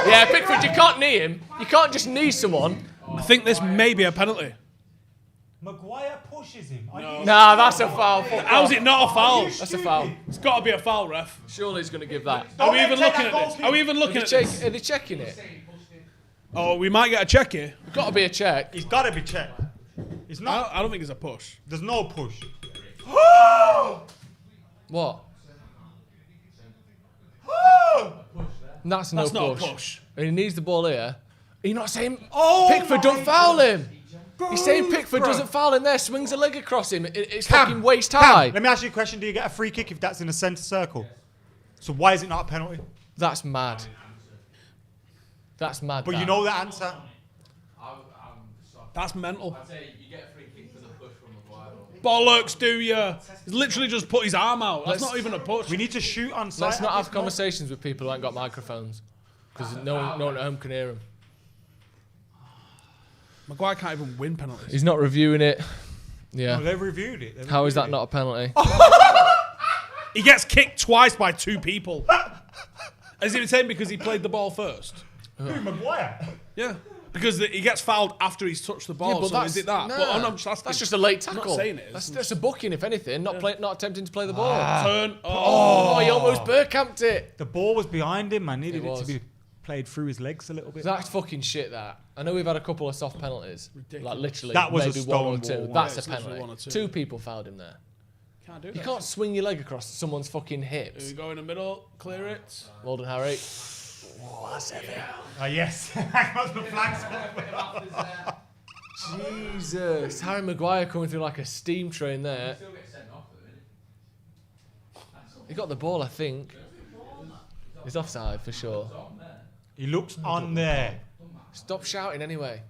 Yeah, Pickford, you can't knee him. You can't just knee someone. I think this may be a penalty. Mcguire pushes him. Nah, that's a foul. How's it not a foul? That's a foul. It's got to be a foul, ref. Surely he's going to give that. Are we even looking at this? Are we even looking at this? Are they checking it? Oh, we might get a check here. It's got to be a check. He's got to be checked. It's not. I don't think it's a push. There's no push. What? That's no That's not a push. push. And he needs the ball here. Are you not saying Oh Pickford don't foul him? Bro, He's saying Pickford doesn't foul him there, swings a leg across him. It's Cam, fucking waist Cam, high. let me ask you a question. Do you get a free kick if that's in a centre circle? So why is it not a penalty? That's mad. That's mad. But that. you know the answer. That's mental. I'd say you get a free kick for the push from Mcguire. Bollocks, do ya? He's literally just put his arm out. That's not even a push. We need to shoot on sight. Let's not have conversations with people who ain't got microphones. Because no one at home can hear him. Maguire can't even win penalties. He's not reviewing it. Yeah. No, they've reviewed it. How is that not a penalty? He gets kicked twice by two people. Is he saying because he played the ball first? Who, Mcguire? Yeah. Because he gets fouled after he's touched the ball. Yeah, but so is it that? Nah, But I'm just asking. that's just a late I'm tackle. not saying it. That's a booking, if anything. Not attempting to play the ball. Turn. Oh, he almost Bergkamped it. The ball was behind him. I needed it was. to be played through his legs a little bit. That's fucking shit, that. I know we've had a couple of soft penalties. Ridiculous. Like, literally, That was a maybe stone one or two. wall. That's Yeah, a it's literally penalty. one or two. Two people fouled him there. Can't do You that. can't swing your leg across someone's fucking Here hips. we go in the middle. Clear it. Well done, Harry. Oh, that's heavy. Yes. That's the flags. Jesus. Harry Maguire coming through like a steam train there. He got the ball, I think. He's offside for sure. He looks on there. Stop shouting anyway.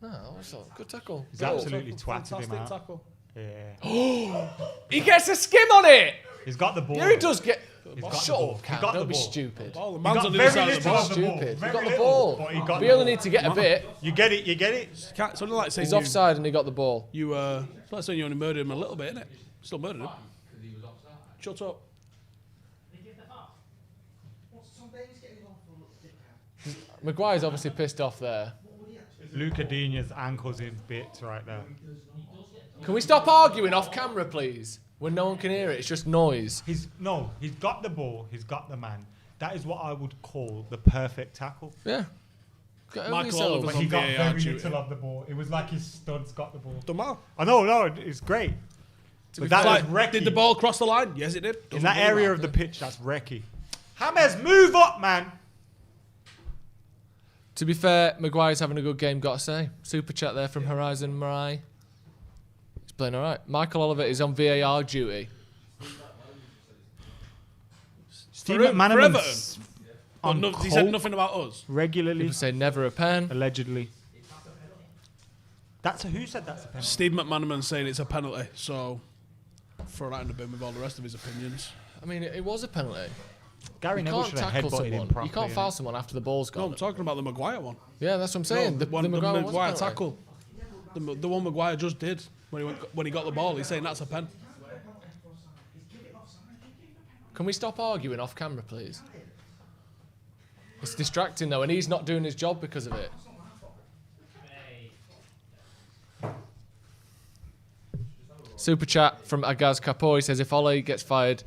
No, that's not good tackle. He's Goal. absolutely twatted him Fantastic out. tackle. Yeah. He gets a skim on it. He's got the ball. Yeah, he does get. got Shut the up, ball. Cam. He got Don't the be ball. stupid. Ball, the He man's got on the very other side of the little ball. of the ball. Stupid. He Very got the little, ball. but he got We the only ball. need to get a bit. You get it. You get it. It's only like saying He's offside and he got the ball. It's like saying you only murdered him a little bit, innit? Still murdered him. Shut up. Maguire's obviously pissed off there. Luca Digne's ankles in bits right now. Can we stop arguing off camera, please? When no one can hear it, it's just noise. He's got the ball. He's got the man. That is what I would call the perfect tackle. Yeah. Get over Michael yourself. Oliver's But on he got VAR very duty. little of the ball. It was like his studs got the ball. Don't matter. I know, no, it's great. But that was wrecky. Did the ball cross the line? Yes, it did. In that area of the pitch, that's wrecky. James, move up, man. To be fair, Maguire's having a good game, gotta say. Super chat there from Horizon Marai. He's playing alright. Michael Oliver is on VAR duty. Steve For McManaman's Everton. on He said coke nothing about us. regularly. People say never a pen. Allegedly. Who said that's a penalty? Steve McManaman saying it's a penalty, so throw that in the bin with all the rest of his opinions. I mean, it was a penalty. Gary You Neville can't should have tackle headbutted him someone. properly. You can't foul someone after the ball's No, gone. I'm talking about the Maguire one. Yeah, that's what I'm saying. No, the Maguire was a Maguire penalty. tackle. The one Maguire just did when he got the ball. He's saying that's a pen. Can we stop arguing off camera, please? It's distracting though, and he's not doing his job because of it. Super chat from Agaz Kapoor. He says, if Ole gets fired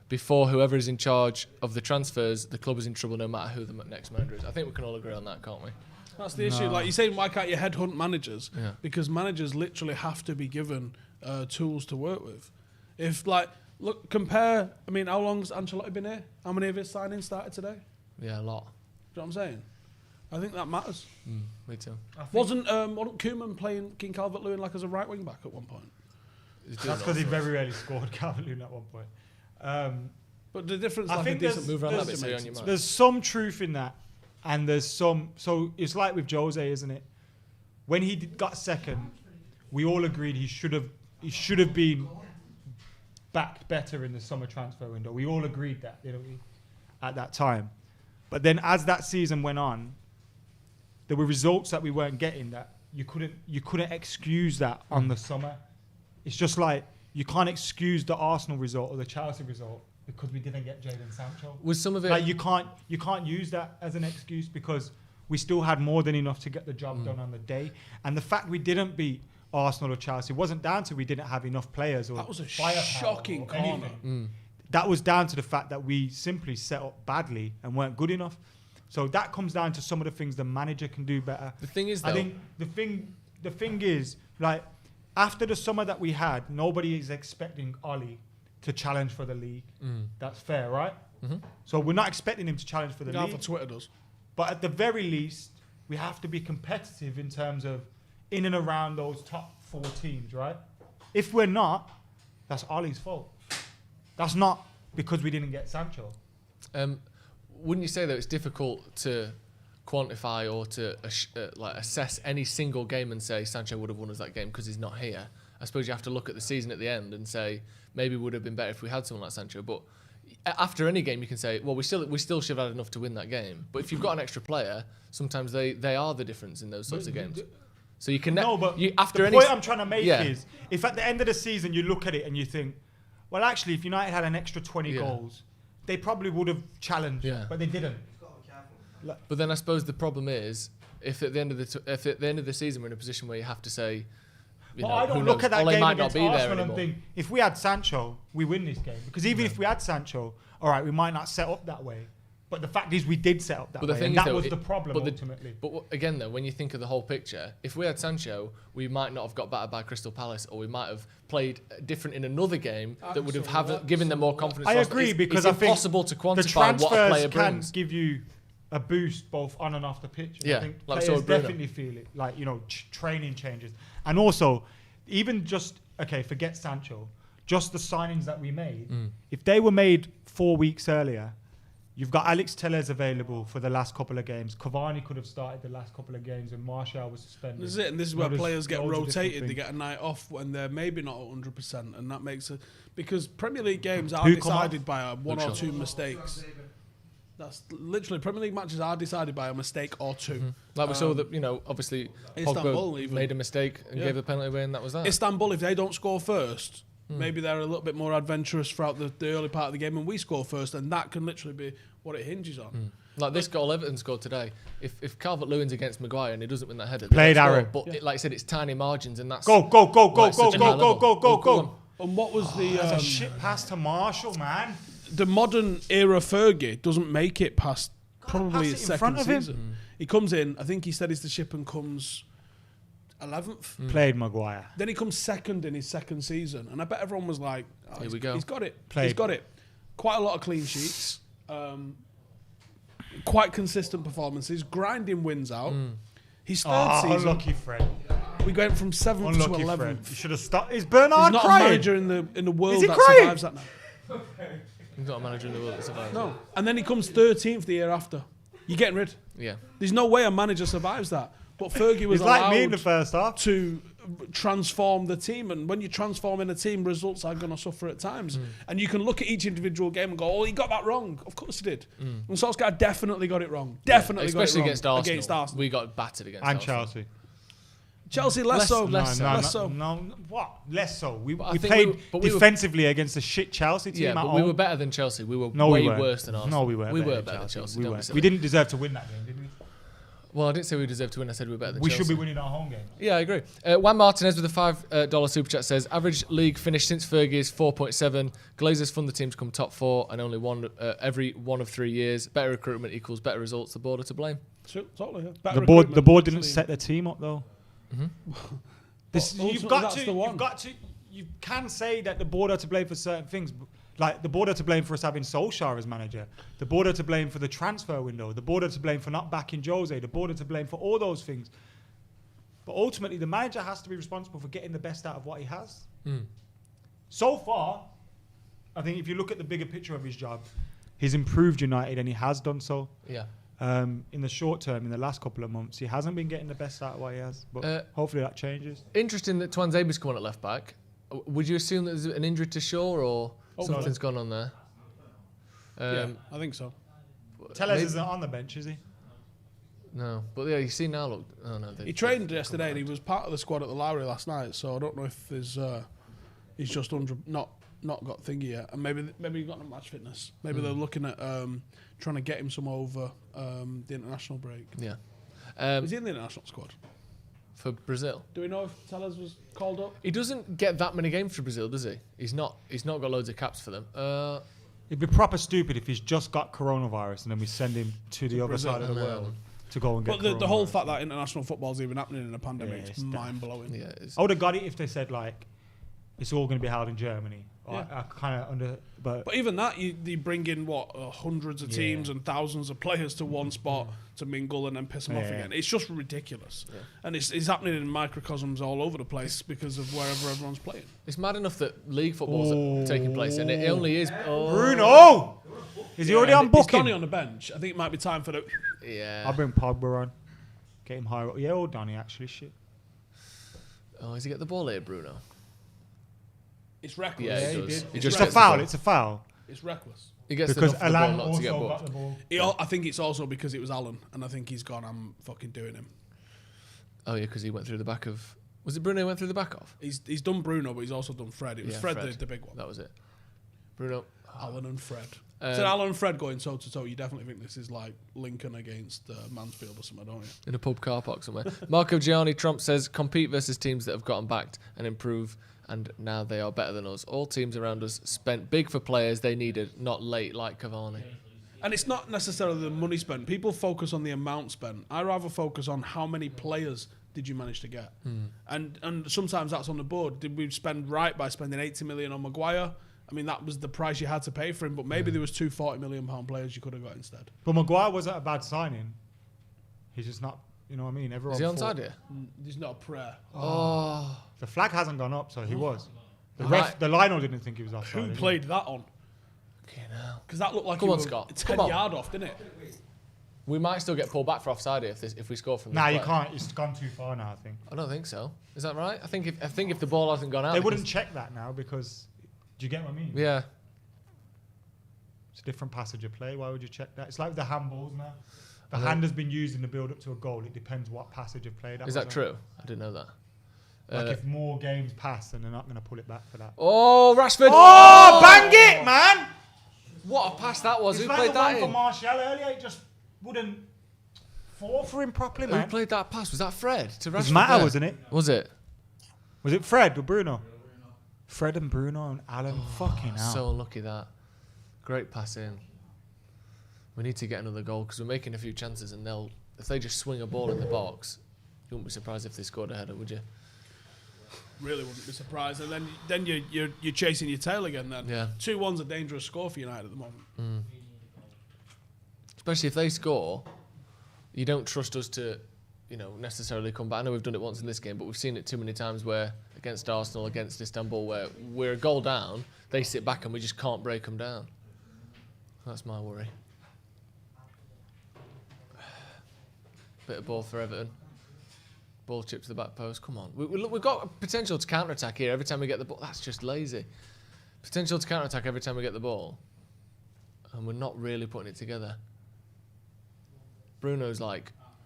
before whoever is in charge of the transfers, the club is in trouble no matter who the next manager is. I think we can all agree on that, can't we? That's the issue. Like you're saying, why can't you headhunt managers? Yeah. Because managers literally have to be given tools to work with. If look, compare. I mean, how long's Ancelotti been here? How many of his signings started today? Yeah, a lot. Do you know what I'm saying? I think that matters. Me too. Wasn't Koeman playing King Calvert-Lewin as a right wing back at one point? That's because he very rarely scored Calvert-Lewin at one point. But the difference, I think there's some truth in that, and there's some. So it's like with Jose, isn't it? When he got second, we all agreed he should have been backed better in the summer transfer window. We all agreed that, at that time. But then as that season went on, there were results that we weren't getting that you couldn't excuse that on the summer. It's just like you can't excuse the Arsenal result or the Chelsea result because we didn't get Jadon Sancho. Was some of it you can't use that as an excuse because we still had more than enough to get the job done on the day. And the fact we didn't beat Arsenal or Chelsea wasn't down to we didn't have enough players or that was a firepower shocking or corner. That was down to the fact that we simply set up badly and weren't good enough. So that comes down to some of the things the manager can do better. The thing is, though, I think the thing is, after the summer that we had, nobody is expecting Ollie to challenge for the league. That's fair, right? So we're not expecting him to challenge for the league. For Twitter does. But at the very least, we have to be competitive in terms of in and around those top 4 teams, right? If we're not, that's Ollie's fault. That's not because we didn't get Sancho. Wouldn't you say that it's difficult to quantify or to assess any single game and say Sancho would have won us that game because he's not here? I suppose you have to look at the season at the end and say maybe it would have been better if we had someone like Sancho. But after any game, you can say, well, we still should have had enough to win that game. But if you've got an extra player, sometimes they are the difference in those sorts of games. So you can the point I'm trying to make is if at the end of the season you look at it and you think, well, actually, if United had an extra 20 goals, they probably would have challenged, but they didn't. But then I suppose the problem is if at the end of the season we're in a position where you have to say, I don't look at that game against Arsenal and think if we had Sancho, we win this game. Because even if we had Sancho, all right, we might not set up that way. But the fact is, we did set up that way, and that was the problem ultimately. But again, though, when you think of the whole picture, if we had Sancho, we might not have got battered by Crystal Palace, or we might have played different in another game that would have given them more confidence. I agree because it's impossible to quantify what a player brings. Can give you a boost both on and off the pitch. And I think players definitely feel it, training changes, and also even just forget Sancho, just the signings that we made. If they were made 4 weeks earlier. You've got Alex Telles available for the last couple of games. Cavani could have started the last couple of games and Martial was suspended. This is it, and this is where players get rotated. They get a night off when they're maybe not 100%, and that makes it because Premier League games are decided by one or two mistakes. That's literally Premier League matches are decided by a mistake or two. Like we saw that, obviously Pogba made a mistake and gave the penalty away, and that was that. Istanbul, if they don't score first. Maybe they're a little bit more adventurous throughout the early part of the game and we score first, and that can literally be what it hinges on. Like this goal Everton scored today, if Calvert-Lewin's against Mcguire and he doesn't win that header, played Aaron. But like I said, it's tiny margins and that's... Go. And what was that's a shit pass to Marshall, man. The modern era Fergie doesn't make it past probably his second season. He comes in, I think he steadies the ship and comes... 11th. Played Mcguire. Then he comes second in his second season, and I bet everyone was like, "Here we go. He's got it. He's got it." Quite a lot of clean sheets, quite consistent performances, grinding wins out. His third season. Unlucky Fred. We went from 7th to 11th. Fred. You should have stopped. Is Bernard He's not crying? a manager in the world that survives that now. He's not a manager in the world that survives. No, and then he comes 13th the year after. You're getting rid. Yeah. There's no way a manager survives that. But Fergie was like me in the first half to transform the team, and when you're transforming a team, results are going to suffer at times. And you can look at each individual game and go, "Oh, he got that wrong." Of course he did. And Solskjaer definitely got it wrong. Definitely got it wrong. Especially against Arsenal. We got battered against Arsenal. Chelsea. Chelsea less so. Less so. Less so. We played defensively against a shit Chelsea team. Yeah, but we were better than Chelsea. We were way worse than Arsenal. No, we weren't. We were better than Chelsea. We didn't deserve to win that game, did we? Well, I didn't say we deserved to win. I said we were better than Chelsea. We should be winning our home game. Yeah, I agree. Juan Martinez with a $5 super chat says, average league finish since Fergie is 4.7. Glazers fund the team to come top 4 and only every 1 of 3 years. Better recruitment equals better results. The board are to blame. Totally. The board didn't set their team up though. You've got you can say that the board are to blame for certain things. Like the board are to blame for us having Solskjaer as manager. The board are to blame for the transfer window. The board are to blame for not backing Jose. The board are to blame for all those things. But ultimately, the manager has to be responsible for getting the best out of what he has. So far, I think if you look at the bigger picture of his job, he's improved United and he has done so. Yeah. In the short term, in the last couple of months, he hasn't been getting the best out of what he has. But hopefully that changes. Interesting that Twanzebe's come on at left back. Would you assume that there's an injury to Shaw or something's gone on there? Yeah, I think so. Tellez isn't on the bench, is he? No, but yeah, you see now. Look, oh no, He trained yesterday and he was part of the squad at the Lowry last night. So I don't know if there's he's just not got thingy yet, and maybe he's got no match fitness. Maybe they're looking at trying to get him some over the international break. Yeah, is he in the international squad for Brazil? Do we know if Tellez was called up? He doesn't get that many games for Brazil, does he? He's not got loads of caps for them. It'd be proper stupid if he's just got coronavirus and then we send him to the other Brazil. side of the world to go and get. But the whole fact that international football is even happening in a pandemic is mind blowing. Yeah, I would have got it if they said like it's all going to be held in Germany. Yeah. I kind of under, but even that you bring in hundreds of teams and thousands of players to one spot to mingle and then piss them off again. It's just ridiculous, and it's happening in microcosms all over the place because of wherever everyone's playing. It's mad enough that league football's taking place, and it only is. Bruno, is he already on booking? He's Donny on the bench. I think it might be time for the. Yeah. I'll bring Pogba on, get him higher up. Yeah, old Donny actually. Shit. Oh, does he get the ball here, Bruno? It's reckless. Yeah, he does. It's a foul. It's a foul. It's reckless. He gets because enough of the Alan ball not to get also booked. got the ball. I think it's also because it was Alan, and I think he's gone. I'm fucking doing him. Oh yeah, because he went through the back of. Was it Bruno who went through the back of? He's done Bruno, but he's also done Fred. It was Fred. The big one. That was it. Bruno, Alan and Fred. So Alan and Fred going toe to toe. You definitely think this is like Lincoln against Mansfield or something, don't you? In a pub car park somewhere. Marco Gianni Trump says compete versus teams that have gotten backed and improve. And now they are better than us. All teams around us spent big for players they needed, not late like Cavani. And it's not necessarily the money spent. People focus on the amount spent. I rather focus on how many players did you manage to get. And sometimes that's on the board. Did we spend right by spending 80 million on Mcguire? I mean, that was the price you had to pay for him, but maybe there was two £40 million players you could have got instead. But Mcguire wasn't a bad signing. He's just not, you know what I mean? Everyone Is he onside here? There's not a prayer. Oh. The flag hasn't gone up, so he was. The Lionel didn't think he was offside. Who played that on? Okay, now. Because that looked like Come he on, was Scott. 10 yard off, didn't it? We might still get pulled back for offside here if we score from this Nah, you play. can't. It's gone too far now, I think. I don't think so. Is that right? I think if the ball hasn't gone out, They wouldn't check that now because. Do you get what I mean? Yeah. It's a different passage of play. Why would you check that? It's like the handballs now. The hand has been used in the build up to a goal. It depends what passage of play that Is that true? I didn't know that. Like if more games pass, then they're not going to pull it back for that. Oh, Rashford! Oh, bang it, man! What a pass that was. It's Who like played the that one in? for Martial earlier. It just wouldn't fall for him properly, man. Who played that pass? Was that Fred to Rashford? It was Matter, there? wasn't it? Was it? Was it Fred or Bruno? Fred and Bruno and Alan. Fucking hell. So unlucky that. Great pass in. We need to get another goal because we're making a few chances, and if they just swing a ball in the box, you wouldn't be surprised if they scored a header, would you? Really wouldn't be surprised. And then you're chasing your tail again. Then 2-1's a dangerous score for United at the moment. Especially if they score, you don't trust us to, necessarily come back. I know we've done it once in this game, but we've seen it too many times where against Arsenal, against Istanbul, where we're a goal down, they sit back and we just can't break them down. That's my worry. Bit of ball for Everton. Ball chip to the back post. Come on. We've got potential to counter-attack here every time we get the ball. That's just lazy. Potential to counter-attack every time we get the ball. And we're not really putting it together. Bruno's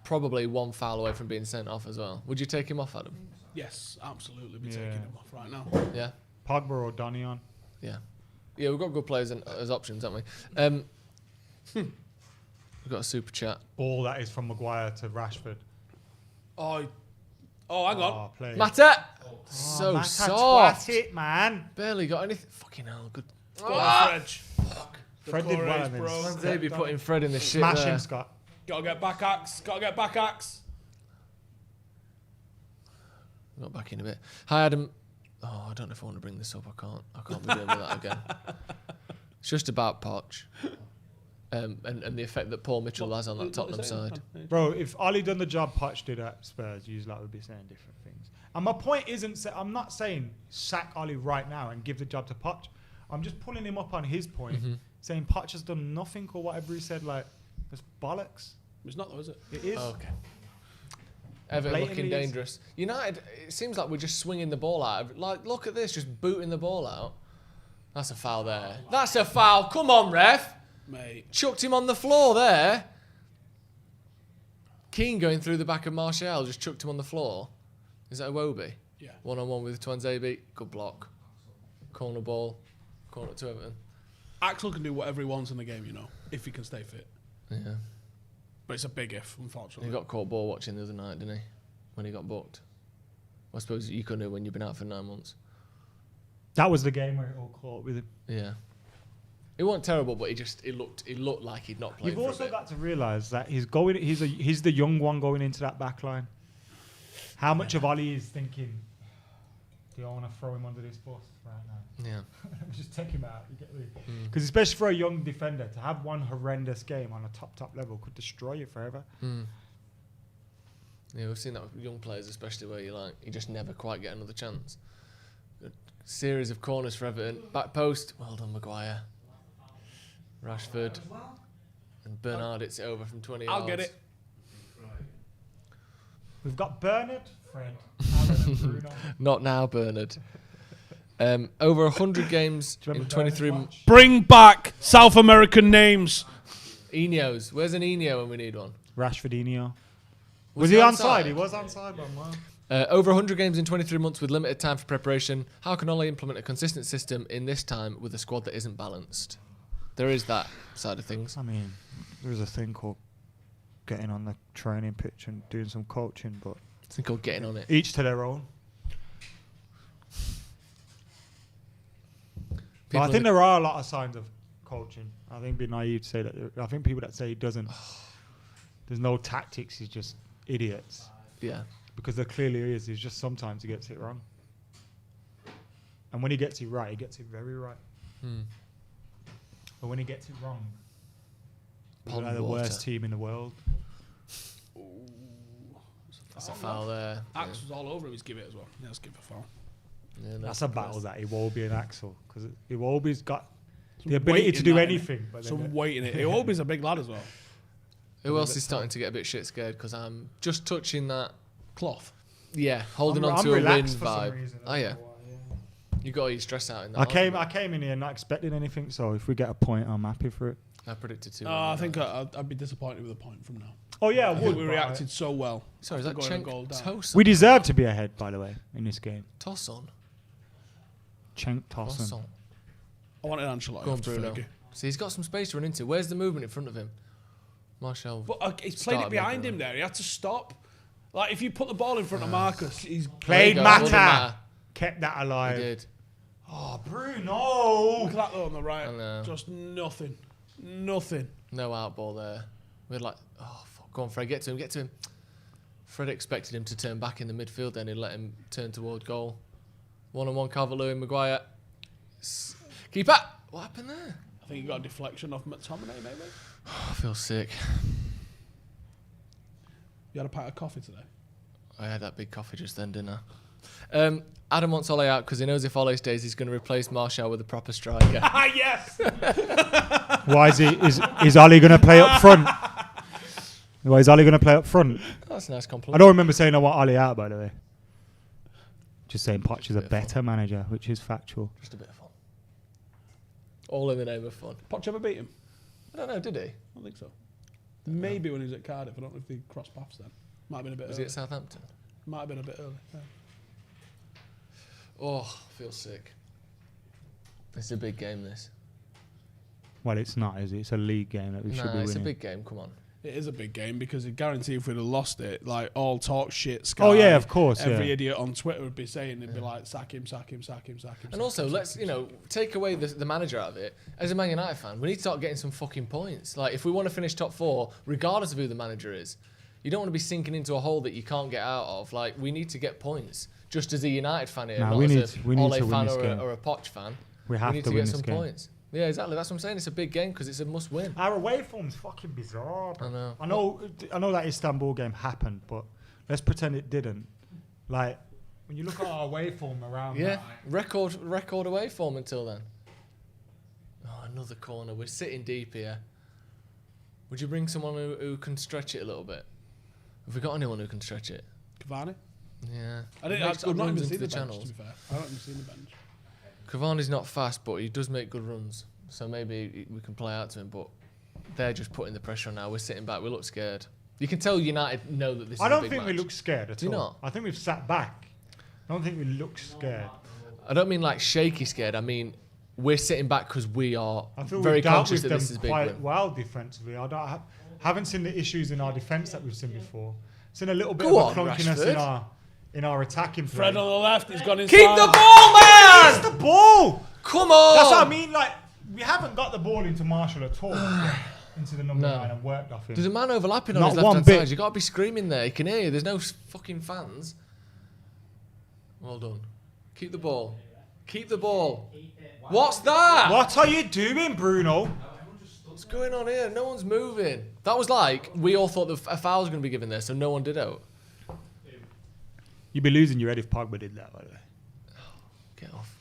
probably one foul away from being sent off as well. Would you take him off, Adam? Yes, absolutely. Be taking him off right now. Yeah. Pogba or Donny on? Yeah. Yeah, we've got good players as options, haven't we? We've got a super chat. Ball that is from Mcguire to Rashford. Oh, hang on. Mata! So Mata soft. twat it, man. Barely got anything. Fucking hell, good. Go on, Fred. Fuck. Fred did well in bro. this. They'd be putting Fred in the shit Smash there. him, Scott. Gotta get back axe. Got back in a bit. Hi, Adam. Oh, I don't know if I want to bring this up. I can't be doing with that again. It's just about Poch. And the effect that Paul Mitchell has on that Tottenham side. Bro, if Ollie done the job Poch did at Spurs, you would be saying different things. And my point isn't, I'm not saying sack Ollie right now and give the job to Poch. I'm just pulling him up on his point, saying Poch has done nothing or whatever he said, like, it's bollocks. It's not though, is it? It is. Oh, okay. Everton looking dangerous. United, it seems like we're just swinging the ball out. Like, look at this, just booting the ball out. That's a foul there. That's a foul. Come on, ref. Mate. Chucked him on the floor there. Keane going through the back of Martial, just chucked him on the floor. Is that Iwobi? Yeah. 1-on-1 with Twanzebe. Good block. Corner ball. Corner to Everton. Axel can do whatever he wants in the game, you know, if he can stay fit. Yeah. But it's a big if, unfortunately. He got caught ball watching the other night, didn't he? When he got booked. I suppose you couldn't have when you've been out for 9 months. That was the game where it all caught with him. Yeah. It wasn't terrible, but it looked like he'd not played. You've also got to realise that he's the young one going into that back line. How much of Ollie is thinking, do I want to throw him under this bus right now? Yeah. Just take him out. Because especially for a young defender, to have one horrendous game on a top level could destroy you forever. Yeah, we've seen that with young players, especially where you just never quite get another chance. Good series of corners for Everton. Back post. Well done, Mcguire. Rashford. And Bernard hits it over from 20 yards. I'll get it. We've got Bernard, Fred, Alan and Bruno. Not now, Bernard. Over 100 games in 23 months. Bring back South American names. Ineos. Where's an Ineo when we need one? Rashford Ineo. Was he onside? He was onside, man. Over 100 games in 23 months with limited time for preparation. How can Ole implement a consistent system in this time with a squad that isn't balanced? There is that side of things. I mean, there's a thing called getting on the training pitch and doing some coaching, but it's a thing called getting on it. Each to their own. But I think there are a lot of signs of coaching. I think it'd be naive to say that. I think people that say he doesn't, there's no tactics, he's just idiots. Yeah. Because there clearly is. It's just sometimes he gets it wrong. And when he gets it right, he gets it very right. But when he gets it wrong, they're the worst team in the world. That's a foul there. Axe was all over him. He's give it as well. Yeah, let's give it a foul. Yeah, that's a battle, that Iwobi and Axel, because Iwobi's got the ability to do anything. But some weight in it. Iwobi's a big lad as well. Who else is starting to get a bit shit scared? Because I'm just touching that cloth. Yeah, holding on to a win vibe. Oh yeah. You got your stress out in that. I came in here not expecting anything, so if we get a point, I'm happy for it. I predicted 2. I think I'd be disappointed with a point from now. Oh yeah, I think we reacted so well. Sorry, is that Cenk? We deserve to be ahead, by the way, in this game. Tosson. Cenk Tosson. I wanted Ancelotti. Go on, Bruno. See, he's got some space to run into. Where's the movement in front of him? Martial. But he's played it behind him there. He had to stop. Like, if you put the ball in front of Marcus, he's played Mata. Kept that alive. He did. Oh, Bruno! Look at that though on the right. Just nothing. Nothing. No out ball there. We're like, oh, fuck. Go on, Fred. Get to him. Fred expected him to turn back in the midfield, then he'd let him turn toward goal. 1-on-1 Calvert-Lewin, Mcguire. Keeper! What happened there? I think he got a deflection off McTominay, maybe. I feel sick. You had a pint of coffee today? I had that big coffee just then, didn't I? Adam wants Ole out because he knows if Ole stays, he's going to replace Martial with a proper striker. Yes! Why is Ole going to play up front? Why is Ole going to play up front? That's a nice compliment. I don't remember saying I want Ole out, by the way. Just saying Poch is a better manager, which is factual. Just a bit of fun. All in the name of fun. Poch ever beat him? I don't know, did he? I don't think so. Maybe when he was at Cardiff. I don't know if they crossed paths then. Might have been a bit early. Was he at Southampton? Might have been a bit early. Yeah. Oh, I feel sick. It's a big game, this. Well, it's not, is it? It's a league game that we should be winning. It's a big game, come on. It is a big game because I guarantee if we'd have lost it, like all talk shit, Sky, oh yeah, of course. Every idiot on Twitter would be saying, they'd be like, sack him. And also, let's take away the manager out of it. As a Man United fan, we need to start getting some fucking points. Like, if we want to finish top 4, regardless of who the manager is, you don't want to be sinking into a hole that you can't get out of. Like, we need to get points. just as a United fan here, Nah, not we as need a to win Ole this fan game. or a Poch fan. We have need to to win get this some game. points. Yeah, exactly. That's what I'm saying. It's a big game because it's a must-win. Our away form's fucking bizarre. I know. I know that Istanbul game happened, but let's pretend it didn't. Like, when you look at our away form around that, record away form until then. Oh, another corner. We're sitting deep here. Would you bring someone who can stretch it a little bit? Have we got anyone who can stretch it? Cavani? Yeah. I've not even seen the bench, to be fair. I haven't even seen the bench. Cavani's not fast, but he does make good runs. So maybe we can play out to him, but they're just putting the pressure on now. We're sitting back. We look scared. You can tell United know that this is a big match. I don't think we look scared at all. Do you not? I think we've sat back. I don't think we look scared. I don't mean like shaky scared. I mean we're sitting back because we are I feel very we've dealt conscious with that this is them a big quite win. well defensively. I haven't seen the issues in our defence that we've seen before. Seen a little bit Go of a on, clunkiness Rashford. in our attacking play. Fred on the left, he's gone inside. Keep the ball, man! It's the ball! Come on! That's what I mean. Like, we haven't got the ball into Marshall at all. Into the number 9 and worked off him. There's a man overlapping on Not his left one hand bit. side. You got to be screaming there. He can hear you. There's no fucking fans. Well done. Keep the ball. Keep the ball. What's that? What are you doing, Bruno? What's going on here? No one's moving. That was like we all thought that a foul was going to be given there, so no one did out. You'd be losing your head if Pogba did that, by the way.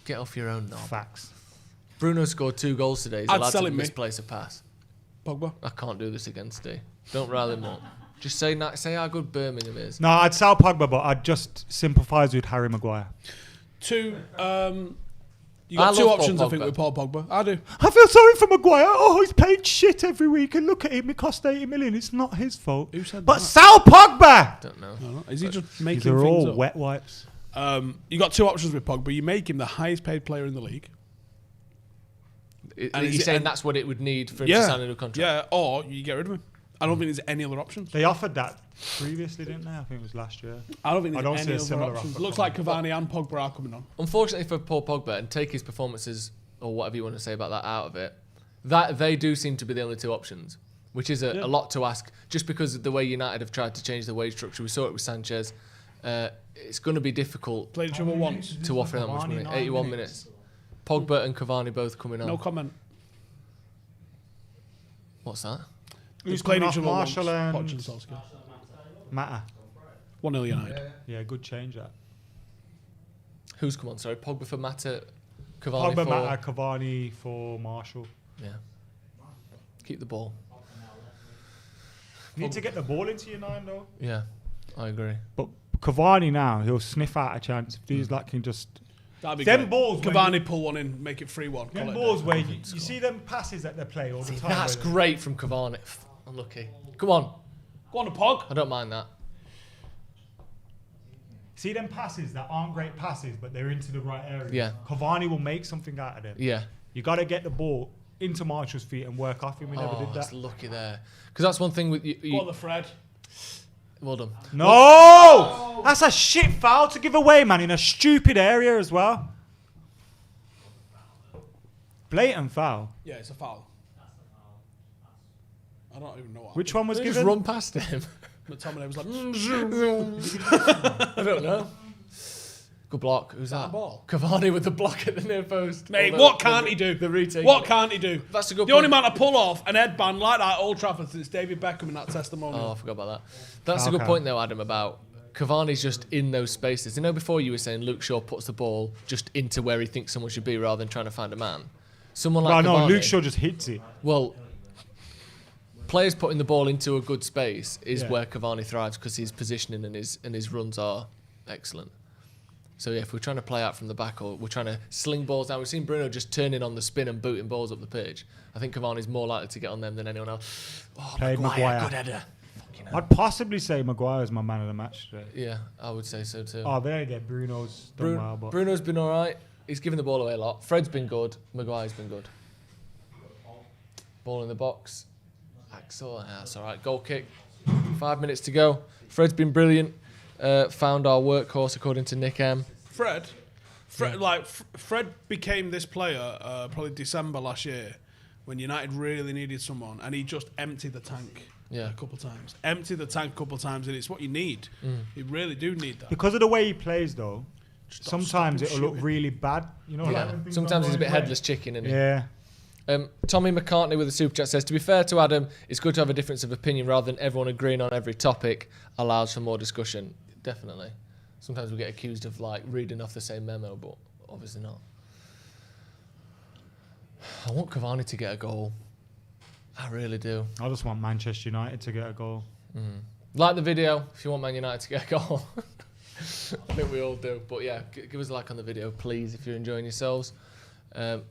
Get off your own knob. Facts. Bruno scored 2 goals today. He's I'd allowed sell to him, mate. misplace a pass. Pogba. I can't do this again today. Don't rile him up. Just say how good Birmingham is. No, I'd sell Pogba, but I'd just sympathise with Harry Maguire. You got 2 options, I think, with Paul Pogba. I do. I feel sorry for Maguire. Oh, he's playing shit every week, and look at him. It cost 80 million. It's not his fault. Who said but that? sell Pogba! Don't know. No. Is he just making These are things all up? wet wipes. You got 2 options with Pogba. You make him the highest paid player in the league. Are you saying that's what it would need for him to sign a new contract? Yeah, or you get rid of him. I don't think there's any other options. They offered that previously, didn't they? I think it was last year. I don't think there's see any a other similar options. offer Looks coming. like Cavani and Pogba are coming on. Unfortunately for Paul Pogba, and take his performances or whatever you want to say about that out of it, that they do seem to be the only 2 options, which is a lot to ask. Just because of the way United have tried to change the wage structure, we saw it with Sanchez. It's going to be difficult. Played each other once. To offer that much money. 81 minutes. Pogba and Cavani both coming on. No comment. What's that? Who's played coming each off, other Marshall once? and Poch and Solskjaer. Mata? 1-0 United. Yeah, good change that. Who's come on? Sorry, Pogba for Mata, Cavani Pogba, for... Mata, Cavani for Marshall. Yeah. Keep the ball. You need to get the ball into your 9, though. Yeah, I agree. But Cavani now, he'll sniff out a chance if these like can just... That'd be them great. balls... Cavani pull one in, make it 3-1. Them balls where you see them passes that they play all the time. That's great from Cavani. Unlucky. Come on. Go on, the Pog. I don't mind that. See them passes that aren't great passes, but they're into the right area. Yeah. Cavani will make something out of them. Yeah. You got to get the ball into Marshall's feet and work off him. We never did that. That's lucky there. Because that's one thing with you. Go on, the Fred. Well done. No! That's a shit foul to give away, man, in a stupid area as well. Blatant foul. Yeah, it's a foul. I don't even know why. Which one was They given? just run past him. McTominay was like, I don't know. Good block. Who's that? Ball? Cavani with the block at the near post. Mate, Although what can't he do? The retake. What can't he do? That's a good The only man to pull off an headband like that at Old Trafford since David Beckham in that testimonial. Oh, I forgot about that. That's a good point, though, Adam, about Cavani's just in those spaces. You know, before you were saying Luke Shaw puts the ball just into where he thinks someone should be rather than trying to find a man. Someone like Well, no, Cavani, Luke Shaw just hits it. Well, players putting the ball into a good space is Yeah. where Cavani thrives because his positioning and his runs are excellent. So yeah, if we're trying to play out from the back or we're trying to sling balls down, we've seen Bruno just turning on the spin and booting balls up the pitch. I think Cavani's more likely to get on them than anyone else. Oh, Maguire. good header. I'd possibly say Maguire's my man of the match today. Yeah, I would say so too. Oh, there you go. Bruno's done well, but Bruno's been all right. He's given the ball away a lot. Fred's been good. Maguire's been good. Ball in the box. Axel, that's all right. Goal kick. 5 minutes to go. Fred's been brilliant. Found our workhorse according to Nick M. Fred became this player probably December last year when United really needed someone, and he just emptied the tank a couple of times. And it's what you need. You really do need that. because of the way he plays, though, sometimes it'll look really bad. You know, Yeah. like when things Sometimes don't he's a go bit his way. headless chicken, isn't he? Yeah. Tommy McCartney with the super chat says, to be fair to Adam, it's good to have a difference of opinion rather than everyone agreeing on every topic allows for more discussion. Definitely. Sometimes we get accused of like reading off the same memo, but obviously not. I want Cavani to get a goal. I really do. I just want Manchester United to get a goal. Like the video if you want Man United to get a goal. I think we all do. But yeah, give us a like on the video, please, if you're enjoying yourselves. Go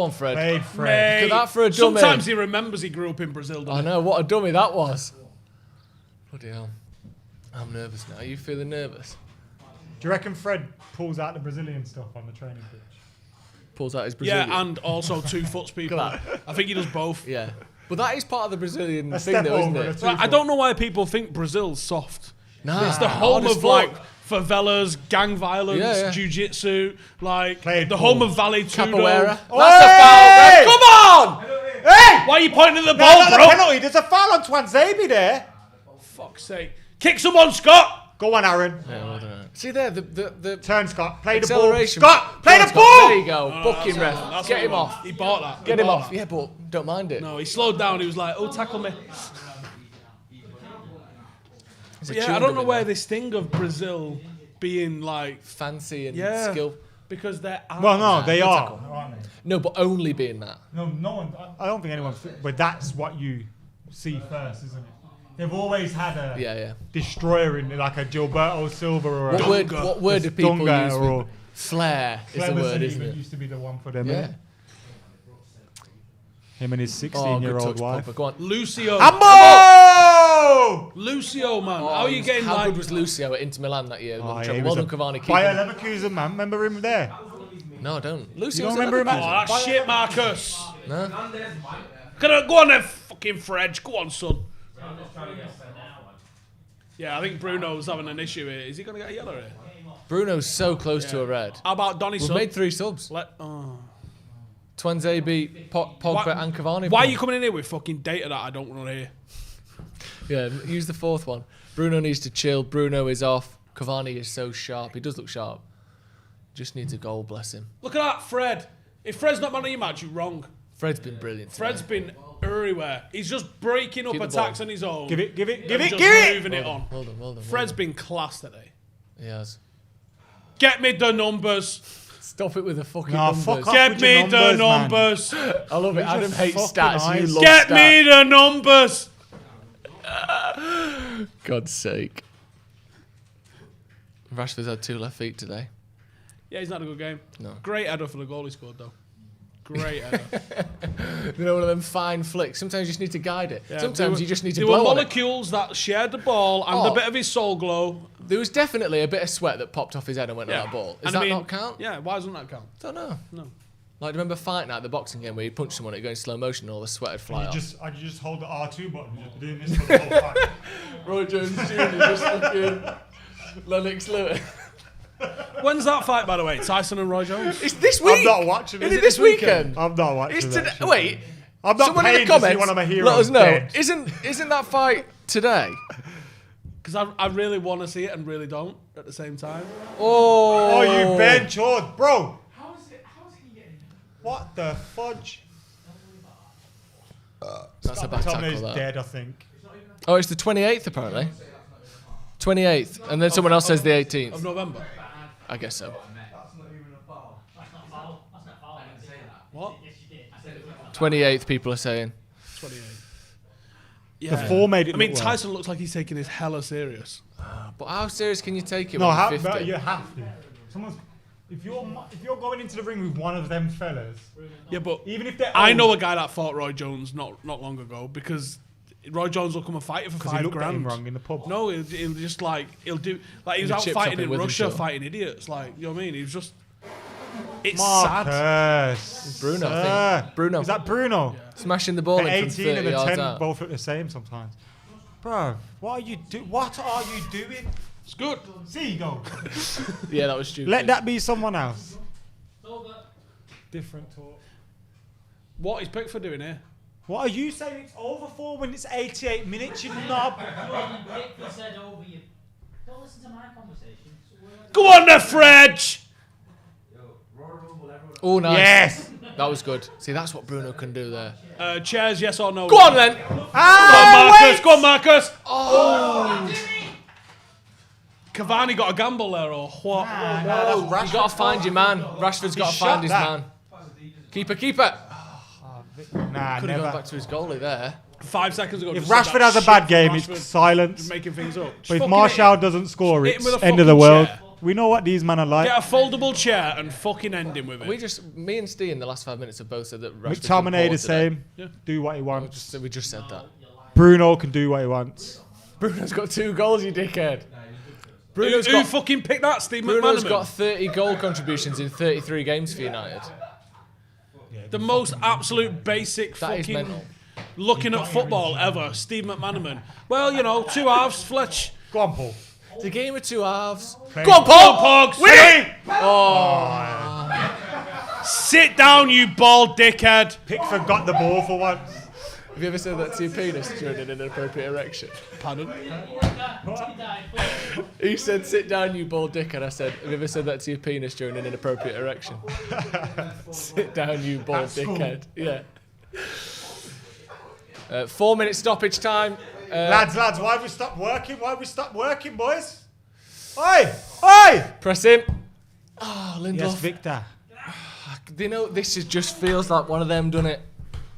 on, Fred. Played Fred. Look at that for a dummy. Sometimes he remembers he grew up in Brazil. I know, what a dummy that was. Bloody hell. I'm nervous now. Are you feeling nervous? Do you reckon Fred pulls out the Brazilian stuff on the training pitch? Pulls out his Brazilian. Yeah, and also 2 foots people. I think he does both. Yeah. But that is part of the Brazilian A thing, step though, isn't over it? the Right, I don't know why people think Brazil's soft. Nah. It's the home Hard as of fuck. like favelas, gang violence, Yeah. jiu-jitsu, like Played the ball. home of Vale Tudo. Capoeira. Hey! That's a foul, Fred. Come on! Hey! Why are you pointing at the No, ball, not bro? a penalty. There's a foul on Twanzebe there. Fuck's sake. Kick someone, Scott! Go on, Aaron. Yeah, well done. See there, the Turn, Scott. Play the ball. acceleration. Scott, play Go on, the Scott. ball! There you go. Booking ref. That's Get what him he off. wants. He bought that. Get He him bought off. that. Yeah, but don't mind it. No, he slowed down. He was like, oh, tackle me. He's a Yeah, I chewing don't gum know in where there. this thing of Brazil being like Fancy and yeah, skill. because they're Well, no, they Good are. tackle. Aren't they? No, but only being that. No one. I don't think anyone. But that's what you see first, isn't it? They've always had a Yeah. destroyer in like a Gilberto Silva or a What word do people Dunga use? or With flair is the Cleverson word, isn't even it? used to be the one for them. Yeah. innit? Him and his Oh, good 16-year-old touch, wife. Pogba. Go on. Lucio. Ambo! Lucio, man. Oh, How are you getting how like good was Lucio at Inter Milan that year? Oh, Well yeah, he was done, a Cavani. Keep Bayer him. Leverkusen, man. Remember him there? No, I don't. Lucio don't was at remember him Oh, Leverkusen. that shit, Marcus. No. Go on then, fucking Fred. Go on, son. Yeah, I think Bruno's having an issue here. Is he going to get a yellow here? Bruno's so close to a red. How about Donny We've Sub? made 3 subs. Twanzebe, Pogba and Cavani. Why are you coming in here with fucking data that I don't want to hear? Yeah, use the 4th one. Bruno needs to chill. Bruno is off. Cavani is so sharp. He does look sharp. Just needs a goal, bless him. Look at that, Fred. If Fred's not man of your match, you're wrong. Fred's been brilliant. Fred's been everywhere. He's just breaking up Keep the attacks ball. on his own. Give it. and just moving it on. Well done. Fred's been class today. He has. Get me the numbers. Stop it with the fucking Nah, numbers. fuck off Get with me your the numbers, numbers. I love it. You're Adam just hates fucking stats. You eyes. love Get stats. me the numbers. God's sake. Rashford's had 2 left feet today. Yeah, he's not a good game. No. Great header for the goal he scored, though. Great header. You know, one of them fine flicks. Sometimes you just need to guide it. Yeah, Sometimes you just need to There were blow on it. molecules that shared the ball and Oh. a bit of his soul glow. There was definitely a bit of sweat that popped off his head and went on that ball. Does And that I mean, not count? Yeah, why doesn't that count? Don't know. No. Like, remember Fight Night, the boxing game where you punch someone, it goes in slow motion and all the sweat would fly off? I just hold the R2 button. Just doing this for the whole fight. Roy Jones Jr. just fucking Lennox Lewis. When's that fight, by the way? Tyson and Roy Jones? It's this week. I'm not watching it. Is it this weekend? I'm not watching It's it. today. actually. Wait. I'm not Someone in paid the to see comments, one of my heroes let us know. dead. Isn't that fight today? Because I really want to see it and really don't at the same time. Oh, you bench, bro. What the fudge? That's a bad tackle. McTominay's That. dead, I think. Oh, it's the 28th apparently. 28th, and then someone else says the 18th. Of November. I guess so. What? 28th, people are saying. 28. The 4 made it. I mean, look well. Tyson looks like he's taking this hella serious. But how serious can you take it No, when you're 50? but you have to. If you're going into the ring with one of them fellas, Yeah, but even if they're I old- know a guy that fought Roy Jones not long ago because Roy Jones will come and fight you for 'Cause he $5 looked at him grand. wrong in the pub. No, he'll just like he'll do like he was In the out chip fighting shop in in Russia, Withenshaw. fighting idiots. Like you know what I mean? He was just. It's sad. Marcus. Bruno, I think. Bruno. Is that Bruno? Smashing the ball The in from 18 30 and the yards 10 out. both look the same sometimes. Bro, what are you doing? It's good. See you go. Yeah, that was stupid. Let that be someone else. Different talk. What is Pickford doing here? What are you saying? It's over for when it's 88 minutes, you knob. Pickford said over you. Don't listen to my conversation. Go on there, Fred! Oh, nice. Yes. That was good. See, that's what Bruno can do there. Chairs, yes or no? Go on, then. Go on, Marcus. Oh. Cavani got a gamble there, or what? No, you got to find your man. Rashford's got to find his man. Keeper. Nah, Could have never. gone back to his goalie there. 5 seconds ago. If just said Rashford that has a shit bad from game, Rashford, it's silence. just making things up. But if Fucking Martial hit him. doesn't score, Hit him it's with a end of the fucking world. chair. We know what these men are like. Get a foldable chair and fucking end him with it. Me and Steve in the last 5 minutes have both said that Rashford's McTominay the important same. Yeah. Do what he wants. We just said that. Bruno can do what he wants. Bruno's got 2 goals, you dickhead. Who fucking picked that, Steve Bruno's McManaman? got 30 goal contributions in 33 games for United. The most absolute basic That is fucking mental. looking at football ever. Steve McManaman. Well, you know, 2 halves, Fletch. Go on, Paul. It's a game of 2 halves. Play. Go on, Paul! Go on, Pogs. Win it! Sit down, you bald dickhead. Pickford got the ball for once. Have you ever said that to your penis during an inappropriate erection? Pardon? He said, sit down, you bald dick, and I said, have you ever said that to your penis during an inappropriate erection? Sit down, you bald dickhead. Yeah. 4 minute stoppage time. Lads, why have we stopped working? Boys? Oi! Press him. Oh, Lindelof. Yes, Victor. You know, just feels like one of them done it.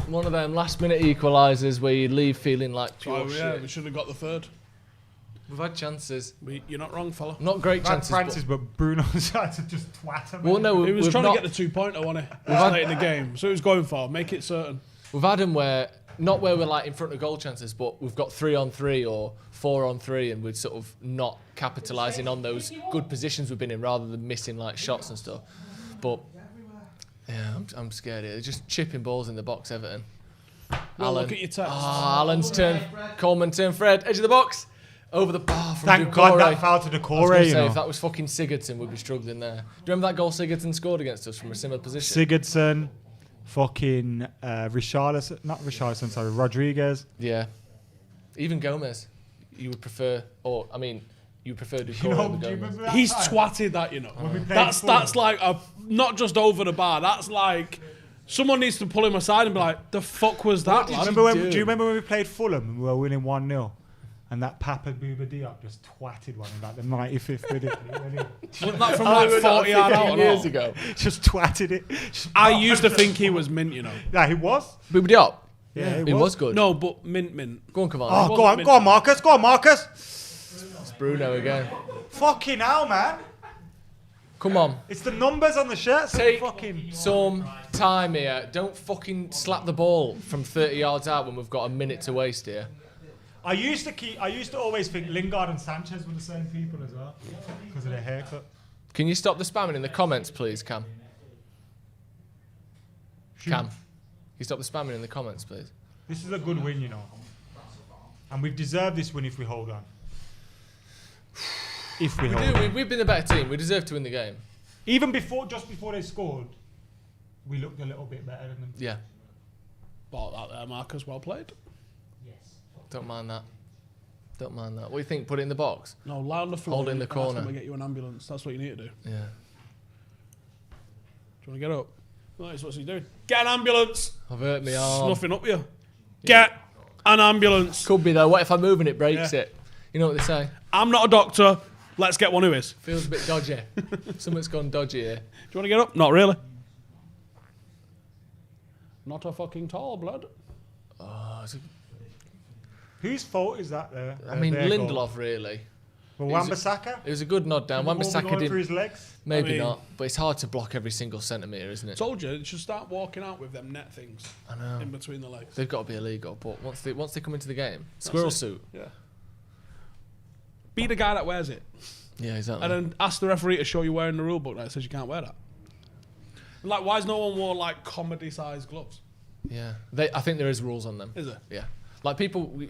One of them last minute equalisers where you leave feeling like pure shit. We should have got the third. We've had chances. You're not wrong, fella. Not great chances. Francis, but Bruno tried to just twat him. Well, no, he was trying to get the 2-pointer, wasn't he? Late in the game. So he was going for. Make it certain. We've had them where we're like in front of goal chances, but we've got 3-on-3 or 4-on-3, and we're sort of not capitalising on those good positions we've been in, rather than missing like shots and stuff. But yeah, I'm scared here. They're just chipping balls in the box, Everton. Well, Alan. look at your text. Alan's turn. Coleman turn. Fred, edge of the box. Over the bar from Thank God that foul to Decore, you know. If that was fucking Sigurdsson, we'd be struggling there. Do you remember that goal Sigurdsson scored against us from a similar position? Sigurdsson, fucking Rodriguez. Yeah. Even Gomez. You would prefer, you prefer Decore over Gomez. He's twatted that, you know. That's like not just over the bar. That's like someone needs to pull him aside and be like, "The fuck was that?" Do you remember when we played Fulham and we were winning 1-0? And that Papa Bouba Diop just twatted one in like the 95th minute. Wasn't that from like 40 yard out years ago? Just twatted it. I used to think he was mint, you know. Yeah, he was. Bouba Diop? Yeah, he was good. No, but mint. Go on, Cavani. Oh, go on, Marcus. It's Bruno again. Fucking hell, man. Come on. It's the numbers on the shirt. Take some time here. Don't fucking slap the ball from 30 yards out when we've got a minute to waste here. I used to always think Lingard and Sanchez were the same people as well because of their haircut. Can you stop the spamming in the comments, please, Cam? Cam, can you stop the spamming in the comments, please? This is a good win, you know. And we've deserved this win if we hold on. We've been the better team. We deserve to win the game. Even just before they scored, we looked a little bit better than them. Yeah. Bought that there, Marcus. Well played. Don't mind that. What do you think? Put it in the box? No, lie on the floor. Hold it in the corner. That's when we get you an ambulance. That's what you need to do. Yeah. Do you want to get up? No, that's what he's doing. Get an ambulance. I've hurt me arm. Snuffing up you. Get an ambulance. Could be though. What if I move and it breaks it? You know what they say? I'm not a doctor. Let's get one who is. Feels a bit dodgy. Something's gone dodgy here. Do you want to get up? Not really. Not a fucking tall blood. Oh, whose fault is that there? I mean, Lindelof, really. Well, Wan-Bissaka? It was a good nod down. Wan-Bissaka didn't. For his legs? Maybe not, but it's hard to block every single centimetre, isn't it? Told you, it should start walking out with them net things. I know. In between the legs. They've got to be illegal, but once they come into the game, squirrel suit. Yeah. Be the guy that wears it. Yeah, exactly. And then ask the referee to show you wearing the rule book that says you can't wear that. Like, why has no one wore like comedy-sized gloves? Yeah, I think there is rules on them. Is there? Yeah. Like people,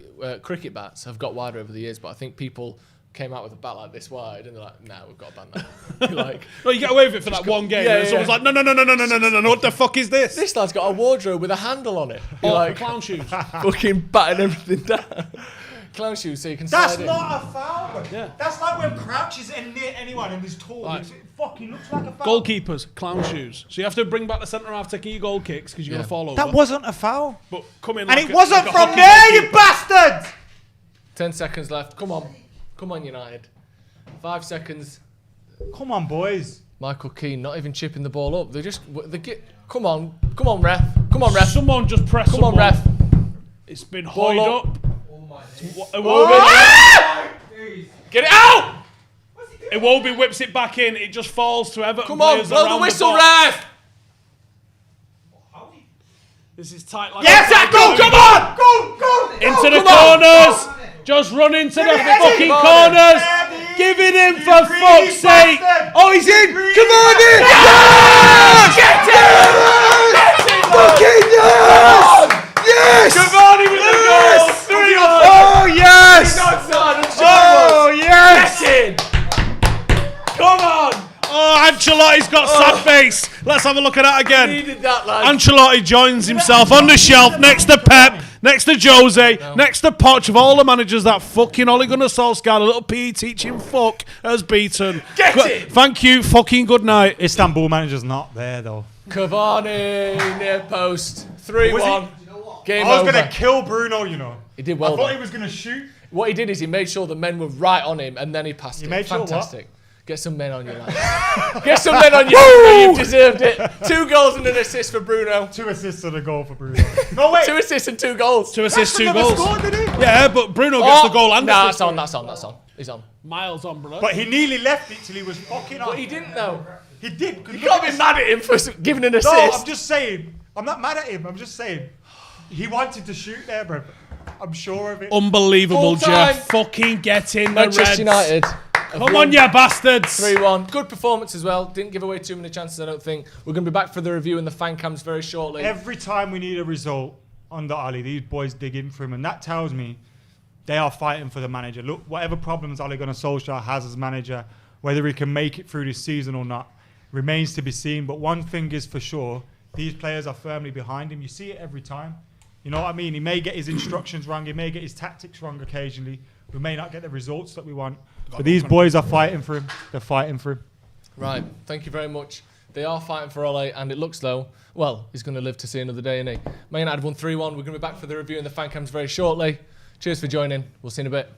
cricket bats have got wider over the years, but I think people came out with a bat like this wide, and they're like, "Nah, we've got to ban that." Like, no, you get away with it for that one game. Yeah, and someone's like, "No, what the fuck is this?" This lad's got a wardrobe with a handle on it. Or like clown shoes. Fucking batting everything down. clown shoes so you can That's slide in. not a foul, bro. Yeah. That's like when Crouch is near anyone and he's tall. Right. It fucking looks like a foul. Goalkeepers, clown shoes. So you have to bring back the centre half taking your goal kicks because you're going to fall over. That wasn't a foul. But come in And like it wasn't like from hockey there, you goalkeeper. bastard! 10 seconds left. Come on. Come on, United. 5 seconds. Come on, boys. Michael Keane not even chipping the ball up. Come on. Come on, ref. Come on, ref. Someone just press Come on, someone. ref. It's been Ball hoid up. up. Get it out! Iwobi whips it back in. It just falls to Everton. Come on, players blow the around whistle, box. ref! This is tight. Like Yes, go! Come on! Go! Into the Come on! corners. Just run into the fucking corners. Give it in for fuck's sake. Oh, he's in. Come on in! Get it! Fucking yes! Yes! Cavani with the goal. 3-1. Oh yes! Oh yes! Get in! Come on. Oh, Ancelotti's got sad face. Let's have a look at that again. Needed that, lad. Ancelotti joins himself on the shelf next to Pep, next to Jose, next to Poch, of all the managers that fucking Ole Gunnar Solskjaer, the little PE teaching fuck, has beaten. Get it! Thank you, fucking good night. Istanbul manager's not there, though. Cavani near post. 3-1. Game I was over. going to kill Bruno, you know. He did well. I thought though. he was going to shoot. What he did is he made sure the men were right on him and then he passed it. made sure what? Fantastic. Get some men on you, lad. Get some men on you. You've deserved it. 2 goals and an assist for Bruno. 2 assists and a goal for Bruno. No, wait. 2 assists and 2 goals. 2 assists, 2 never goals. scored, did he? Yeah, but Bruno gets the goal and Nah, assist. that's on. He's on. Miles on, bro. But he nearly left it till he was fucking off. But he didn't though. He did. You can't be mad at him for giving an assist. No, I'm just saying. I'm not mad at him. I'm just saying. He wanted to shoot there, bro. I'm sure of it. Unbelievable, Full time. Jeff. Fucking get in the Manchester Reds. United. Come on, you bastards. 3-1. Good performance as well. Didn't give away too many chances, I don't think. We're going to be back for the review in the fan cams very shortly. Every time we need a result under Ali, these boys dig in for him, and that tells me they are fighting for the manager. Look, whatever problems Ole Gunnar Solskjaer has as manager, whether he can make it through this season or not, remains to be seen. But one thing is for sure, these players are firmly behind him. You see it every time. You know what I mean? He may get his instructions wrong. He may get his tactics wrong occasionally. We may not get the results that we want. But these boys are fighting for him. They're fighting for him. Right. Thank you very much. They are fighting for Ole, and it looks though, well, he's going to live to see another day, isn't he? Man United won 3-1. We're going to be back for the review in the fan cams very shortly. Cheers for joining. We'll see you in a bit.